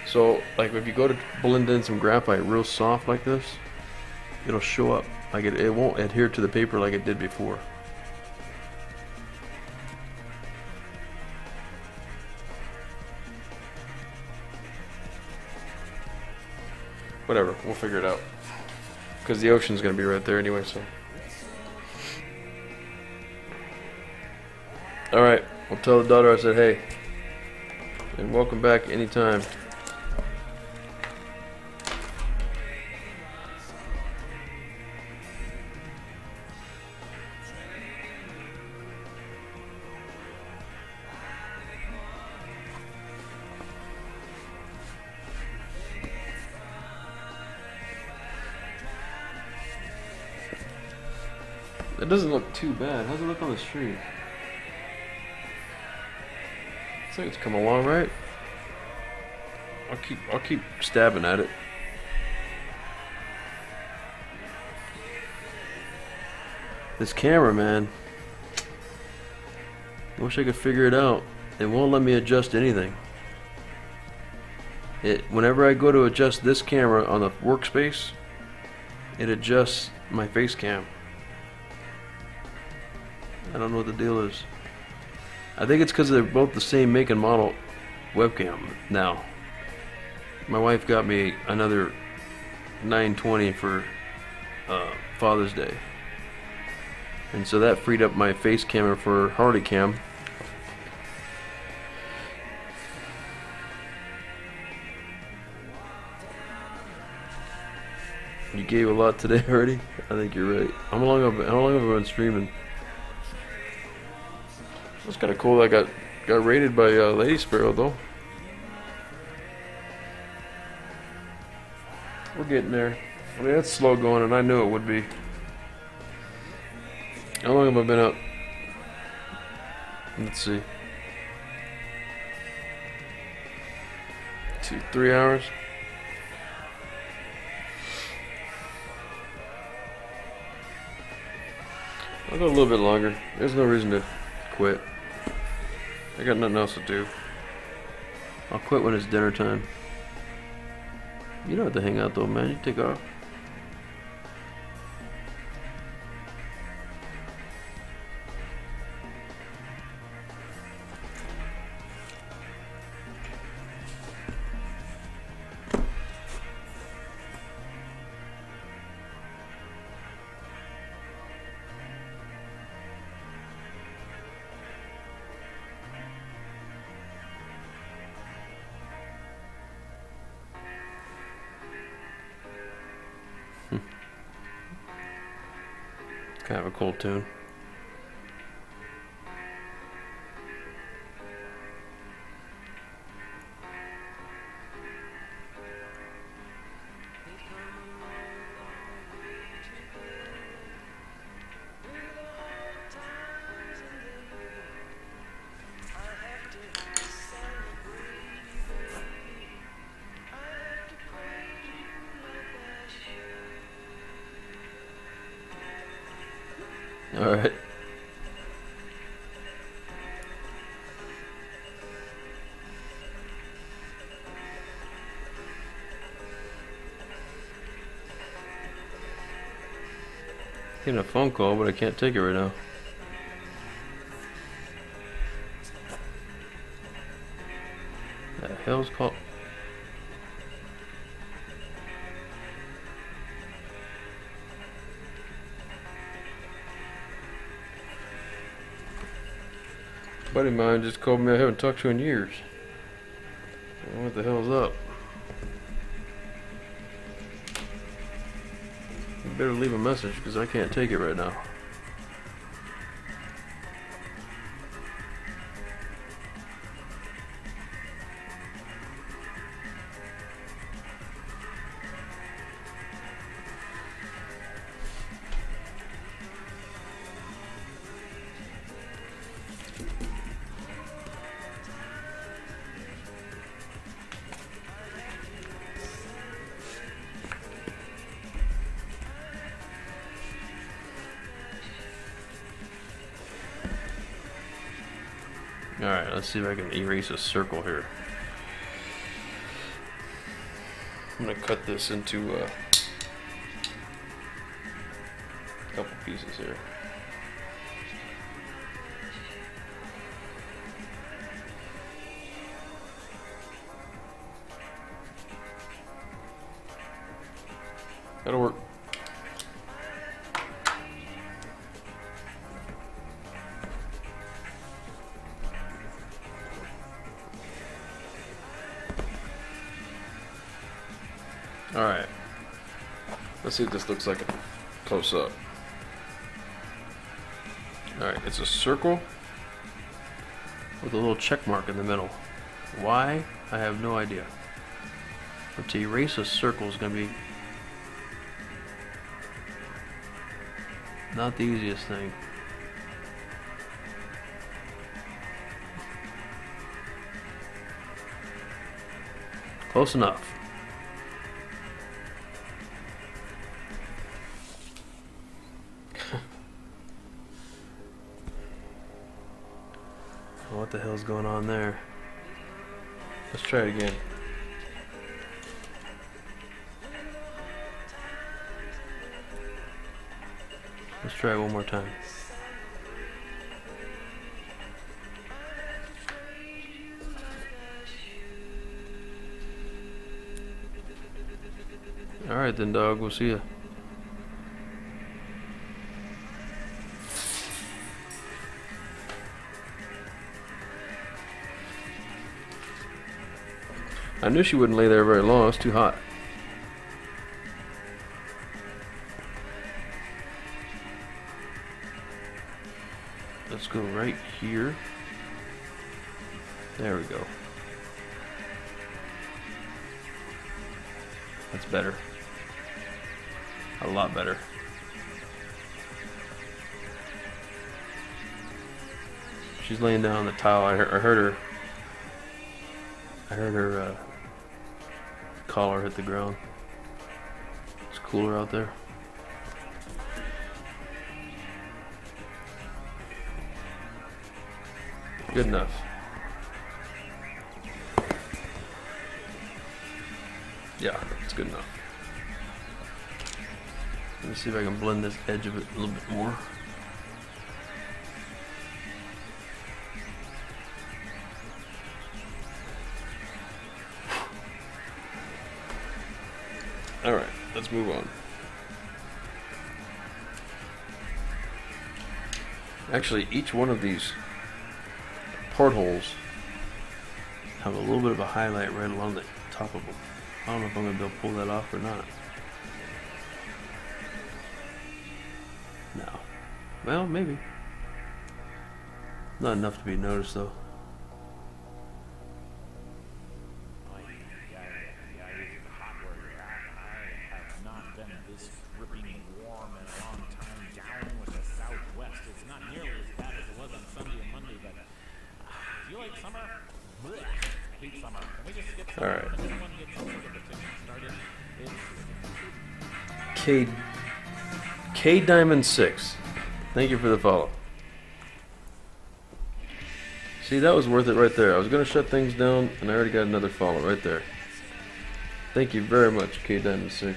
So, like if you go to blend in some graphite real soft like this, it'll show up. Like it won't adhere to the paper like it did before. Whatever, we'll figure it out. Because the ocean's going to be right there anyway, so. Alright, I'll tell the daughter I said hey. And welcome back anytime. It doesn't look too bad. How's it look on the stream? Looks like it's come along right. I'll keep stabbing at it. This camera, man. I wish I could figure it out. It won't let me adjust anything. Whenever I go to adjust this camera on the workspace, it adjusts my face cam. I don't know what the deal is. I think it's because they're both the same make and model webcam now. My wife got me another 920 for Father's Day. And so that freed up my face camera for Harley Cam. You gave a lot today already? I think you're right. How long have I been streaming? It's kind of cool. I got rated by Lady Sparrow though. We're getting there. I mean, it's slow going, and I knew it would be. How long have I been up? Let's see. 3 hours. I'll go a little bit longer. There's no reason to quit. I got nothing else to do. I'll quit when it's dinner time. You don't have to hang out though, man. You take off. Kind of a cool tune. All right. Getting a phone call, but I can't take it right now. The hell's called? A buddy of mine just called me I haven't talked to in years. I don't know what the hell's up. You better leave a message because I can't take it right now. Alright, let's see if I can erase a circle here. I'm gonna cut this into a couple pieces here. That'll work. Alright. Let's see what this looks like close up. Alright, it's a circle with a little check mark in the middle. Why? I have no idea. But to erase a circle is going to be not the easiest thing. Close enough. What the hell's going on there? Let's try it again. Let's try it one more time. Alright then, dog. We'll see ya. I knew she wouldn't lay there very long. It's too hot. Let's go right here. There we go. That's better. A lot better. She's laying down on the tile. I heard her collar hit the ground. It's cooler out there. Good enough. Yeah, it's good enough. Let me see if I can blend this edge of it a little bit more. Alright, let's move on. Actually, each one of these portholes have a little bit of a highlight right along the top of them. I don't know if I'm going to be able to pull that off or not. No. Well, maybe. Not enough to be noticed, though. Alright. K Diamond 6. Thank you for the follow. See, that was worth it right there. I was going to shut things down, and I already got another follow right there. Thank you very much, K Diamond 6.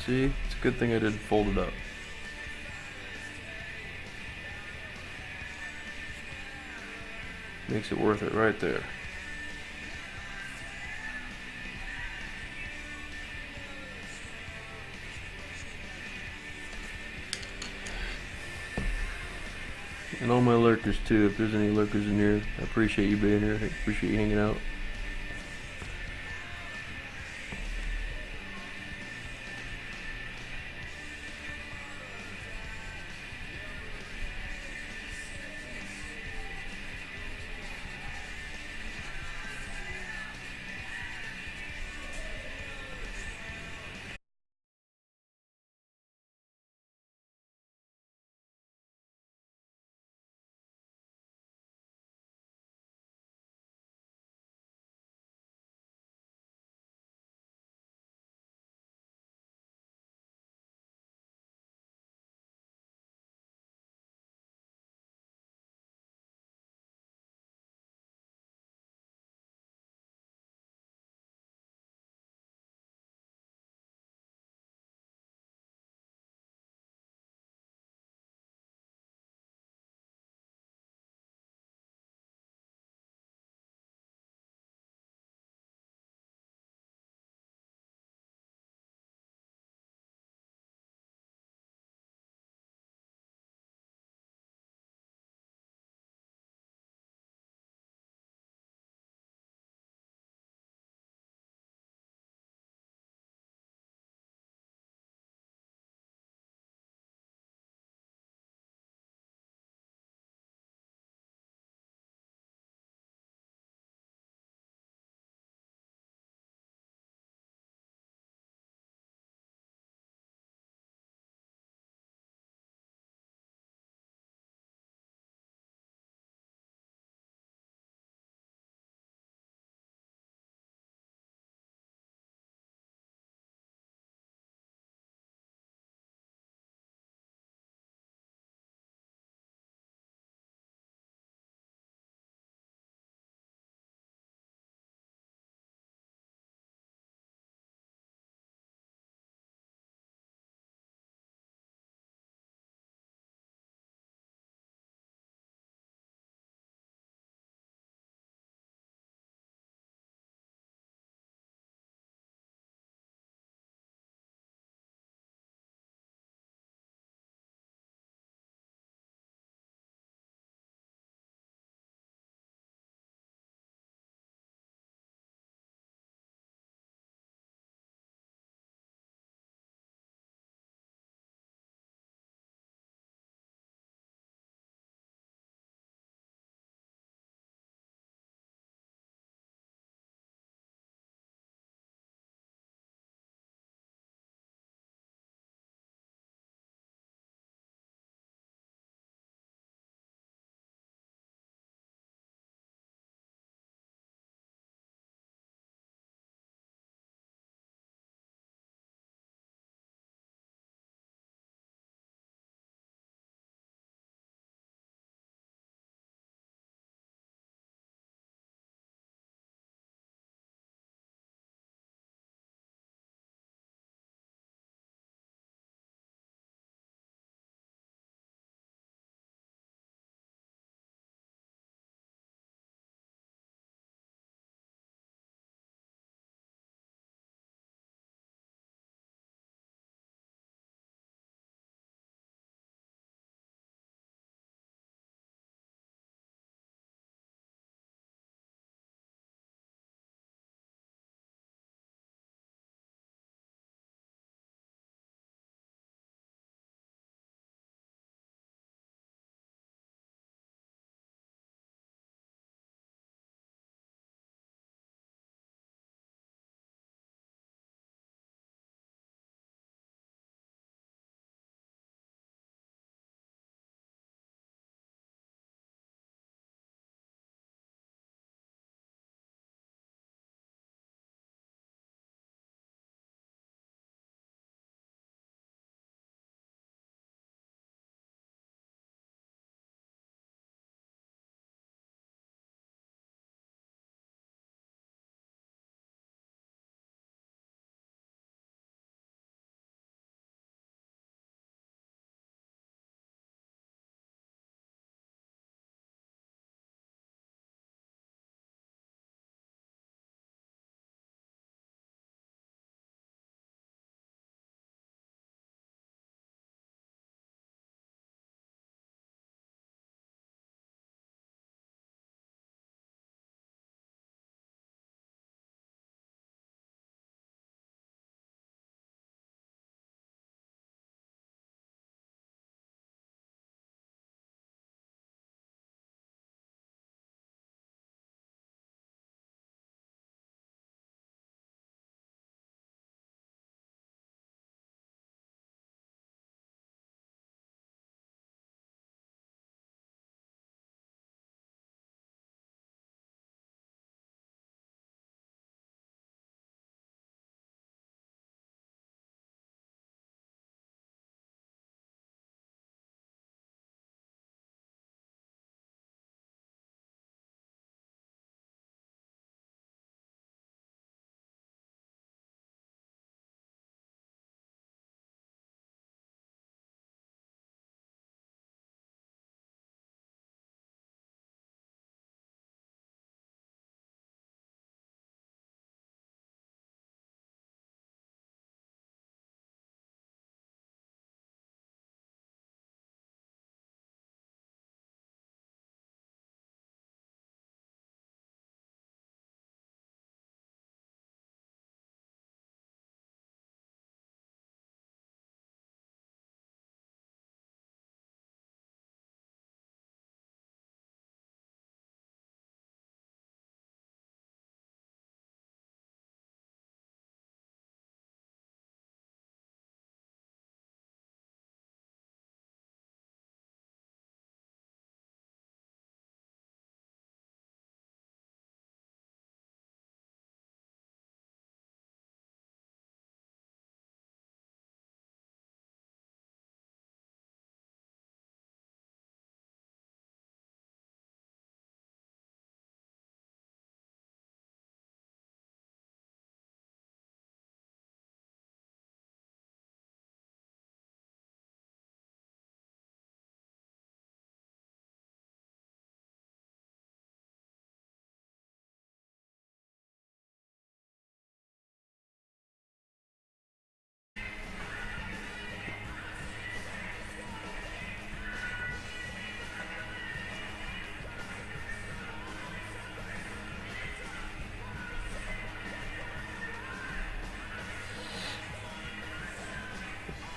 See, it's a good thing I didn't fold it up. Makes it worth it right there. And all my lurkers too, if there's any lurkers in here, I appreciate you being here. I appreciate you hanging out.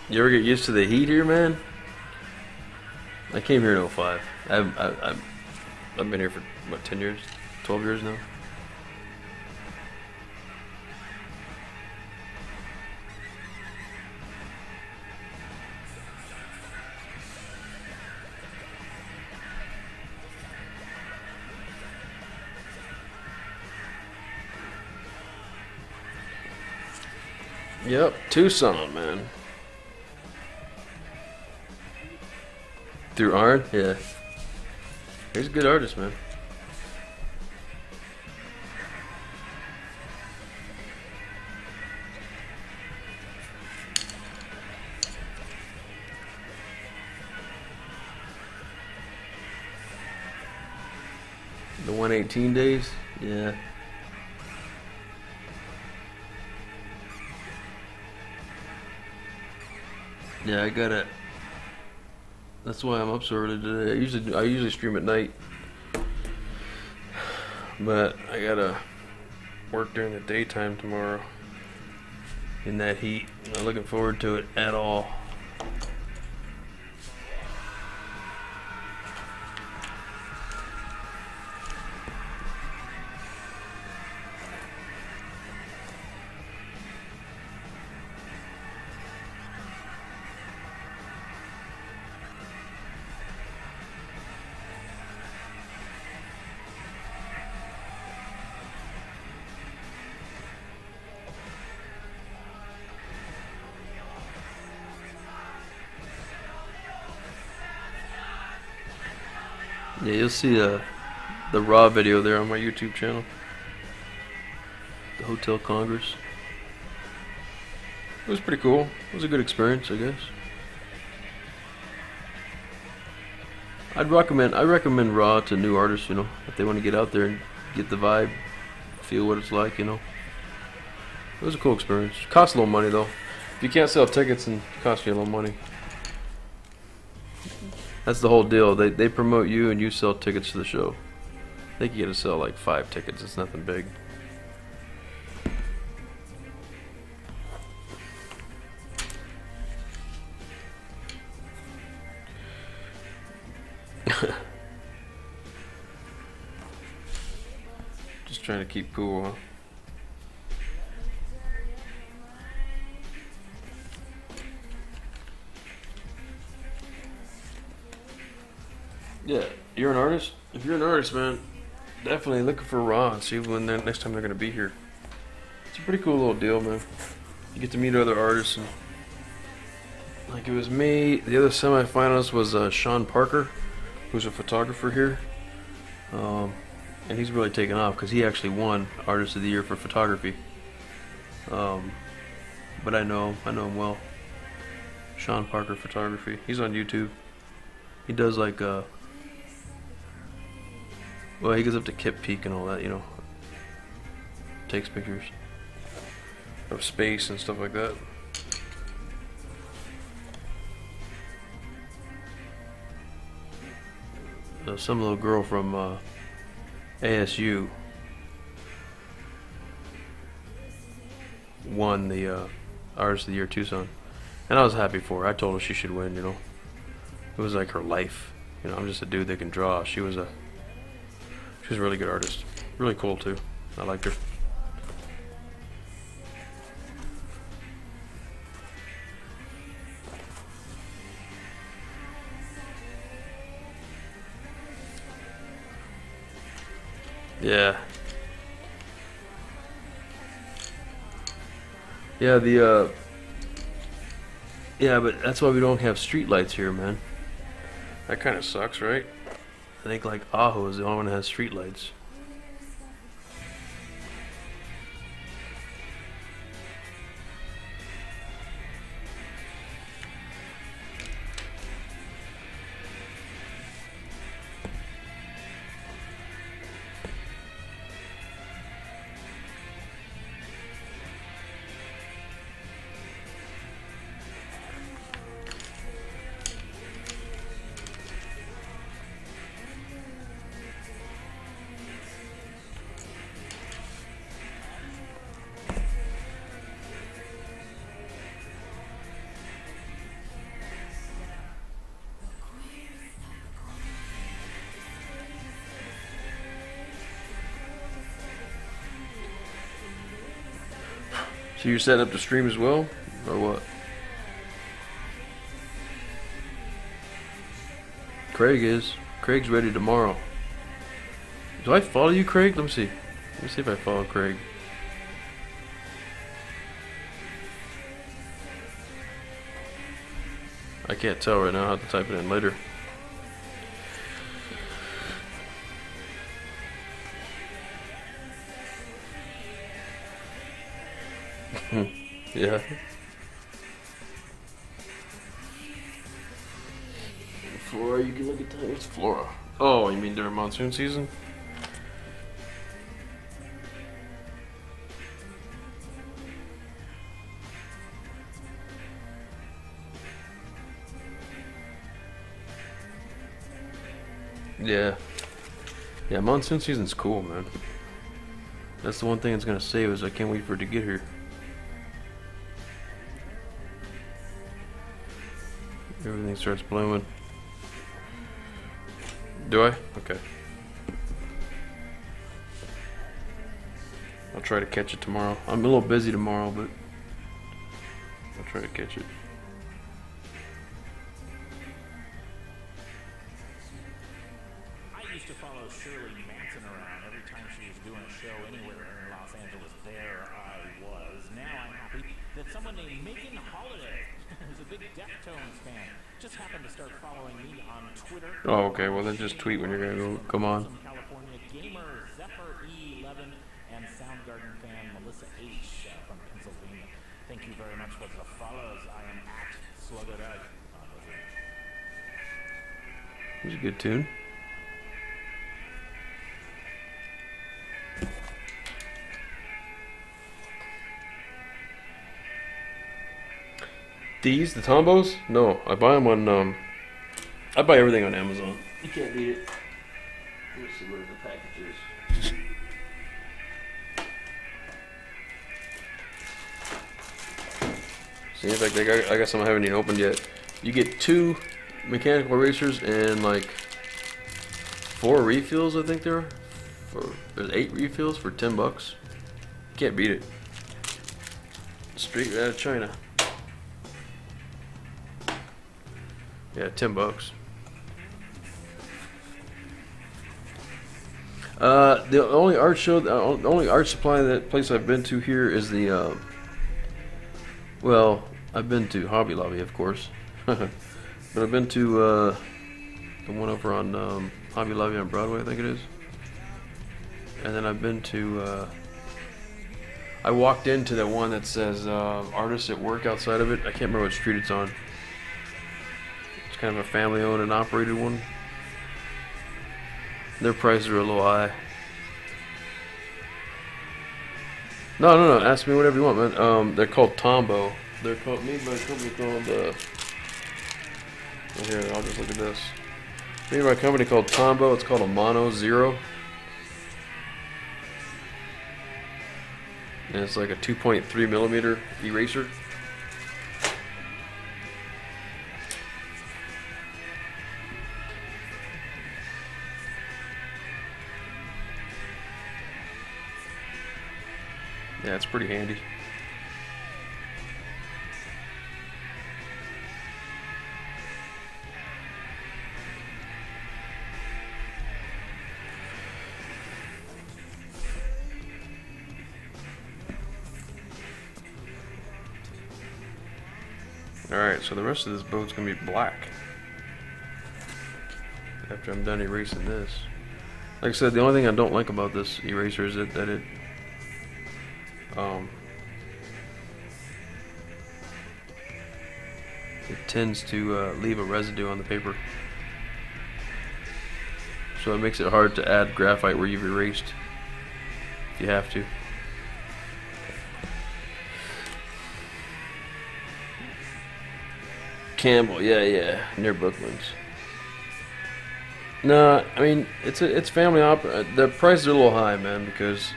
You ever get used to the heat here, man? I came here in '05. I've been here for, what, 10 years? 12 years now? Yep, Tucson, man. Through Arn? Yeah. He's a good artist, man. The 118 days? Yeah. Yeah, I gotta. That's why I'm up so early today. I usually stream at night, but I gotta work during the daytime tomorrow in that heat. I'm not looking forward to it at all. Yeah, you'll see the raw video there on my YouTube channel. The Hotel Congress. It was pretty cool. It was a good experience, I guess. I recommend raw to new artists, you know, if they want to get out there and get the vibe, feel what it's like, you know. It was a cool experience. Cost a little money though. If you can't sell tickets, and it costs you a little money. That's the whole deal. They promote you and you sell tickets to the show. I think you get to sell like 5 tickets. It's nothing big. Just trying to keep cool, huh? Yeah, you're an artist? If you're an artist, man, definitely looking for raw and see when next time they're going to be here. It's a pretty cool little deal, man. You get to meet other artists, and like it was me. The other semifinalist was Sean Parker, who's a photographer here, and he's really taken off because he actually won Artist of the Year for photography. But I know him well. Sean Parker Photography. He's on YouTube. He does like well, he goes up to Kip Peak and all that, you know. Takes pictures of space and stuff like that. Some little girl from ASU won the Artist of the Year Tucson, and I was happy for her. I told her she should win, you know. It was like her life, you know. I'm just a dude that can draw. She was a really good artist, really cool too. I liked her. Yeah. Yeah, yeah, but that's why we don't have street lights here, man. That kind of sucks, right? I think like Ajo is the only one that has street lights. So you're setting up the stream as well, or what? Craig is. Craig's ready tomorrow. Do I follow you, Craig? Let me see. Let me see if I follow Craig. I can't tell right now. I'll have to type it in later. Yeah. Flora, you can look at that. What's Flora? Oh, you mean during monsoon season? Yeah. Yeah, monsoon season's cool, man. That's the one thing it's gonna save is I can't wait for it to get here. Everything starts blooming. Do I? Okay. I'll try to catch it tomorrow. I'm a little busy tomorrow, but I'll try to catch it. I used to follow Shirley Manson around every time she was doing a show anywhere in Los Angeles. There I was. Now I'm happy that someone named Macon Holiday, who's a big Deftones fan, just happened to start following me on Twitter. Oh, okay. Well, then just tweet when you're gonna go. Come on. Some California gamer Zephyr E11 and Soundgarden fan Melissa H from Pennsylvania. Thank you very much for the follows. I am at Slugger Egg. It was a good tune. These, the Tombos? No, I buy them on, I buy everything on Amazon. You can't beat it. Let's see what the package is. See, in fact, I got some I haven't even opened yet. You get 2 mechanical erasers and like 4 refills, I think there are. There's 8 refills for $10. You can't beat it. Straight out of China. Yeah, $10. The only art show, the only art supply that place I've been to here is the. Well, I've been to Hobby Lobby, of course, but I've been to the one over on Hobby Lobby on Broadway, I think it is. And then I've been to. I walked into the one that says "Artists at Work" outside of it. I can't remember what street it's on. It's kind of a family-owned and operated one. Their prices are a little high. No. Ask me whatever you want, man. They're called Tombow. They're made by a company called. Here, I'll just look at this. Made by a company called Tombow. It's called a Mono Zero. And it's like a 2.3 millimeter eraser. Yeah, it's pretty handy. Alright, so the rest of this boat's gonna be black after I'm done erasing this. Like I said, the only thing I don't like about this eraser is that it tends to leave a residue on the paper, so it makes it hard to add graphite where you've erased if you have to. Campbell, yeah, near Brooklands. No, I mean it's family opera. The prices are a little high, man, because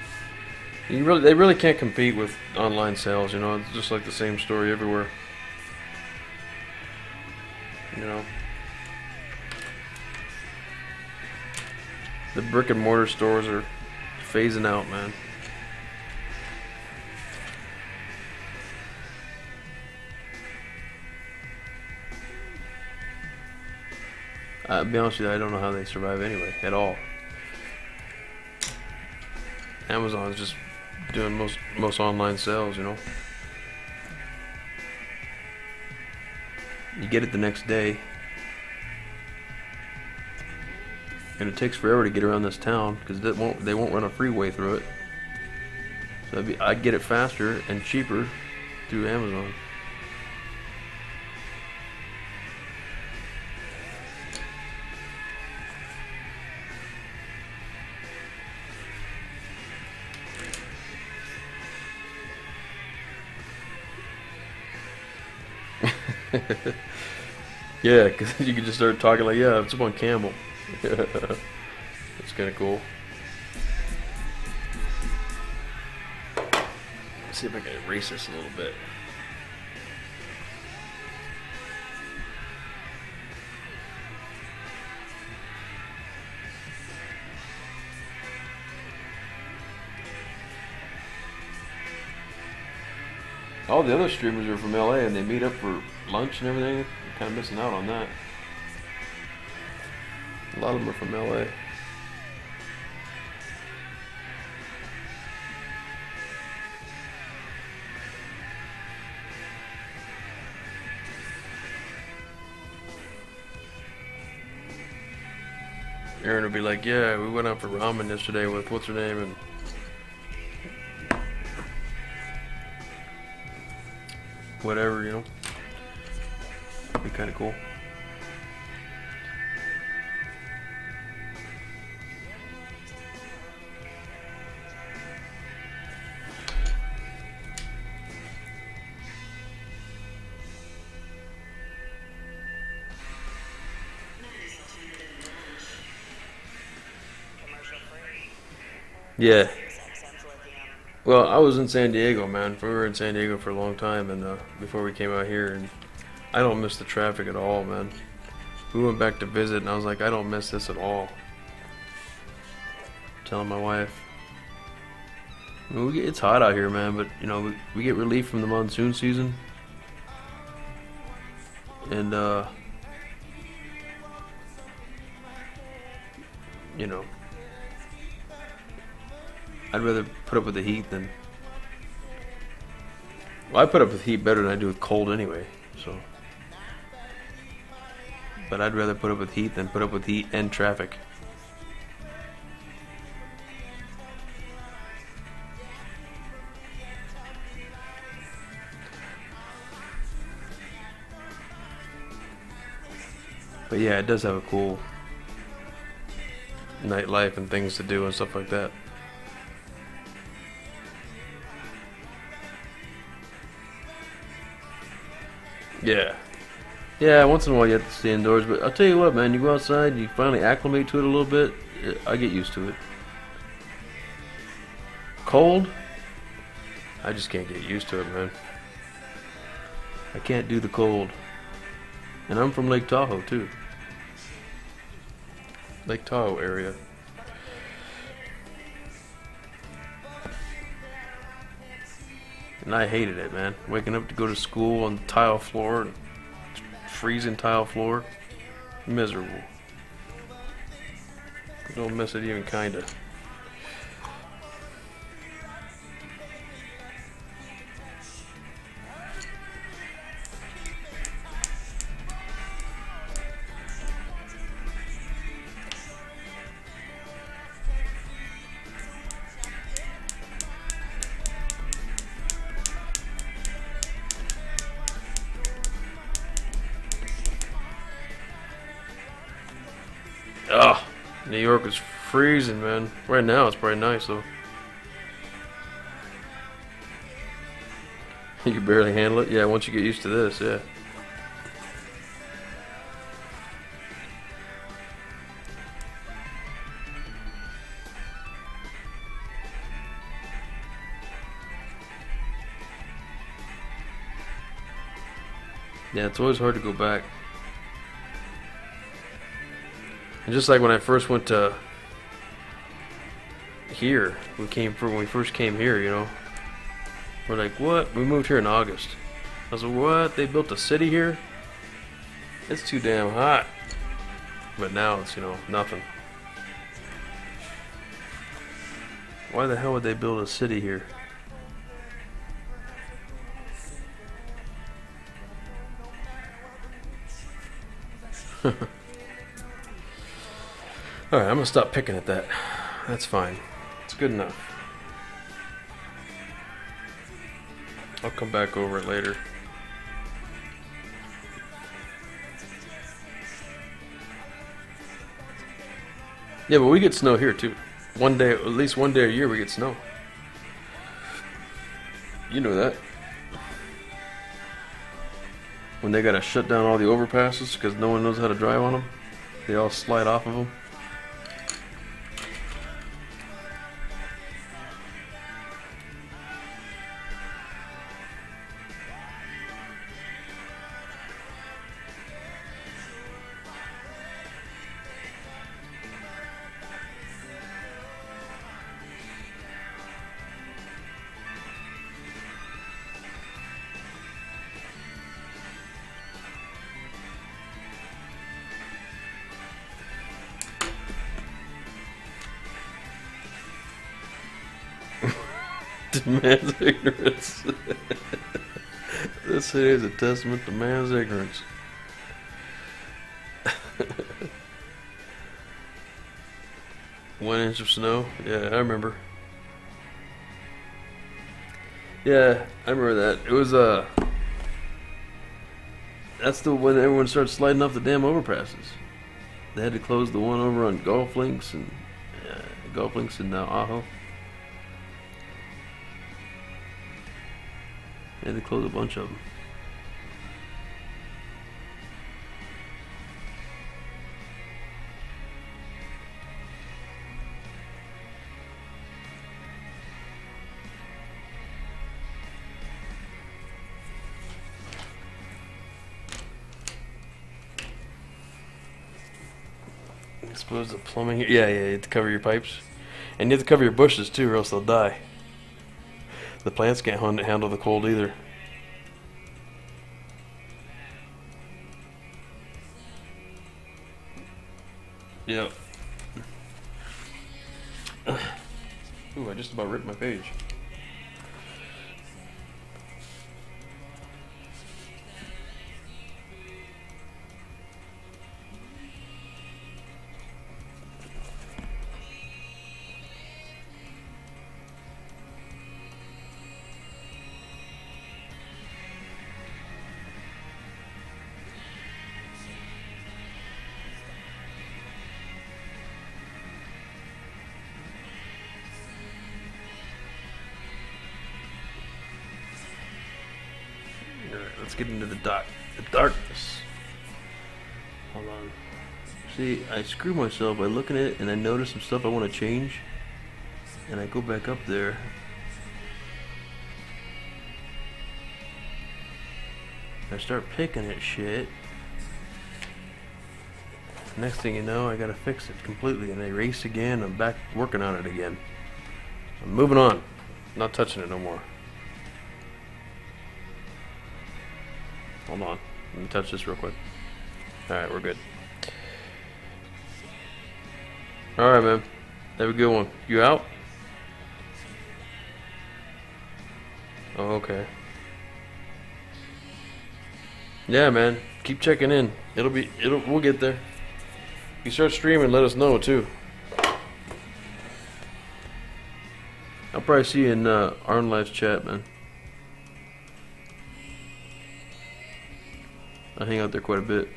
they really can't compete with online sales. You know, it's just like the same story everywhere. You know, the brick and mortar stores are phasing out, man. I'll be honest with you, I don't know how they survive anyway, at all. Amazon's just doing most online sales, you know. You get it the next day, and it takes forever to get around this town because they won't run a freeway through it. So I'd get it faster and cheaper through Amazon. Yeah, because you can just start talking like, yeah, it's up on Campbell. It's kind of cool. Let's see if I can erase this a little bit. All the other streamers are from LA and they meet up for lunch and everything. You're kind of missing out on that. A lot of them are from LA. Aaron would be like, yeah, we went out for ramen yesterday with what's her name and whatever, you know. Be kind of cool. Yeah. Well, I was in San Diego, man. We were in San Diego for a long time, and before we came out here, and I don't miss the traffic at all, man. We went back to visit, and I was like, I don't miss this at all. Telling my wife. I mean, it's hot out here, man, but you know, we get relief from the monsoon season, and you know, I'd rather put up with the heat than. Well, I put up with heat better than I do with cold anyway, so. But I'd rather put up with heat than put up with heat and traffic. But yeah, it does have a cool nightlife and things to do and stuff like that. Yeah. Yeah, once in a while you have to stay indoors, but I'll tell you what, man, you go outside, you finally acclimate to it a little bit, I get used to it. Cold? I just can't get used to it, man. I can't do the cold. And I'm from Lake Tahoe, too. Lake Tahoe area. And I hated it, man. Waking up to go to school on the tile floor, freezing tile floor. Miserable. Don't miss it even kinda. Ugh, New York is freezing, man. Right now it's probably nice though. You can barely handle it? Yeah, once you get used to this, yeah. Yeah, it's always hard to go back. And just like when I first went to here, when we first came here, you know, we're like, what? We moved here in August. I was like, what? They built a city here? It's too damn hot. But now it's, nothing. Why the hell would they build a city here? Alright, I'm gonna stop picking at that. That's fine. It's good enough. I'll come back over it later. Yeah, but we get snow here too. One day, at least one day a year, we get snow. You know that. When they gotta shut down all the overpasses because no one knows how to drive on them, they all slide off of them. To man's ignorance. This is a testament to man's ignorance. 1 inch of snow? Yeah, I remember. Yeah, I remember that. It was that's the when everyone started sliding off the damn overpasses. They had to close the one over on Golf Links and Ajo. They had to close a bunch of them. I suppose the plumbing. Yeah, you have to cover your pipes, and you have to cover your bushes too, or else they'll die. The plants can't handle the cold either. Yep. Ooh, I just about ripped my page. Let's get into the darkness. Hold on. See, I screw myself by looking at it and I notice some stuff I want to change. And I go back up there. I start picking at shit. Next thing you know, I gotta fix it completely. And I erase again. I'm back working on it again. I'm moving on. Not touching it no more. Hold on. Let me touch this real quick. Alright, we're good. Alright, man. Have a good one. You out? Oh, okay. Yeah, man. Keep checking in. We'll get there. You start streaming, let us know, too. I'll probably see you in Arn Life's chat, man. I hang out there quite a bit.